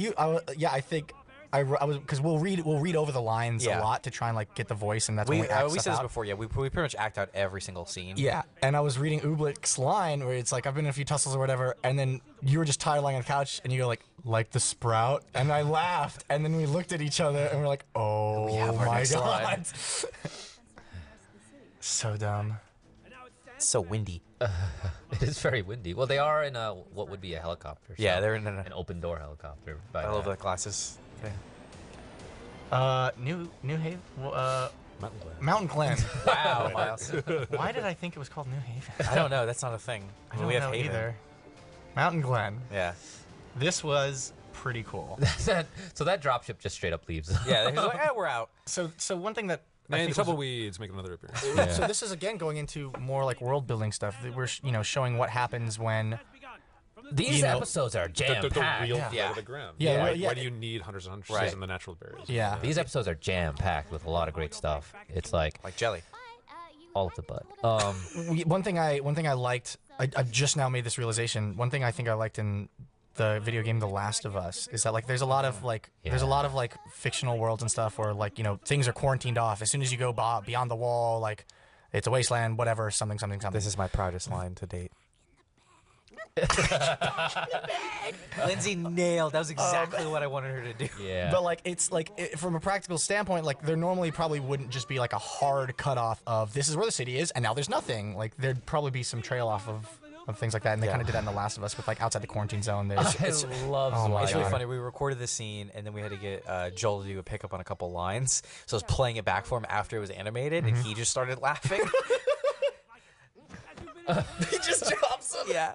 I was because we'll read over the lines a lot to try and like get the voice, and that's when we act we stuff said this out. before. Yeah, we pretty much act out every single scene. Yeah, and I was reading Ublik's line where it's like, I've been in a few tussles or whatever, and then you were just tired lying on the couch, and you go like the sprout, and I laughed, and then we looked at each other, and we're like, oh my God. So dumb. It's so windy. It is very windy. Well, they are in what would be a helicopter. So Yeah, they're in an open door helicopter. I love the glasses. Okay. New Haven? Mountain Glen. Mountain Glen. Wow, Miles. Why did I think it was called New Haven? I don't know. That's not a thing. I don't we have know Haven. either. Mountain Glen. Yeah. This was pretty cool. So that dropship just straight up leaves. Yeah, they're like, we're out. So one thing that I And think Tumbleweeds make another appearance. So this is again going into more like world building stuff. We're showing what happens when These episodes are jam The packed. real flow of the ground. Yeah, Why, yeah. why do you need hunters and huntresses in the natural barriers? Yeah. These episodes are jam packed with a lot of great stuff. It's like jelly. All of the butt. One thing I liked. I just now made this realization. One thing I think I liked in the video game The Last of Us is that like there's a lot of like fictional worlds and stuff where like things are quarantined off. As soon as you go beyond the wall, like it's a wasteland, whatever, something. This is my proudest line to date. Lindsay nailed. That was exactly what I wanted her to do. Yeah. But like it's like from a practical standpoint, like there normally probably wouldn't just be like a hard cutoff of this is where the city is and now there's nothing. Like there'd probably be some trail off of things like that, and they kind of did that in The Last of Us with like outside the quarantine zone. It's really funny. We recorded this scene and then we had to get Joel to do a pickup on a couple lines. So I was playing it back for him after it was animated, and he just started laughing. He just drops him. Yeah.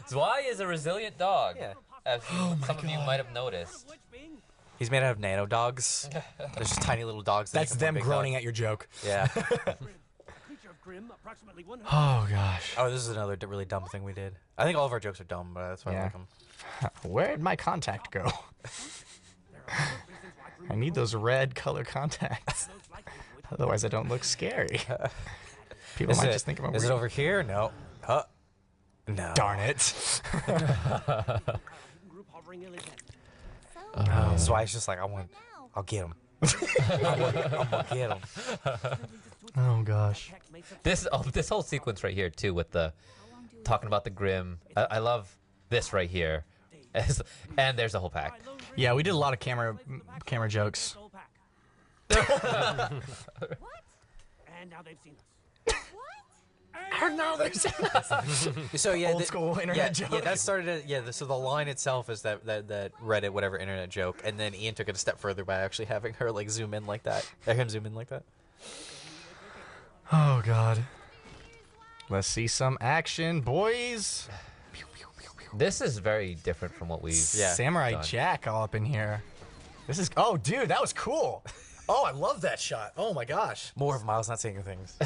Zwei is a resilient dog. Yeah. As some of you might have noticed. He's made out of nano dogs. There's just tiny little dogs. That's them groaning at your joke. Yeah. Oh gosh. Oh, this is another really dumb thing we did. I think all of our jokes are dumb, but that's why I like them. Where'd my contact go? I need those red color contacts. Otherwise, I don't look scary. People might just think I'm Is it over here? No. No. Darn it. That's why it's just like I'll get him. I'm gonna get him. Oh gosh. This whole sequence right here too, with the talking about the Grim. I love this right here, and there's a whole pack. Yeah, we did a lot of camera jokes. And now they've seen us. And now they've seen us. So yeah, Old school internet joke. Yeah, that started. So the line itself is that Reddit whatever internet joke, and then Ian took it a step further by actually having her like zoom in like that, or him zoom in like that. Oh god. Let's see some action, boys. This is very different from what we've Samurai done. Jack all up in here. This is dude, that was cool. Oh, I love that shot. Oh my gosh. More of Miles not saying things.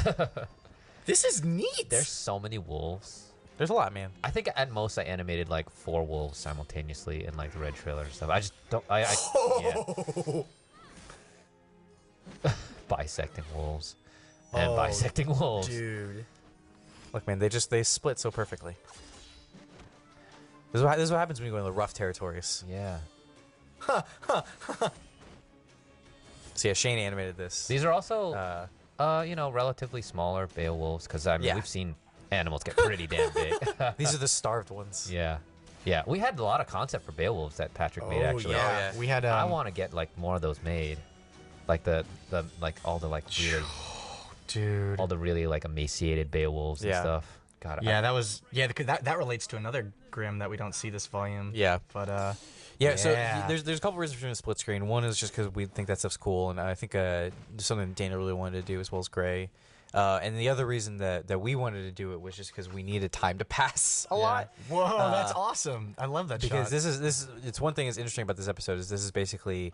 This is neat. There's so many wolves. There's a lot, man. I think at most I animated like 4 wolves simultaneously in like the red trailer and stuff. I just don't. Yeah. Bisecting wolves and bisecting wolves. Dude. Look, man, they split so perfectly. This is what happens when you go into the rough territories. Yeah. So yeah, Shane animated this. These are also, relatively smaller Beowulfs because I mean we've seen animals get pretty damn big. These are the starved ones. Yeah. Yeah, we had a lot of concept for Beowulfs that Patrick made actually. Yeah. We had. I want to get like more of those made, like the all the like really Dude. All the really like emaciated Beowulfs and Yeah. stuff. God, Yeah, that was that relates to another Grimm that we don't see this volume. Yeah. But Yeah, so yeah. there's a couple reasons for doing a split screen. One is just because we think that stuff's cool, and I think something Dana really wanted to do as well as Gray. And the other reason that we wanted to do it was just because we needed time to pass a lot. Whoa, that's awesome. I love that Because shot. this is it's one thing that's interesting about this episode is this is basically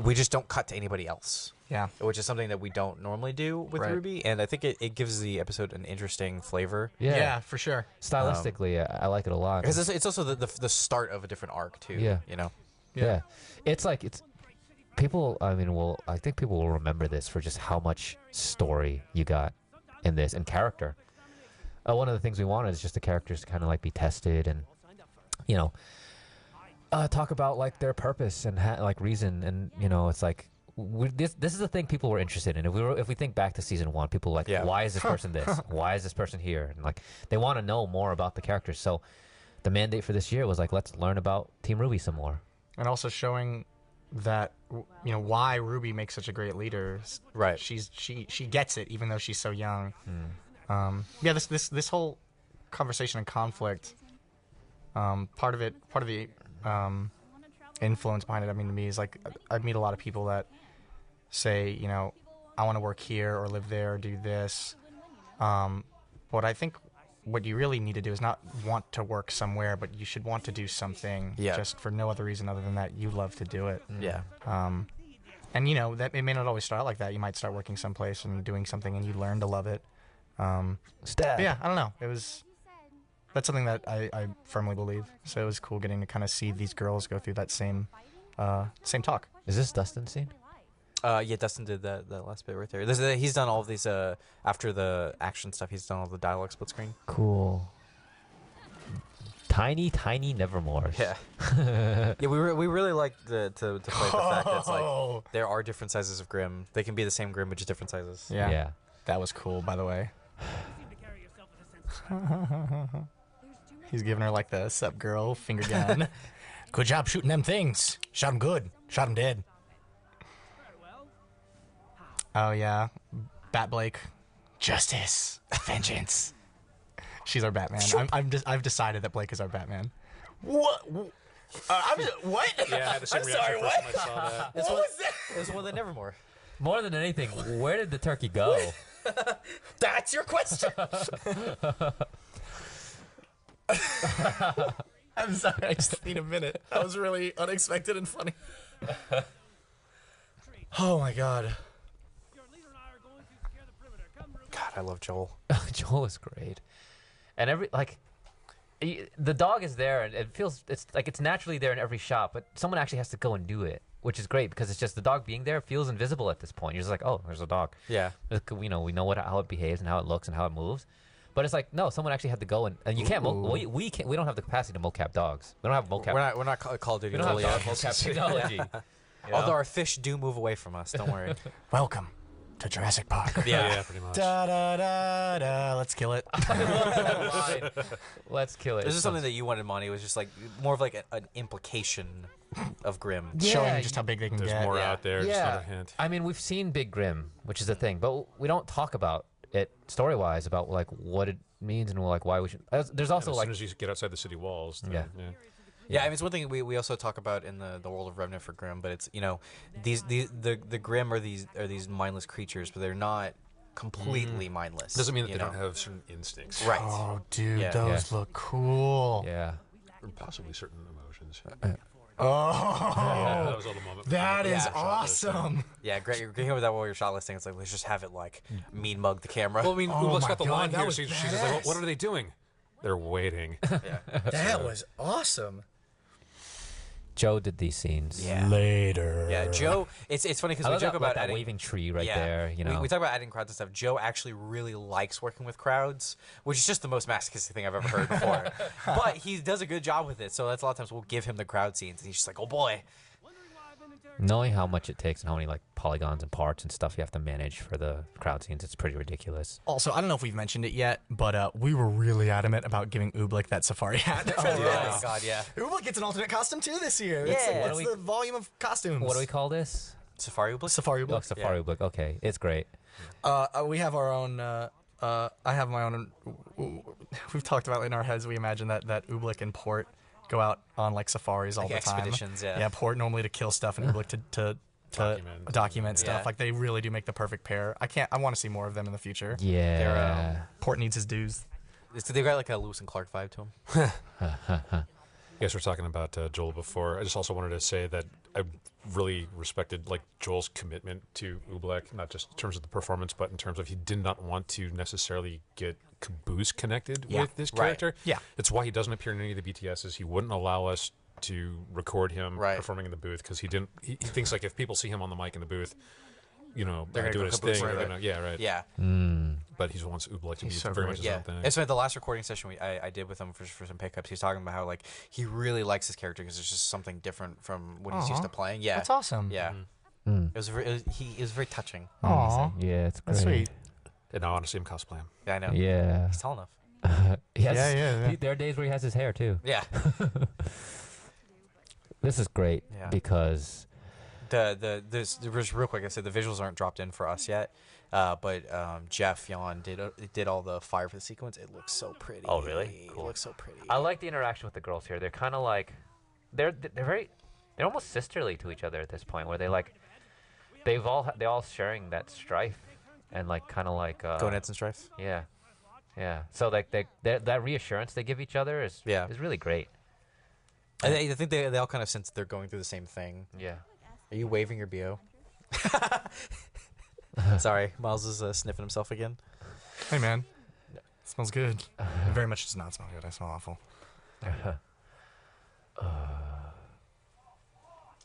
we just don't cut to anybody else. Yeah. Which is something that we don't normally do with Right. Rwby, and I think it gives the episode an interesting flavor. Yeah, for sure. Stylistically, I like it a lot. Because it's also the start of a different arc too. Yeah. You know. Yeah. It's like people. I mean, I think people will remember this for just how much story you got in this and character. One of the things we wanted is just the characters to kind of like be tested and, you know, talk about like their purpose and like reason, and you know, it's like this is the thing people were interested in. If we think back to season 1, people were like, why is this person this? Why is this person here? And like they want to know more about the characters. So the mandate for this year was like, let's learn about Team Rwby some more. And also showing that why Rwby makes such a great leader. Right. She gets it even though she's so young. Yeah, this whole conversation and conflict. Part of the influence behind it. I mean, to me is like I meet a lot of people that say, I want to work here or live there or do this. But I think what you really need to do is not want to work somewhere, but you should want to do something just for no other reason other than that you love to do it. Yeah. And that it may not always start out like that. You might start working someplace and doing something and you learn to love it. But yeah, I don't know. That's something that I firmly believe. So it was cool getting to kind of see these girls go through that same talk. Is this Dustin's scene? Yeah, Dustin did that last bit right there. He's done all of these after the action stuff. He's done all the dialogue split screen. Cool. Tiny Nevermores. Yeah. Yeah, we really like to play the fact that it's like there are different sizes of Grimm. They can be the same Grimm, but just different sizes. Yeah. That was cool, by the way. He's giving her like the sup girl finger gun. Good job shooting them things. Shot him good. Shot him dead. Oh yeah, Bat Blake, justice, vengeance. She's our Batman. I've decided that Blake is our Batman. What? What? Yeah, I had the same I'm reaction sorry. first What? time I saw that. What was that? It was one that Nevermore. More than anything, where did the turkey go? That's your question. I'm sorry. I just need a minute. That was really unexpected and funny. Oh my god. God, I love Joel. Joel is great, and the dog is there, and it feels it's naturally there in every shot, but someone actually has to go and do it, which is great because it's just the dog being there feels invisible at this point. You're just like, oh, there's a dog. Yeah. We know how it behaves and how it looks and how it moves, but it's like no, someone actually had to go and you can't. We can't. We don't have the capacity to mocap dogs. We don't have mocap. We're not Call of Duty. We don't have Goliath. mocap technology. Although our fish do move away from us, don't worry. Welcome to Jurassic Park. Yeah, pretty much. Da da da da. Let's kill it. Let's kill it. This is something that you wanted, Monty. It was just like more of like an implication of Grimm. Showing just how big they can There's get. more out there. Just another hint. I mean, we've seen Big Grimm, which is a thing, but we don't talk about it story-wise about like what it means and like why we should. There's also as like soon as you get outside the city walls. Then, Yeah. Yeah, I mean, it's one thing we also talk about in the world of Revenant for Grimm, but it's the Grimm are these mindless creatures, but they're not completely mindless. Doesn't mean that they know? don't have certain instincts. Right. Oh, dude, Yeah. those look cool. yeah. Or possibly certain emotions. Oh, Yeah, that was all the moment. that is Yeah. awesome. Yeah, great. You're thinking about that while you're shot listing. It's like let's just have it like mean mug the camera. Well, I mean, Oh Ubla's my got the God, line that here. was She's just like, badass. what are they doing? They're waiting. That was awesome. Joe did these scenes. Yeah. Later. Yeah, Joe. It's funny I because we love joke that, about like, that adding waving tree right yeah, there. You know, we talk about adding crowds and stuff. Joe actually really likes working with crowds, which is just the most masochistic thing I've ever heard before. But he does a good job with it. So that's a lot of times we'll give him the crowd scenes, and he's just like, oh boy. knowing how much it takes and how many like polygons and parts and stuff you have to manage for the crowd scenes, it's pretty ridiculous. Also, I don't know if we've mentioned it yet, but we were really adamant about giving Ooblik that safari hat. Oh my god, yeah. Ooblik gets an alternate costume too this year. Yeah. It's What do we- the volume of costumes. What do we call this? Safari Ooblik? Safari Oh, Ooblik. Safari Book. Okay, it's great. We have our own. I have my own. We've talked about it in our heads. We imagine that Ublik and Port go out on like safaris all Like the time. expeditions, yeah. Yeah, Port normally to kill stuff, and Ublik to document stuff. Yeah. Like they really do make the perfect pair. I want to see more of them in the future. Yeah. Port needs his dues. They've got like a Lewis and Clark vibe to them. You guys were talking about Joel before. I just also wanted to say that I really respected like Joel's commitment to Oobleck, not just in terms of the performance, but in terms of he did not want to necessarily get Caboose connected with this character. Right. Yeah. It's why he doesn't appear in any of the BTSs. He wouldn't allow us to record him performing in the booth because he didn't. He thinks like if people see him on the mic in the booth, you know, They're gonna doing go his Caboose thing. with They're it. gonna, yeah, right. Yeah. But he wants Oobleck to be so very great. much his Yeah, own thing. and so the last recording session I did with him for some pickups, he was talking about how like he really likes his character because it's just something different from what he's used to playing. Yeah, That's awesome. Yeah, Mm. it was very touching. Aw. Yeah, it's great. That's sweet. And I want to see him cosplay him. Yeah, I know. Yeah. He's tall enough. Yes. Yeah. There are days where he has his hair too. Yeah. This is great Yeah. because There's real quick. I said the visuals aren't dropped in for us yet, but Jeff Yon did all the fire for the sequence. It looks so pretty. Oh, really? Cool. It looks so pretty. I like the interaction with the girls here. They're kind of like they're almost sisterly to each other at this point, where they all sharing that strife and like kind of like Gonads and Strife. Yeah. So like that reassurance they give each other is really great. I think they all kind of sense they're going through the same thing. Yeah. Are you waving your BO? Sorry, Miles is sniffing himself again. Hey man, smells good. It very much does not smell good. I smell awful.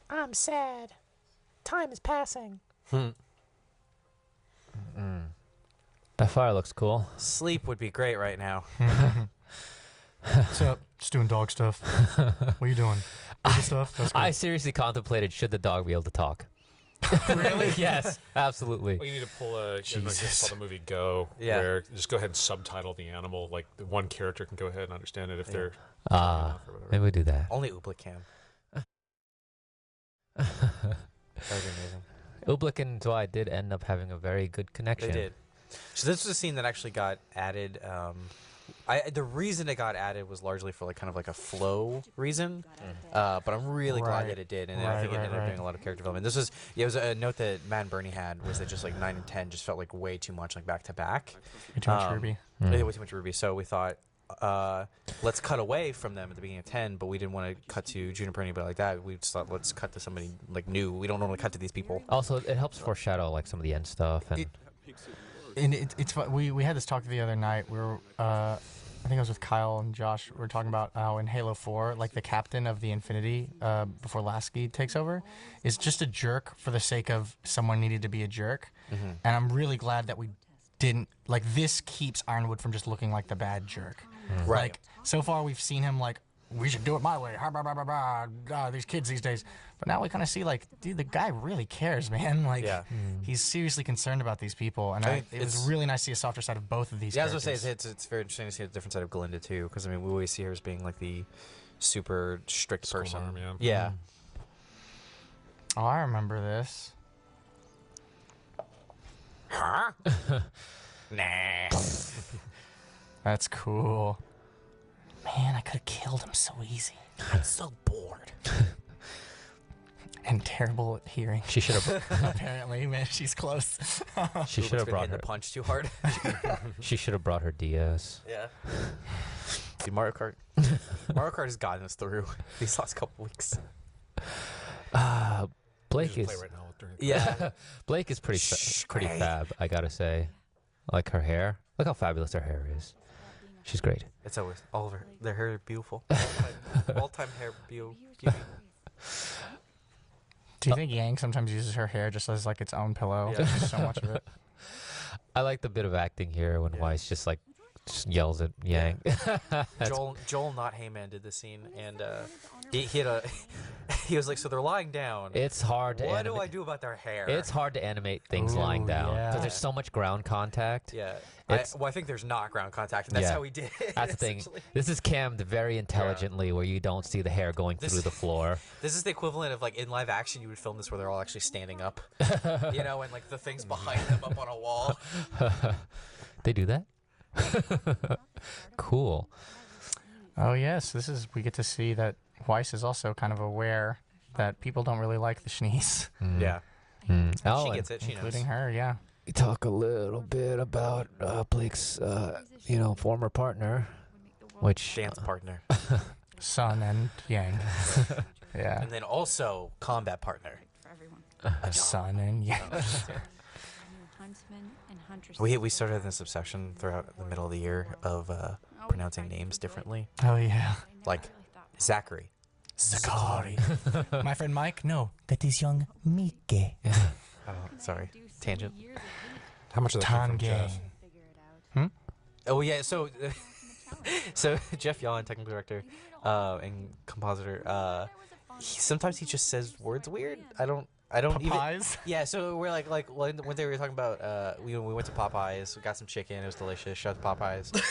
I'm sad. Time is passing. That fire looks cool. Sleep would be great right now. What's up? Just doing dog stuff. What are you doing? Baby stuff? That's good. I seriously contemplated should the dog be able to talk. Really? Yes, absolutely. Well, you need to pull a called the movie Go, Yeah. where just go ahead and subtitle the animal. Like the one character can go ahead and understand it if they're Maybe we do that. Only Oobleck can. That would be amazing. Oobleck and Dwight did end up having a very good connection. They did. So this was a scene that actually got added. The reason it got added was largely for like kind of like a flow reason, but I'm really glad that it did, and I think it ended up doing a lot of character development. It was a note that Matt and Bernie had was that just like 9 and 10 just felt like way too much like back to back. Way too much Ruby. Way too much Ruby. So we thought, let's cut away from them at the beginning of 10, but we didn't want to cut to Juniper or anybody like that. We just thought let's cut to somebody like new. We don't normally cut to these people. Also, it helps foreshadow like some of the end stuff and. It's fun. We had this talk the other night. We were I think I was with Kyle and Josh. We were talking about how in Halo 4, like the captain of the Infinity before Lasky takes over, is just a jerk for the sake of someone needed to be a jerk. And I'm really glad that we didn't like this. Keeps Ironwood from just looking like the bad jerk. Right. Like so far we've seen him like we should do it my way. These kids these days. But now we kind of see like, dude, the guy really cares, man. Like, he's seriously concerned about these people, and it was really nice to see a softer side of both of these. Yeah, characters. I was gonna say it's very interesting to see a different side of Glinda too, because I mean we always see her as being like the super strict person. Arm, yeah. Oh, I remember this. Huh? Nah. That's cool. Man, I could have killed him so easy. I'm so bored. And terrible at hearing. She should have. Apparently, man, she's close. She should have brought the her punch too hard. She should have brought her DS. Yeah. Dude, Mario Kart has gotten us through these last couple weeks. Blake is. Play right now during Yeah. Blake is pretty fab. I gotta say, like her hair. Look how fabulous her hair is. She's great. It's always all of their hair is beautiful. All-time hair beauty. Do you think Yang sometimes uses her hair just as like its own pillow? Yeah. There's so much of it. I like the bit of acting here when Weiss just yells at Yang. Joel, not Heyman, did the scene, and he had a. He was like, so they're lying down. It's hard to What do animate. I do about their hair? It's hard to animate things lying down because there's so much ground contact. Yeah. It's, I think there's not ground contact, and that's how he did it. That's the thing. This is cammed very intelligently where you don't see the hair going through the floor. This is the equivalent of, like, in live action, you would film this where they're all actually standing up. You know, and, like, the thing's behind them up on a wall. They do that? Cool. Oh, yes. We get to see that Weiss is also kind of aware that people don't really like the Shnees. Yeah. Oh, She gets it. She knows. Including her, yeah. We talk a little bit about Blake's, former partner, which Dance partner. Sun and Yang. Yeah. And then also combat partner. Sun and Yang. We started this obsession throughout the middle of the year of pronouncing names differently. Oh, yeah. Like Zachary. Zakari. My friend Mike? No, that is young Mike. Oh, sorry. Tangent. How much of that came from Jeff? Oh, yeah, so Jeff Yon, technical director and compositor, sometimes he just says words weird. I don't Popeyes? even. Yeah, so we're like when they were talking about we went to Popeyes, we got some chicken, it was delicious. Shout out to Popeyes.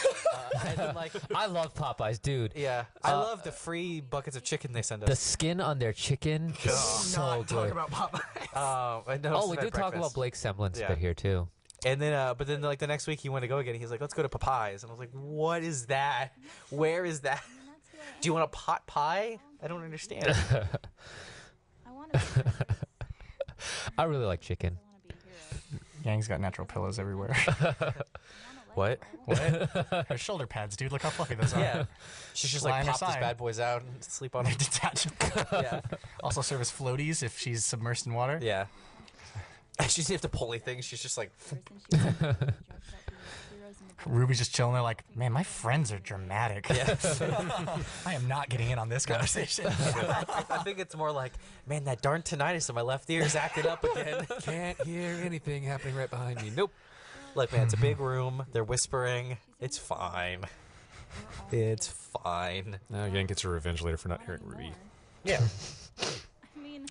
And then, like, I love Popeyes, dude. yeah, I love the free buckets of chicken they send us. The skin on their chicken is so good. Talk about Popeyes. I know. Oh, we do talk about Blake's semblance a bit here too. And then, but then, like, the next week he wanted to go again. He's like, let's go to Popeyes. And I was like, what is that? Where is that? Do you want a pot pie? I don't understand. I really like chicken. Yang's got natural pillows everywhere. What? Her shoulder pads, dude. Look how fluffy those are. Yeah. She's just like, Lie on her pop these side. bad boys out and sleep on them. Detachable. Yeah. Also serve as floaties if she's submersed in water. Yeah. She doesn't have to pulley things. She's just like, Ruby's just chilling there like, man, my friends are dramatic. yeah. I am not getting in on this conversation. I think it's more like, man, that darn tinnitus in my left ear is acting up again. Can't hear anything happening right behind me. Nope. Look, man, it's a big room. They're whispering. It's fine. It's fine. Now Yang gets her revenge later for not hearing Ruby. Yeah.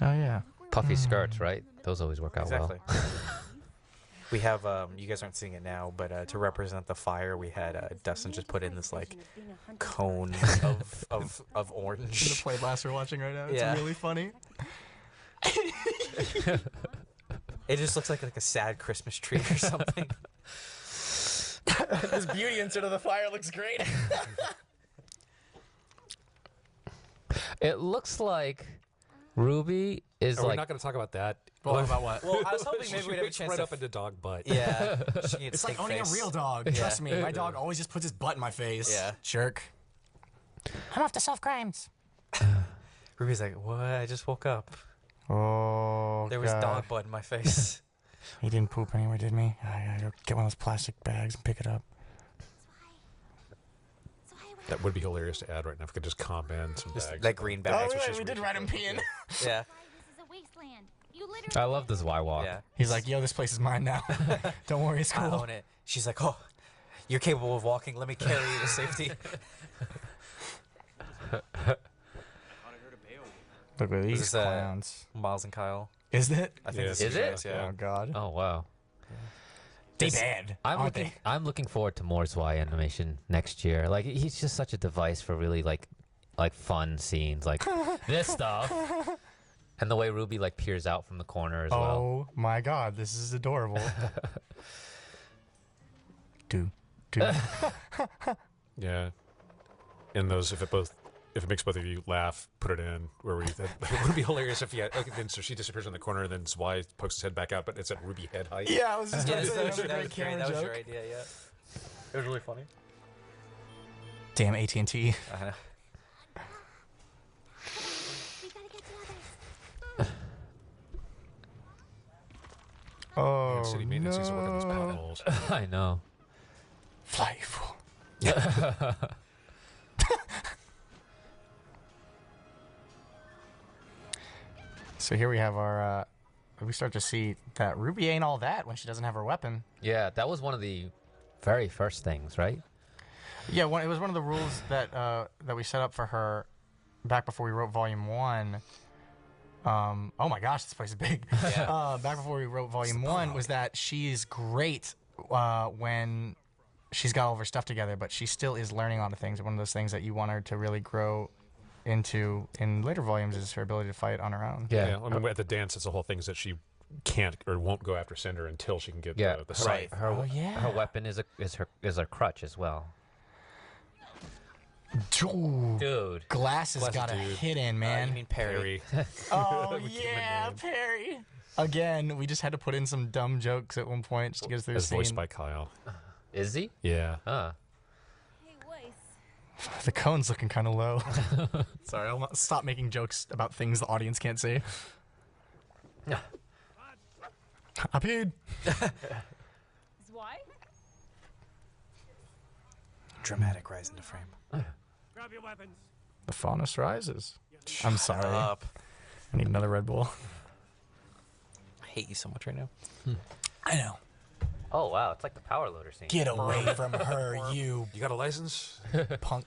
Oh, yeah. Puffy skirts, right? Those always work out Exactly. well. We have, you guys aren't seeing it now, but to represent the fire, we had Dustin just put in this, like, cone of The orange. play blast we're watching right now. It's Yeah. really funny. It just looks like a sad Christmas tree or something. This beauty insert of the fire looks great. It looks like Ruby is Are we like. not going to talk about that? Well, about what? Well, I was hoping maybe we'd have a It's chance right to up into dog butt. Yeah. It's like owning a real dog. Trust me, my dog always just puts his butt in my face. Yeah. Jerk. I'm off to solve crimes. Ruby's like, what? I just woke up. Oh, There was God. dog blood in my face. He didn't poop anywhere, did me? I gotta go get one of those plastic bags and pick it up. That would be hilarious to add right now if we could just comment some Just bags. that green bag. Oh, which wait, is we did really write him peeing. Yeah. I love this Y walk. Yeah. He's like, yo, this place is mine now. Don't worry, it's I cool. own it. She's like, oh, you're capable of walking. Let me carry you to safety. Look at these is, clowns. Miles and Kyle. Is it? I think Yeah, this is you it? guys, yeah. Oh, God. Oh wow. They bad. I'm aren't looking. they? I'm looking forward to more Y animation next year. Like he's just such a device for really like fun scenes, like this stuff, and the way Ruby like peers out from the corner as well. Oh, my God. This is adorable. do. Yeah. And those, if it makes both of you laugh, put it in. Where we, it would be hilarious if you had. Okay, then so she disappears in the corner, and then Zwei pokes his head back out, but it's at Ruby head height. Yeah, I was just Yeah, going to say that was another great great. camera That was joke. your idea, yeah. It was really funny. Damn AT&T. I know. Oh, And city maintenance needs to work on those potholes. I know. Fly, you fool. So here we have our, we start to see that Ruby ain't all that when she doesn't have her weapon. Yeah, that was one of the very first things, right? Yeah, it was one of the rules that that we set up for her back before we wrote Volume 1, oh my gosh, this place is big. Yeah. Back before we wrote Volume 1 was that she's great when she's got all of her stuff together, but she still is learning a lot of things. One of those things that you want her to really grow into in later volumes is her ability to fight on her own. Yeah. I mean, at the dance, it's the whole thing is that she can't or won't go after Cinder until she can get the scythe. Her weapon is her crutch as well. Dude. Glass has got a hit in, man. You mean Perry. Oh, yeah, Perry. Again, we just had to put in some dumb jokes at one point just to get us through the As scene. voiced by Kyle. Is he? Yeah. Huh. The cone's looking kind of low. Sorry, I'll stop making jokes about things the audience can't see. I peed. Why? Dramatic rise into frame. Grab your weapons. The faunus rises. I'm sorry. Up. I need another Red Bull. I hate you so much right now. I know. Oh wow, it's like the power loader scene. Get away from her, you got a license? punk.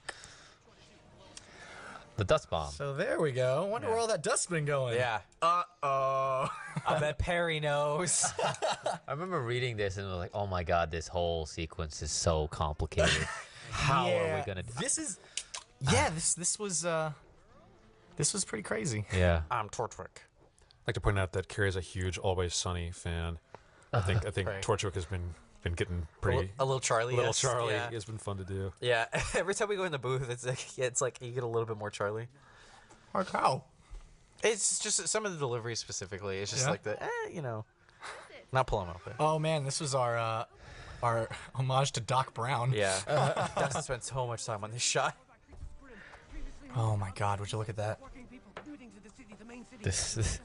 The dust bomb. So there we go. Wonder where all that dust's been going. Yeah. Uh-oh. I bet Perry knows. I remember reading this and was like, oh my god, this whole sequence is so complicated. How are we gonna do this? Is this was pretty crazy. Yeah. I'm Torchwick. I'd like to point out that Carrie's a huge Always Sunny fan. I think Right. Torchwick has been getting pretty. A little Charlie. Little yes. Charlie. Yeah. It's been fun to do. Yeah. Every time we go in the booth, it's like you get a little bit more Charlie. Like how? It's just some of the deliveries specifically. It's just Yeah? like the not pulling up. Oh man, this was our homage to Doc Brown. Yeah. Dustin spent so much time on this shot. Oh my God, would you look at that? This is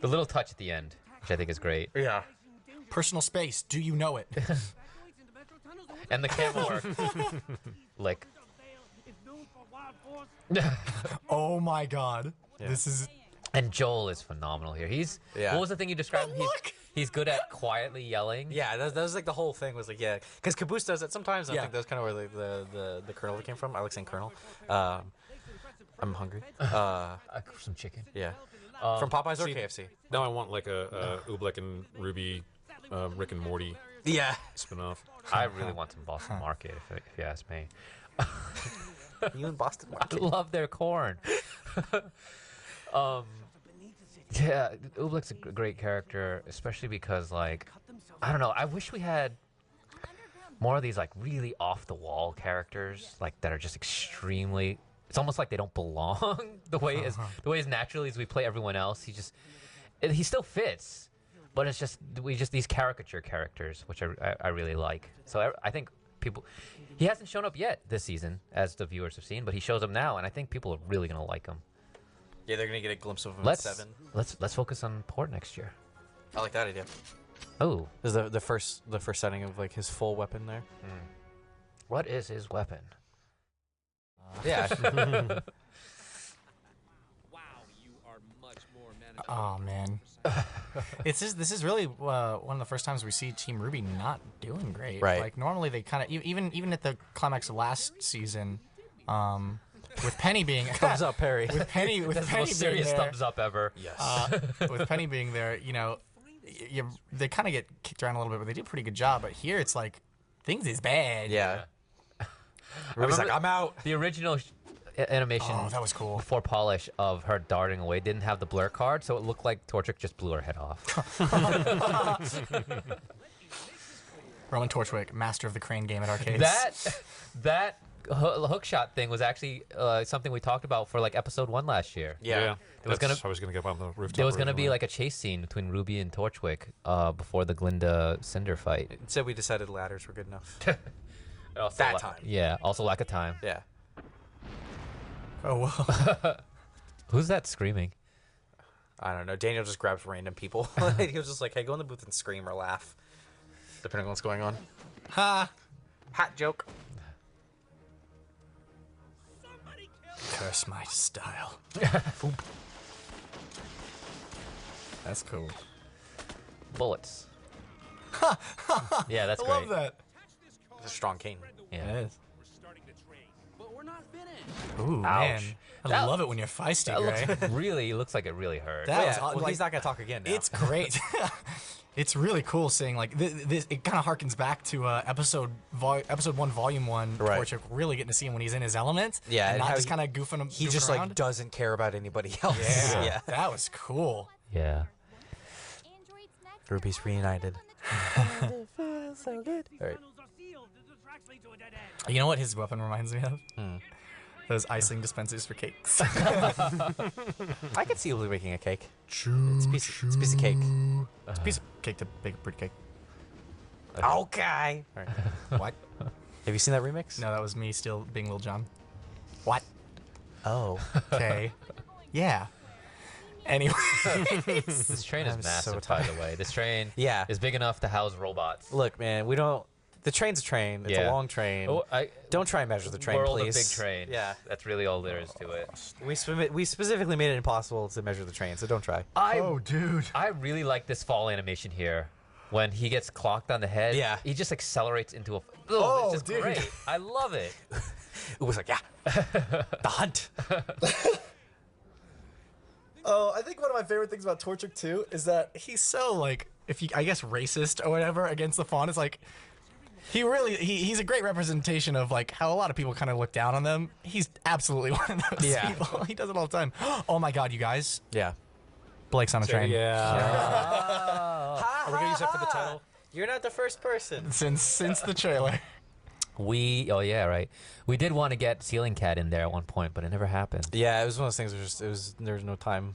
the little touch at the end, which I think is great. Yeah. Personal space. Do you know it? And the camera work. Like. Oh my God. Yeah. This is. And Joel is phenomenal here. He's. Yeah. What was the thing you described? He's good at quietly yelling. Yeah, that was like the whole thing was like, yeah, because Caboose does it sometimes. I Yeah. think that's kind of where the Colonel came from. I like saying Colonel. I'm hungry. Some chicken. Yeah. From Popeyes or KFC. Now I want like a Oobleck and Rwby, Rick and Morty Yeah. spinoff. I really want some Boston Market, if you ask me. You in Boston I Market. love their corn. Yeah, Oobleck's a great character, especially because, like, I don't know, I wish we had more of these, like, really off-the-wall characters, like, that are just extremely... It's almost like they don't belong the way as naturally as we play everyone else. He still fits, but it's just these caricature characters, which I really like. So I think people... He hasn't shown up yet this season, as the viewers have seen, but he shows up now, and I think people are really going to like him. Yeah, they're gonna get a glimpse of him Let's at 7. let's focus on Port next year. I like that idea. Oh, Is the first setting of like his full weapon there? what is his weapon? Yeah. Oh man. This is really one of the first times we see Team Rwby not doing great. Right. Like normally they kind of even at the climax of last season, with Penny being Thumbs up, Perry. with Penny That's the Penny most being serious there, thumbs up ever. Yes. with Penny being there, you know, they kind of get kicked around a little bit, but they do a pretty good job. But here it's like things is bad. Yeah. Ruby's like, remember- I'm out. The original animation Oh, that was cool. before polish of her darting away didn't have the blur card, so it looked like Torchic just blew her head off. Roman Torchwick, master of the crane game at arcades. that hook shot thing was actually something we talked about for like episode 1 last year. Yeah. I was gonna get up on the rooftop. There was going to be originally. like a chase scene between Rwby and Torchwick before the Glinda Cinder fight. Instead, we decided ladders were good enough. Also That time. Yeah, also lack of time. Yeah. Oh whoa. Who's that screaming? I don't know. Daniel just grabs random people. He was just like, hey, go in the booth and scream or laugh, depending on what's going on. Ha! Hat joke. Curse my style. That's cool. Bullets. Yeah, that's I great. love that. It's a strong cane. Yeah. It is. But we're not finished. Ooh, Ouch. man. I love it when you're feisty, That Gray. looks like it really hurt. That was, Well, like, he's not gonna talk again now. It's great. It's really cool seeing like this. It kind of harkens back to episode 1, volume 1. Right. Torchic, really getting to see him when he's in his element. Yeah, and and not how just kind of goofing. He goofing just around. like doesn't care about anybody else. Yeah, that was cool. Yeah. Ruby's reunited. It feels so good. All right. You know what his weapon reminds me of? Those icing dispensers for cakes. I could see you making a cake. It's a piece of cake. It's a piece of cake to bake a pretty cake. Okay. All right. What? Have you seen that remix? No, that was me still being Lil Jon. What? Oh. Okay. Yeah. Anyway. This train is I'm massive, so by tired. the way. This train Yeah. is big enough to house robots. Look, man, we don't. The train's a train. It's a long train. Oh, Don't try and measure the train, world please. a big train. Yeah. That's really all there is to it. We specifically made it impossible to measure the train, so don't try. Dude. I really like this fall animation here. When he gets clocked on the head, Yeah. he just accelerates into a. Oh, it's just dude. great. I love it. It was like, yeah, the hunt. Oh, I think one of my favorite things about Torchic too is that he's so like, I guess racist or whatever against the fawn. It's like, he's a great representation of like how a lot of people kind of look down on them. He's absolutely one of those people. He does it all the time. Oh my God, you guys! Yeah. Blake's on a train. Yeah. Are we gonna use that for the title? You're not the first person. Since the trailer. Oh yeah, right. We did want to get Ceiling Cat in there at one point, but it never happened. Yeah, it was one of those things. There was no time.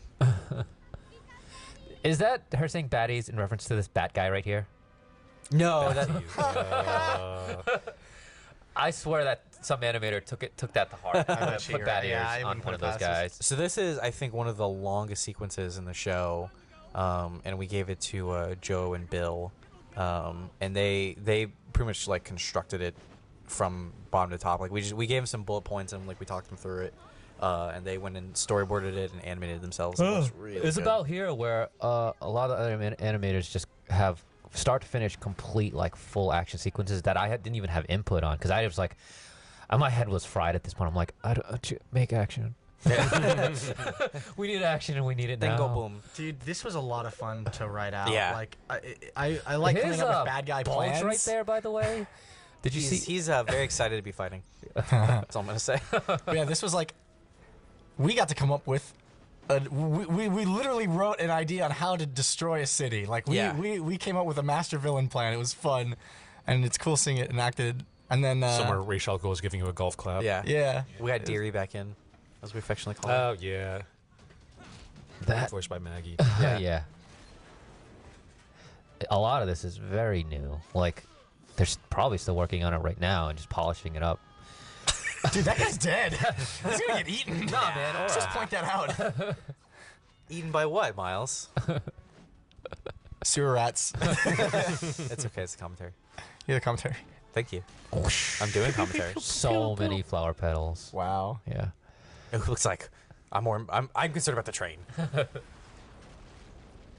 Is that her saying baddies in reference to this bat guy right here? No, that. I swear that some animator took that to heart. Put baddies I on wouldn't one put of it those past guys. So this is, I think, one of the longest sequences in the show, and we gave it to Joe and Bill, and they pretty much like constructed it from bottom to top. Like we gave them some bullet points and like we talked them through it, and they went and storyboarded it and animated themselves. And it was really It's good. about here where a lot of other animators just have start to finish complete like full action sequences that I didn't even have input on because I was like, my head was fried at this point. I'm like, make action. We need action and we need it Then now. go boom. Dude, this was a lot of fun to write out. Yeah. Like I like coming up with bad guy bulge plans. right there, by the way. Did you see? He's very excited to be fighting. That's all I'm gonna say. But yeah, this was like, we got to come up with, we literally wrote an idea on how to destroy a city. Like we came up with a master villain plan. It was fun, and it's cool seeing it enacted. And then Somewhere Rachel is giving you a golf clap. yeah, We got Deary back in, as we affectionately call him. Oh yeah. That Voiced by Maggie. yeah. A lot of this is very new. Like, they're probably still working on it right now and just polishing it up. dude, that guy's dead. He's gonna get eaten. Nah, man. Let's just point that out. Eaten by what, Miles? Sewer rats. It's okay. It's a commentary. Yeah, the commentary. Thank you. I'm doing commentary. So many flower petals. Wow. Yeah. It looks like I'm concerned about the train.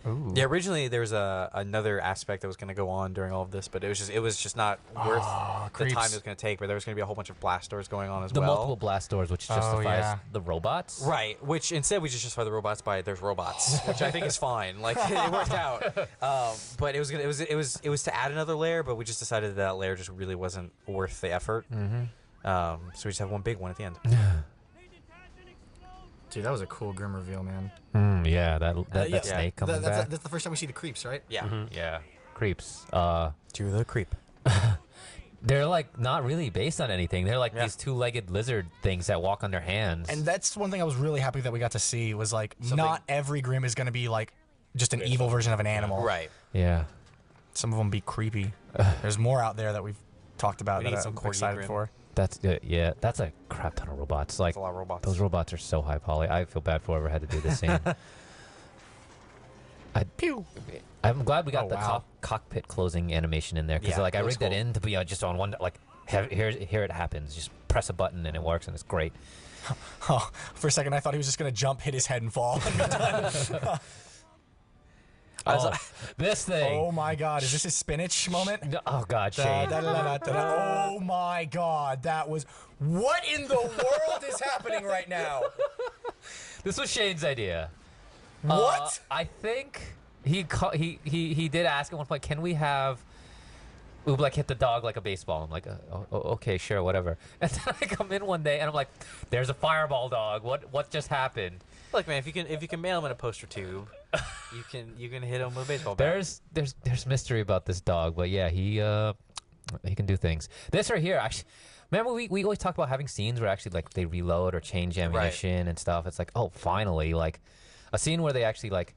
Ooh. Yeah, originally there was another aspect that was going to go on during all of this, but it was just not worth the creeps. time it was going to take. But there was going to be a whole bunch of blast doors going on as The well. multiple blast doors, which justifies yeah. the robots. Right, which instead we just justify the robots by there's robots, which I think is fine. Like it worked out, but it was to add another layer, but we just decided that layer just really wasn't worth the effort. So we just have one big one at the end. Dude, that was a cool Grim reveal, man. Yeah, that snake coming back. That's the first time we see the creeps, right? Yeah, Yeah. Creeps. to the creep. They're like not really based on anything. They're like these two-legged lizard things that walk on their hands. And that's one thing I was really happy that we got to see was like not every Grim is going to be like just an evil version of an animal. Right. yeah. Some of them be creepy. There's more out there that we've talked about We need that some I'm excited Grim. for. That's good. Yeah, that's a crap ton of robots. Like That's a lot of robots. those robots are so high poly. I feel bad for whoever had to do this scene. I'm glad we got the cockpit closing animation in there because Yeah, like I it was rigged that cool. in to be just on one like here it happens. Just press a button and it works and it's great. Oh, for a second I thought he was just going to jump, hit his head, and fall. This thing. Oh my God, is this his spinach moment? Oh God, Shane. Oh my God, that was. What in the world is happening right now? This was Shane's idea. What? I think he did ask at one point, can we have Oobleck hit the dog like a baseball? I'm like, okay, sure, whatever. And then I come in one day and I'm like, there's a fireball dog. What just happened? Look, man, if you can mail him in a poster tube, you can hit him with a baseball bat. There's mystery about this dog, but yeah, he can do things. This right here, actually, remember we always talk about having scenes where actually like they reload or change ammunition and stuff. It's like, oh, finally, like a scene where they actually like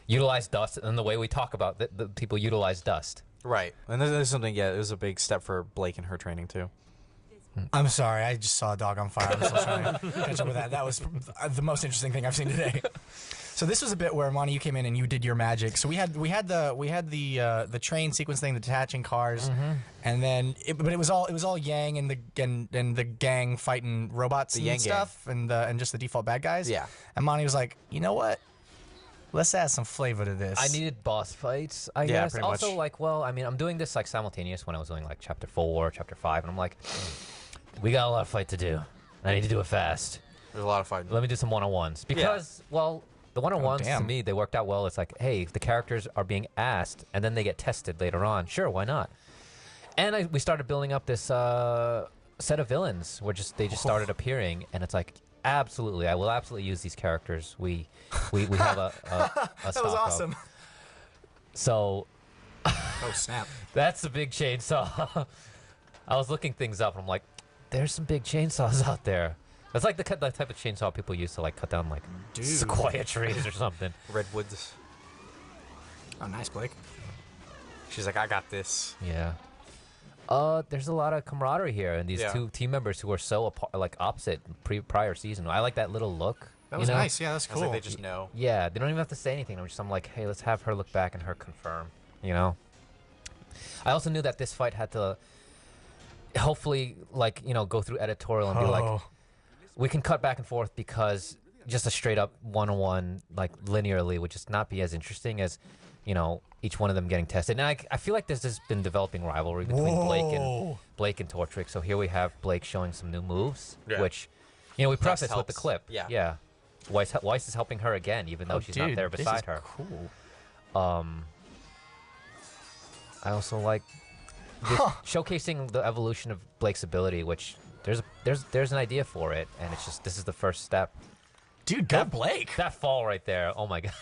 utilize dust, and the way we talk about the people utilize dust. Right, and there's something. Yeah, it was a big step for Blake and her training too. I'm sorry, I just saw a dog on fire. I'm still trying to catch up with that. That was the most interesting thing I've seen today. So this was a bit where Monty, you came in and you did your magic. So we had the train sequence thing, the detaching cars, and then it was all Yang and the gang fighting robots and stuff, and just the default bad guys. Yeah. And Monty was like, you know what? Let's add some flavor to this. I needed boss fights, I Yeah, guess. pretty Also, much. like, well, I mean, I'm doing this like simultaneous when I was doing like chapter 4, chapter 5, and I'm like, we got a lot of fight to do. I need to do it fast. There's a lot of fighting. Let me do some one-on-ones because, well, the one-on-ones to me they worked out well. It's like, hey, the characters are being asked, and then they get tested later on. Sure, why not? And we started building up this set of villains where they just started appearing, and it's like, absolutely, I will absolutely use these characters. We have a that was awesome. So, oh snap! That's a big chainsaw. I was looking things up, and I'm like, there's some big chainsaws out there. That's like the type of chainsaw people use to like cut down like sequoia trees or something. Redwoods. Oh, nice, Blake. She's like, I got this. Yeah. There's a lot of camaraderie here, and these two team members who are so like opposite prior season. I like that little look. That was nice. Yeah, that's cool. Like they just know. Yeah, they don't even have to say anything. I'm like, hey, let's have her look back and her confirm. You know. I also knew that this fight had to, hopefully, like go through editorial and be like, we can cut back and forth because just a straight up one-on-one like linearly would just not be as interesting as, each one of them getting tested. And I feel like this has been developing rivalry between Blake and Tortrick. So here we have Blake showing some new moves, which, we preface with the clip. Yeah. Weiss is helping her again, even though she's not there beside her. Cool. I also like showcasing the evolution of Blake's ability, which there's an idea for it, and it's just this is the first step. Dude, go Blake! That fall right there, oh my god.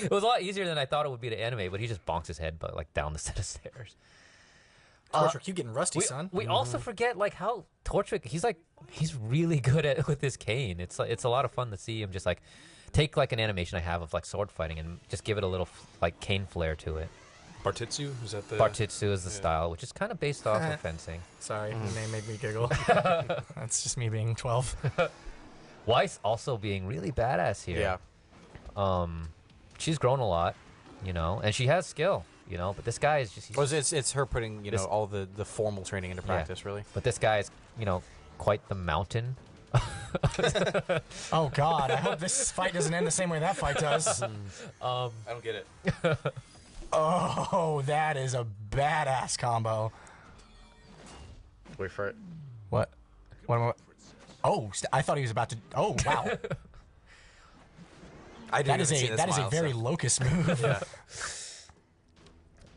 It was a lot easier than I thought it would be to animate, but he just bonks his head like down the set of stairs. Tortrick, you getting rusty, son. We also forget like how Tortrick, he's really good with his cane. It's a lot of fun to see him just like take like an animation I have of like sword fighting and just give it a little like cane flair to it. Bartitsu? Is that the Bartitsu is the style, which is kind of based off of fencing. Sorry, the name made me giggle. That's just me being 12. Weiss also being really badass here. Yeah. She's grown a lot, and she has skill, but this guy is just... It's her putting, all the formal training into practice, really. But this guy is, quite the mountain. Oh, God. I hope this fight doesn't end the same way that fight does. I don't get it. Oh, that is a badass combo. Wait for it. What? Oh, I thought he was about to... Oh, wow. That is a very Locust move. Yeah.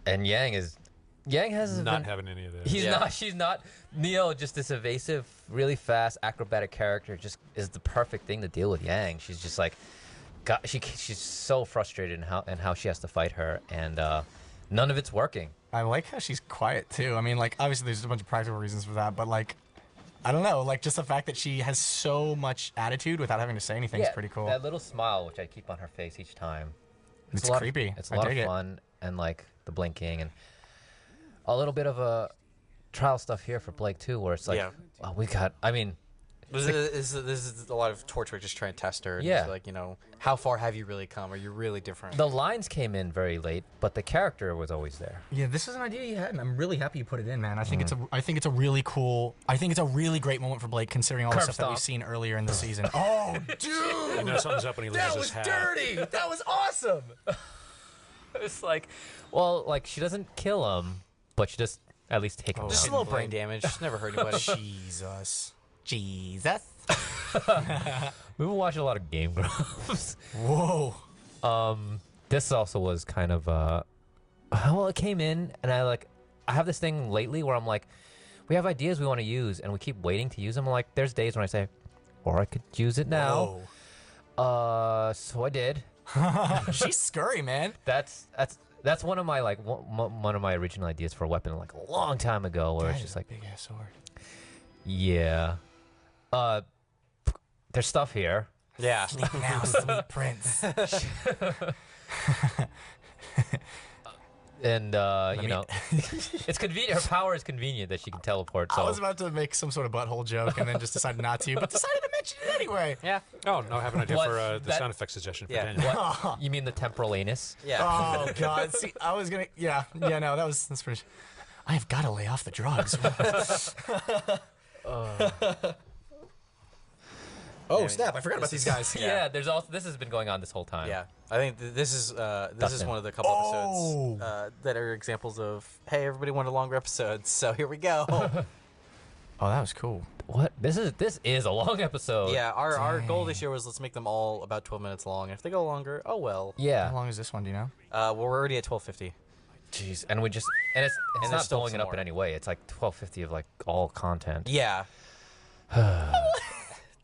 And Yang hasn't not having any of this. She's not. Neo, just this evasive, really fast, acrobatic character, just is the perfect thing to deal with Yang. She's just like, she's so frustrated in how she has to fight her, and none of it's working. I like how she's quiet too. I mean, like obviously there's a bunch of practical reasons for that, but like, I don't know, like just the fact that she has so much attitude without having to say anything is pretty cool. That little smile, which I keep on her face each time. It's creepy. It's a lot of fun, and like the blinking, and a little bit of a trial stuff here for Blake too, where it's like, well, we got. I mean, this is a lot of torture, just trying to test her. And yeah. Just like, how far have you really come? Are you really different? The lines came in very late, but the character was always there. Yeah, this is an idea you had, and I'm really happy you put it in, man. I think it's a really cool. I think it's a really great moment for Blake, considering all the stuff that we've seen earlier in the season. Oh, dude! You know something's up when he loses his hat. That was dirty. That was awesome. It's like, well, like she doesn't kill him, but she just at least take him Just a down. little brain damage. Never hurt anybody. Jesus. Jesus. We've been watching a lot of Game Grumps. Whoa. This also was kind of well, it came in, and I have this thing lately where I'm like, we have ideas we want to use, and we keep waiting to use them. I'm like, there's days when I say, or I could use it now. So I did. She's scurry, man. That's one of my one of my original ideas for a weapon like a long time ago, where it's just like big ass sword. Yeah. There's stuff here. Yeah. Sleep now, sweet prince. And you know, it's convenient. Her power is convenient that she can teleport. So I was about to make some sort of butthole joke and then just decided not to, but decided to mention it anyway. Yeah. Oh, no, I have an idea What? for the sound effect suggestion for Yeah. Daniel. what? You mean the temporal anus? Yeah. Oh God! See, I was gonna. Yeah. No, that's pretty. I have got to lay off the drugs. Oh snap! I forgot about these guys. Yeah. There's also this has been going on this whole time. Yeah, I think this is Dustin. one of the couple episodes that are examples of hey, everybody wanted longer episodes, so here we go. Oh, that was cool. What? This is a long episode. Yeah, our goal this year was let's make them all about 12 minutes long, and if they go longer, oh well. Yeah. How long is this one? Do you know? Well, we're already at 12:50. Jeez. And we just it's there's not still blowing some it up more. in any way. It's like 12:50 of like all content. Yeah.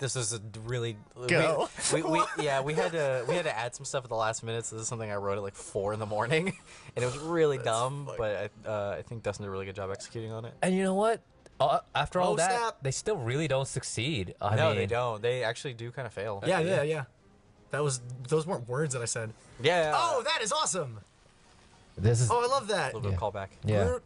This is a really Go. we had to add some stuff at the last minute. So this is something I wrote at like 4 in the morning, and it was really dumb. But I think Dustin did a really good job executing on it. And you know what? After all that, snap. they still really don't succeed. I No, mean, they don't. They actually do kind of fail. Yeah. Those weren't words that I said. Yeah. Oh, that is awesome. This is Oh, I love that. A little bit of callback. yeah.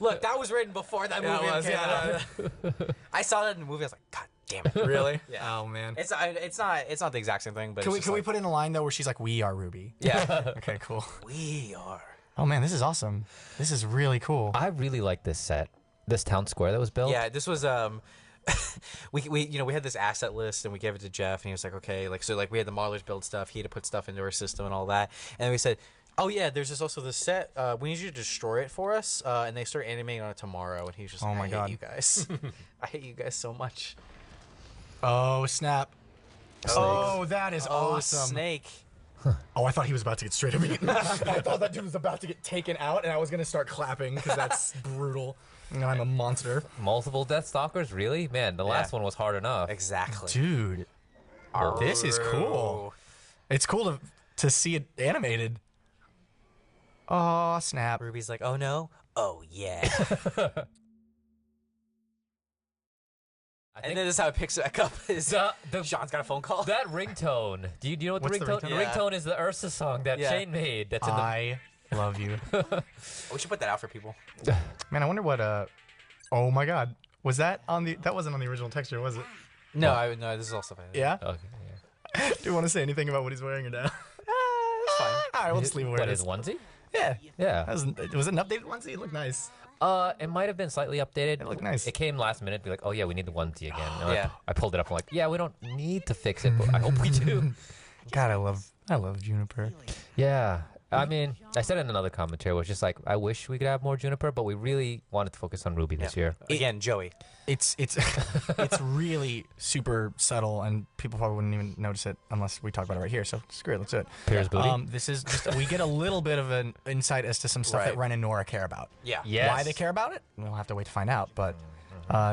Look, that was written before that movie. it was, came yeah. out. I saw that in the movie. I was like, God damn it. Really? Yeah. Oh man. It's not the exact same thing, but Can it's we put in a line though where she's like, "We are Rwby." Yeah. Okay, cool. We are. Oh man, this is awesome. This is really cool. I really like this set, this town square that was built. Yeah, this was we had this asset list and we gave it to Jeff and he was like, okay, we had the modelers build stuff, he had to put stuff into our system and all that, and then we said, oh yeah, there's this set, we need you to destroy it for us, and they start animating on it tomorrow, and he was just Oh like, my I God. hate you guys. I hate you guys so much. Oh snap. Oh, that is awesome. Snake. Oh, I thought he was about to get straight up eaten. I thought that dude was about to get taken out, and I was gonna start clapping because that's brutal. And I'm a monster, Multiple Death Stalkers, really? Man, the last one was hard enough. Exactly. dude. This is cool. It's cool to see it animated. Oh snap. Ruby's like, oh no, oh yeah. And then this is how it picks back up. Is Sean's got a phone call. That ringtone. Do you know what What's the the ringtone? ringtone? The Yeah. ringtone is the Ursa song that Yeah. Shane made. That's in the. I love you. We should put that out for people. Man, I wonder what oh my god. Was that on the that wasn't on the original texture, was it? No, no, this is all stuff I did. Yeah? Okay. Do you want to say anything about what he's wearing or no? It's fine. Alright, we'll just leave it where What it his is. onesie? Yeah. Yeah. Was it an updated onesie? It looked nice. It might have been slightly updated. It looked nice. It came last minute. Be like, oh yeah, we need the onesie again. And Yeah. I pulled it up. I'm like, yeah, we don't need to fix it, but I hope we do. God, I love Juniper. Yeah. I mean, I said in another commentary, was just like, I wish we could have more Juniper, but we really wanted to focus on Rwby this year. Again, Joey. It's it's really super subtle, and people probably wouldn't even notice it unless we talk about it right here. So screw it, let's do it. Piers booty. This is just we get a little bit of an insight as to some stuff that Right. Ren and Nora care about. Yeah. Yes. Why they care about it, we'll have to wait to find out. But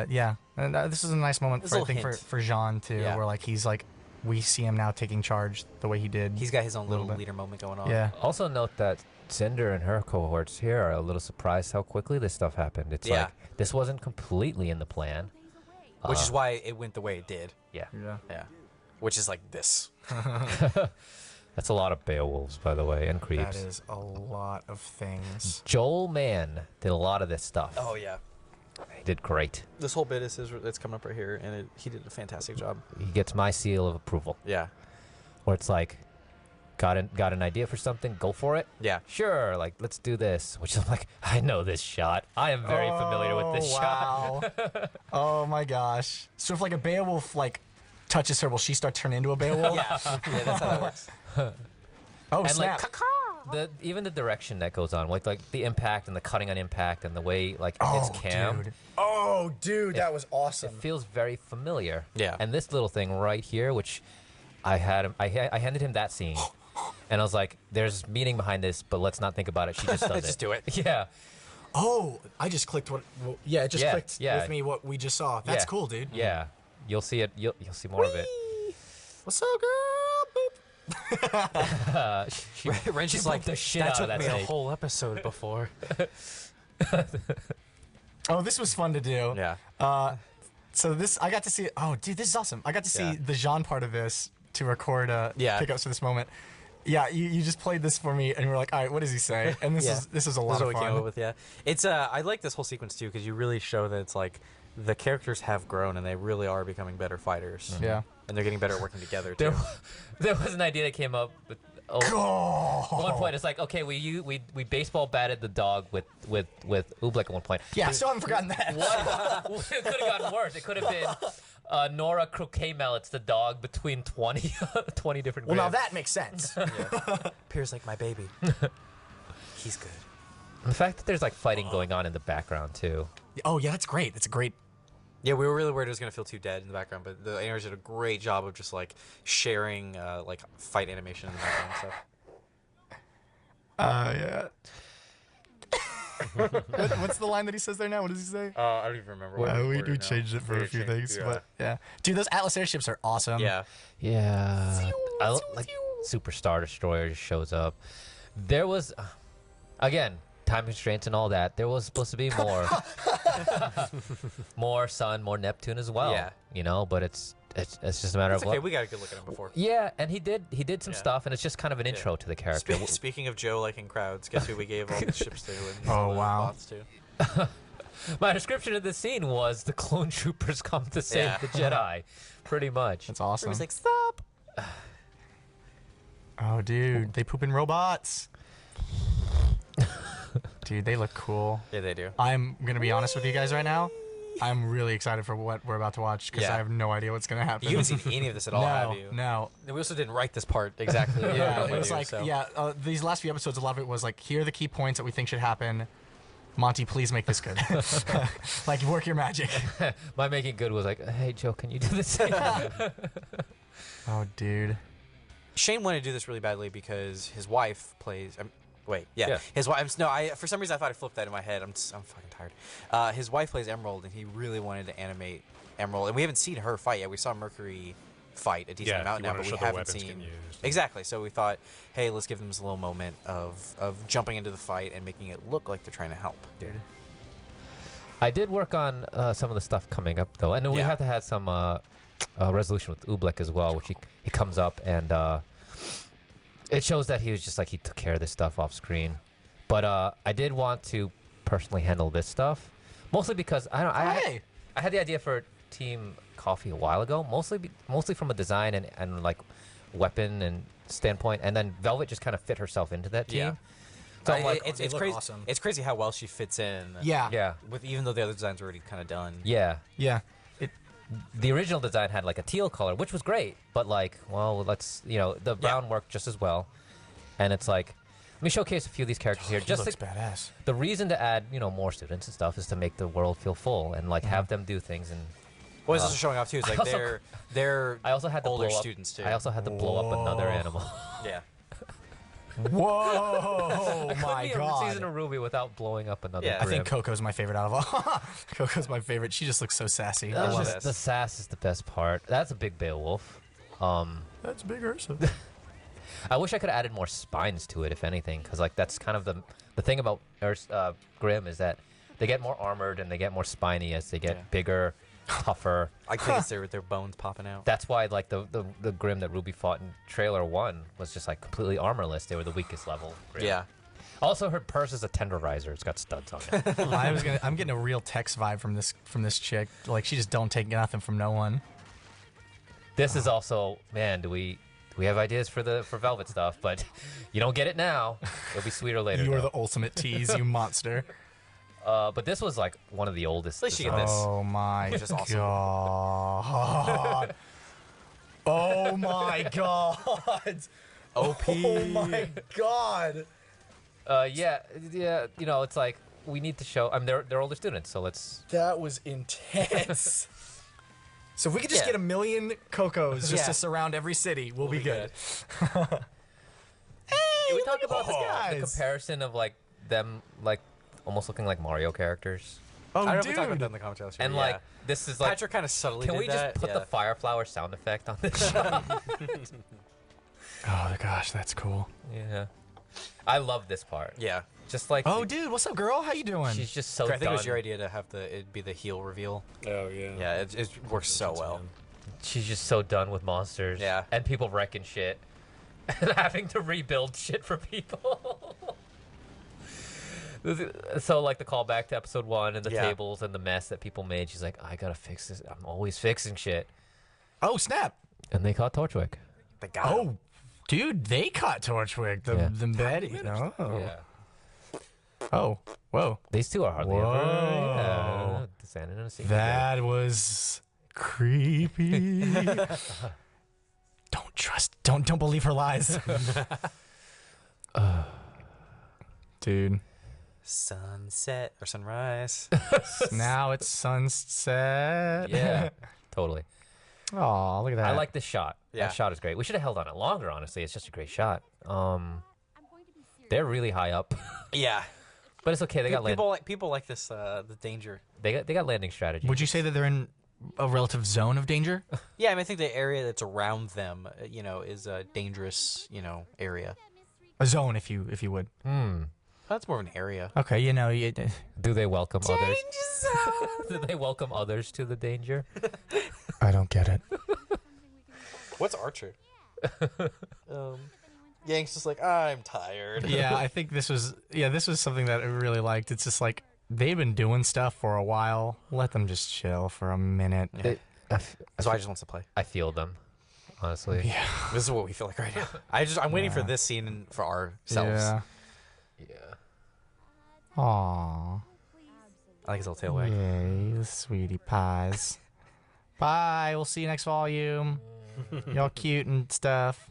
yeah, and this is a nice moment There's for, a I think little for Jean too, Yeah. where like he's like we see him now taking charge the way he did. He's got his own little bit. leader moment going on. Yeah. Also note that Cinder and her cohorts here are a little surprised how quickly this stuff happened. It's Yeah. like, this wasn't completely in the plan. Which is why it went the way it did. Yeah. Yeah. Yeah. Which is like this. That's a lot of Beowulfs, by the way, and That creeps. is a lot of things. Joel Mann did a lot of this stuff. Oh yeah. He did great. This whole bit is it's coming up right here, and he did a fantastic job. He gets my seal of approval. Yeah. Where it's like, got an idea for something, go for it. Yeah. Sure, like let's do this. Which I'm like, I know this shot. I am very familiar with this shot. shot. Oh my gosh. So if like a Beowulf like touches her, will she start turning into a Beowulf? Yeah. Yeah. That's how that works. Oh, and snap. even the direction that goes on, like the impact and the cutting on impact and the way like it's cam. Dude. Oh, dude, that was awesome. It feels very familiar. Yeah. And this little thing right here, which I handed him that scene, and I was like, "There's meaning behind this, but let's not think about it. She just does it. Just do it. Yeah. Oh, I just clicked what. Well, yeah, it just clicked yeah. with me what we just saw. That's Yeah. cool, dude. Yeah. You'll see it. You'll see more of it. What's up, girl? Boop. Wren's just bumped like, the shit that out took of that me a snake." whole episode before. Oh, this was fun to do. Yeah. So this, I got to see. Oh, dude, this is awesome. I got to see the Jean part of this to record pickups for this moment. Yeah, you just played this for me, and you were like, all right, what does he say? And this is a lot of what we came fun. up with, yeah. It's I like this whole sequence too because you really show that it's like the characters have grown and they really are becoming better fighters. Yeah. And they're getting better at working together too. There was an idea that came up. At one point, it's like, okay, we baseball batted the dog with Oobleck at one point. Yeah, still haven't forgotten that. What? It could have gotten worse. It could have been Nora Croquet Mallets, the dog, between 20 different. Well, now grips. that makes sense. Pierre's like my baby. He's good. The fact that there's like fighting going on in the background too. Oh yeah, that's great. That's a great. Yeah, we were really worried it was gonna feel too dead in the background, but the animators did a great job of just like sharing like fight animation in the background and stuff. Yeah. What's the line that he says there now? What does he say? I don't even remember. Well, we changed it for a few things, but yeah. Dude, those Atlas airships are awesome. Yeah. Yeah. Like Superstar Destroyer just shows up. There was, again, time constraints and all that. There was supposed to be more, more Sun, more Neptune as well. Yeah. You know, but it's just a matter It's of okay. what. We got a good look at him before. Yeah, and he did some stuff, and it's just kind of an intro to the character. Speaking of Joe liking crowds, guess who we gave all the ships to? And Oh, all the wow. bots to? My description of the scene was the clone troopers come to save the Jedi, pretty much. That's awesome. He was like, stop. Oh, dude, they poop in robots. Dude, they look cool. Yeah, they do. I'm gonna be honest with you guys right now. I'm really excited for what we're about to watch because Yeah. I have no idea what's gonna happen. You haven't seen any of this at all, have you? No. We also didn't write this part exactly. Yeah, Like it was we do, like, so. these last few episodes, a lot of it was like, here are the key points that we think should happen. Monty, please make this good. Like, work your magic. My making good was like, hey Joe, can you do this? Oh, dude. Shane wanted to do this really badly because his wife plays. Yeah. His wife. No, for some reason I thought I flipped that in my head. I'm fucking tired. His wife plays Emerald, and he really wanted to animate Emerald, and we haven't seen her fight yet. We saw Mercury fight a decent amount now, but we haven't seen. Exactly. So we thought, hey, let's give them this little moment of jumping into the fight and making it look like they're trying to help. Dude. I did work on some of the stuff coming up though, and then we have to have some resolution with Oobleck as well, which he comes up and it shows that he was just like he took care of this stuff off screen. But I did want to personally handle this stuff, mostly because I had the idea for Team Coffee a while ago, mostly from a design and like weapon and standpoint, and then Velvet just kind of fit herself into that team. Yeah. So I'm like, it's crazy. Awesome. It's crazy how well she fits in. Yeah. With even though the other designs were already kind of done. Yeah. Yeah. The original design had like a teal color, which was great, but like, well, let's, the brown worked just as well. And it's like, let me showcase a few of these characters here. He Just looks badass. the reason to add, more students and stuff is to make the world feel full and like have them do things. And Well, it's also showing off too. It's like they're I also had to older blow up, students too. I also had to blow up another animal. Yeah. Whoa, my Couldn't be a God. season of Rwby without blowing up another. Yeah. I think Grim. Coco's my favorite out of all. Coco's my favorite. She just looks so sassy. I That's love just- it. the sass is the best part. That's a big Beowulf. That's big Ursa. I wish I could have added more spines to it, if anything, because like that's kind of the thing about Grim is that they get more armored and they get more spiny as they get bigger, tougher. I think it's their bones popping out. That's why like the Grim that Rwby fought in trailer 1 was just like completely armorless. They were the weakest level. Grim. Yeah. Also, her purse is a tenderizer. It's got studs on it. I'm getting a real Tex vibe from this chick. Like, she just don't take nothing from no one. This is also, man, do we have ideas for Velvet stuff, but you don't get it now. It'll be sweeter later. You are though. the ultimate tease, you monster. But this was like one of the oldest. At least you get this. Oh my Which is awesome. God. Oh my God. OP. Oh my god. Yeah. You know, it's like we need to show. I mean, they're older students, so let's. That was intense. So if we could just get 1 million Cocos just to surround every city, we'll be good. Hey, we talk about the guys. comparison of like them like almost looking like Mario characters. Oh, I don't know dude. if we talked about that in the commentary. And like this is like Patrick kind of subtly Can did we just that. put the fire flower sound effect on this shot? Oh gosh, that's cool. Yeah. I love this part. Yeah. Just like Oh, dude, what's up, girl? How you doing? she's just so I think it was done. your idea to have it be the heel reveal. Oh yeah. Yeah, it works so well. She's just so done with monsters. Yeah. And people wrecking shit. And having to rebuild shit for people. So like the callback to episode 1 and the tables and the mess that people made. She's like, I gotta fix this. I'm always fixing shit. Oh, snap. And they caught Torchwick. They got him. Dude, they caught Torchwick. The Betty. Oh. Yeah. Oh. Whoa. These two are hardly ever. Whoa. Standing in a scene That was creepy. Don't believe her lies. Dude. Sunset or sunrise. Now it's sunset. Yeah, totally. Oh, look at that. I like this shot. Yeah. That shot is great. We should have held on it longer, honestly. It's just a great shot. They're really high up. Yeah. But it's okay. They got people like this the danger. They got landing strategy. Would you say that they're in a relative zone of danger? Yeah, I mean, I think the area that's around them, is a dangerous, area. A zone, if you would. That's more of an area. Okay, Do they welcome others? Do they welcome others to the danger? I don't get it. What's Archer? Yank's just like, I'm tired. Yeah, I think this was something that I really liked. It's just like they've been doing stuff for a while. Let them just chill for a minute. Yeah. That's why I just wants to play. I feel them, honestly. Yeah. This is what we feel like right now. I'm waiting for this scene for ourselves. Yeah. Yeah. Aww. I like his little tail wag. Yay, sweetie pies. Bye. We'll see you next volume. Y'all cute and stuff.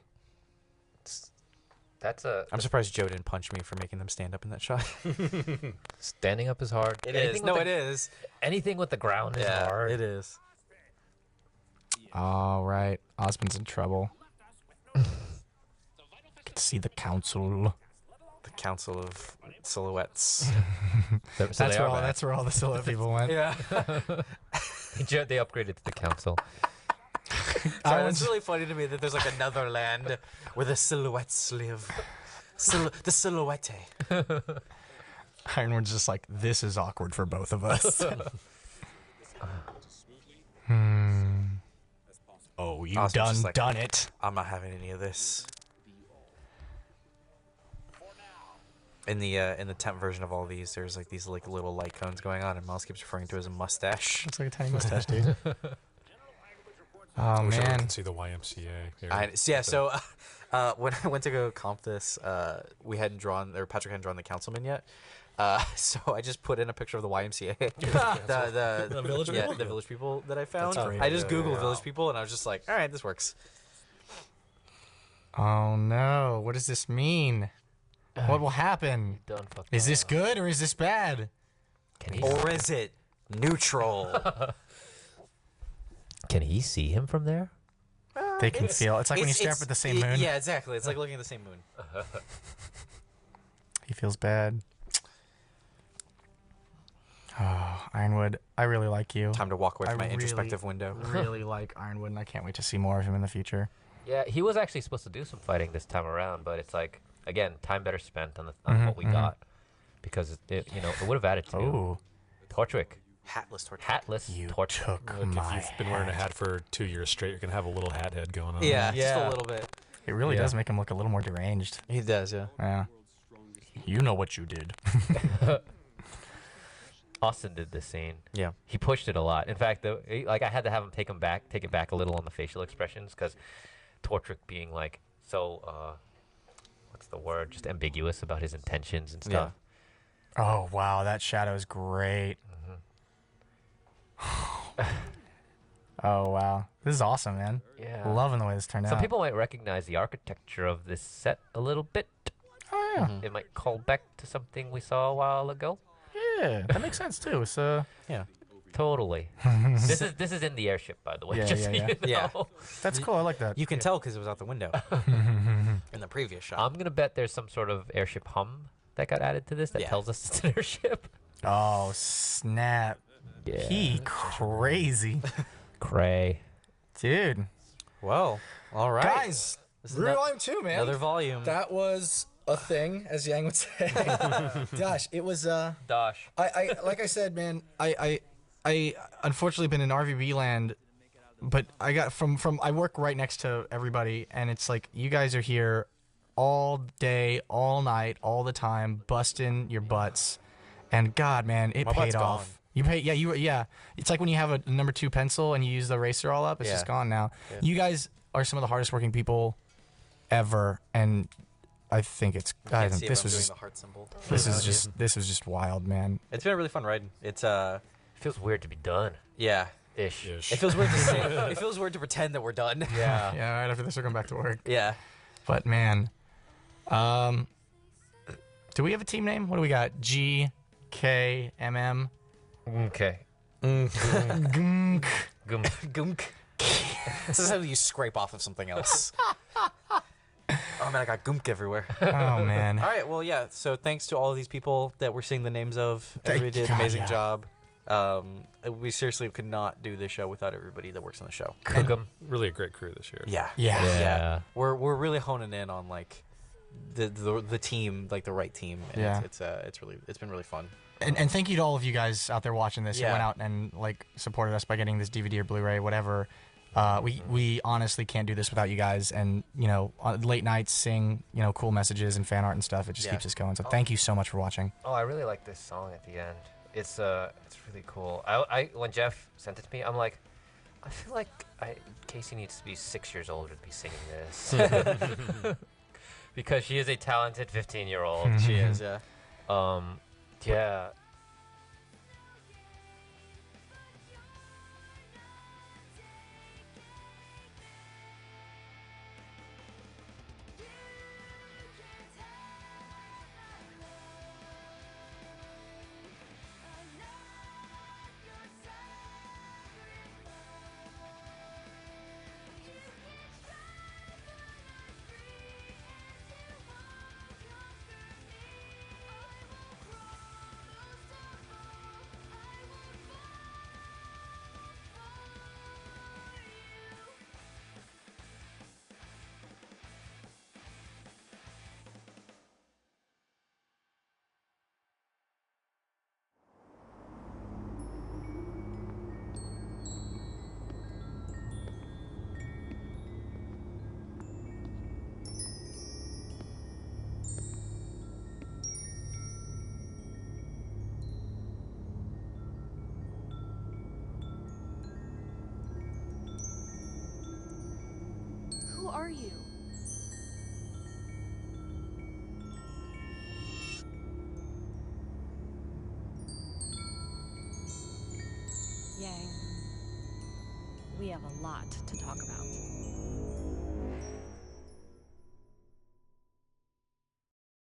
I'm surprised Joe didn't punch me for making them stand up in that shot. Standing up is hard. It is. No, it is. Anything with the ground is hard. It is. All right. Osmond's in trouble. Get to see the council. The Council of Silhouettes. That's where all the silhouette people went. Yeah. They upgraded to the council. Sorry, it's really funny to me that there's like another land where the silhouettes live. The silhouette. Ironwood's just like, this is awkward for both of us. Oh, you done it. I'm not having any of this. In the temp version of all these, there's like these like little light cones going on, and Miles keeps referring to it as a mustache. Looks like a tiny mustache, dude. Oh I wish I man. could see the YMCA. Here. So when I went to go comp this, we hadn't drawn, or Patrick hadn't drawn the councilman yet. So I just put in a picture of the YMCA, the village people, the village people that I found. I just Googled village people, and I was just like, all right, this works. Oh no, what does this mean? What will happen? Is this good or is this bad? Or is it neutral? Can he see him from there? They can feel. It's like when you stare up at the same moon. Yeah, exactly. It's like looking at the same moon. He feels bad. Oh, Ironwood, I really like you. Time to walk away from my introspective window. Really like Ironwood, and I can't wait to see more of him in the future. Yeah, he was actually supposed to do some fighting this time around, but it's like, again, time better spent on what we got, because it would have added to Torchwick. Hatless Torchwick. Hatless Torchwick. If you've been wearing a hat for 2 years straight, you're gonna have a little hat head going on. Yeah, just a little bit. It really does make him look a little more deranged. He does, yeah. Yeah. You know what you did. Austin did this scene. Yeah. He pushed it a lot. In fact, I had to have him take it back a little on the facial expressions, because Torchwick being like so, what's the word? Just ambiguous about his intentions and stuff. Yeah. Oh wow, that shadow is great. Oh wow, this is awesome, man. Yeah. Loving the way this turned Some out. people might recognize the architecture of this set a little bit. Oh yeah. It might call back to something we saw a while ago. Yeah, that makes sense too. It's Yeah. Totally. this is in the airship, by the way. Yeah, just yeah, so yeah. you Yeah. know. That's cool. I like that. You can tell because it was out the window in the previous shot. I'm gonna bet there's some sort of airship hum that got added to this that Yeah. tells us it's an airship. Oh snap! Yeah. He crazy, Cray. dude. Well, all right. Guys, This is Rwby ano- Volume 2, man. Another volume. That was a thing, as Yang would say. Gosh, it was Dosh. I like I said, man. I unfortunately been in RVB land, but I got from I work right next to everybody, and it's like you guys are here all day, all night, all the time, busting your butts, and God, man, it My paid butt's off. gone. You pay, yeah. It's like when you have a number 2 pencil and you use the eraser all up. It's just Yeah. gone now. Yeah. You guys are some of the hardest working people ever, and I think it's. I Can't think see it, this but I'm was doing just. the heart symbol. This was just wild, man. It's been a really fun ride. It's Feels weird to be done. yeah. Ish. It feels weird to say. It feels weird to pretend that we're done. Yeah. Yeah, right after this, we're going back to work. Yeah. But man, do we have a team name? What do we got? GKMM. Okay. Gunk. Gum. Gunk. This is how you scrape off of something else. Oh man, I got gunk everywhere. Oh man. All right, well, yeah. So thanks to all of these people that we're seeing the names of. Everybody did an God, amazing yeah. job. We seriously could not do this show without everybody that works on the show. Cookum. Really a great crew this year. Yeah. Yeah. We're really honing in on like the team, like the right team. And Yeah. it's been really fun. And thank you to all of you guys out there watching this who Yeah. went out and like supported us by getting this DVD or Blu-ray, whatever. We honestly can't do this without you guys, and you know, on late nights, seeing cool messages and fan art and stuff. It just Yeah. keeps us going. So thank you so much for watching. Oh, I really like this song at the end. It's really cool. I when Jeff sent it to me, I'm like, I feel like Casey needs to be 6 years older to be singing this. Because she is a talented 15-year-old. She is, yeah. Yeah. Who are you? Yang, we have a lot to talk about.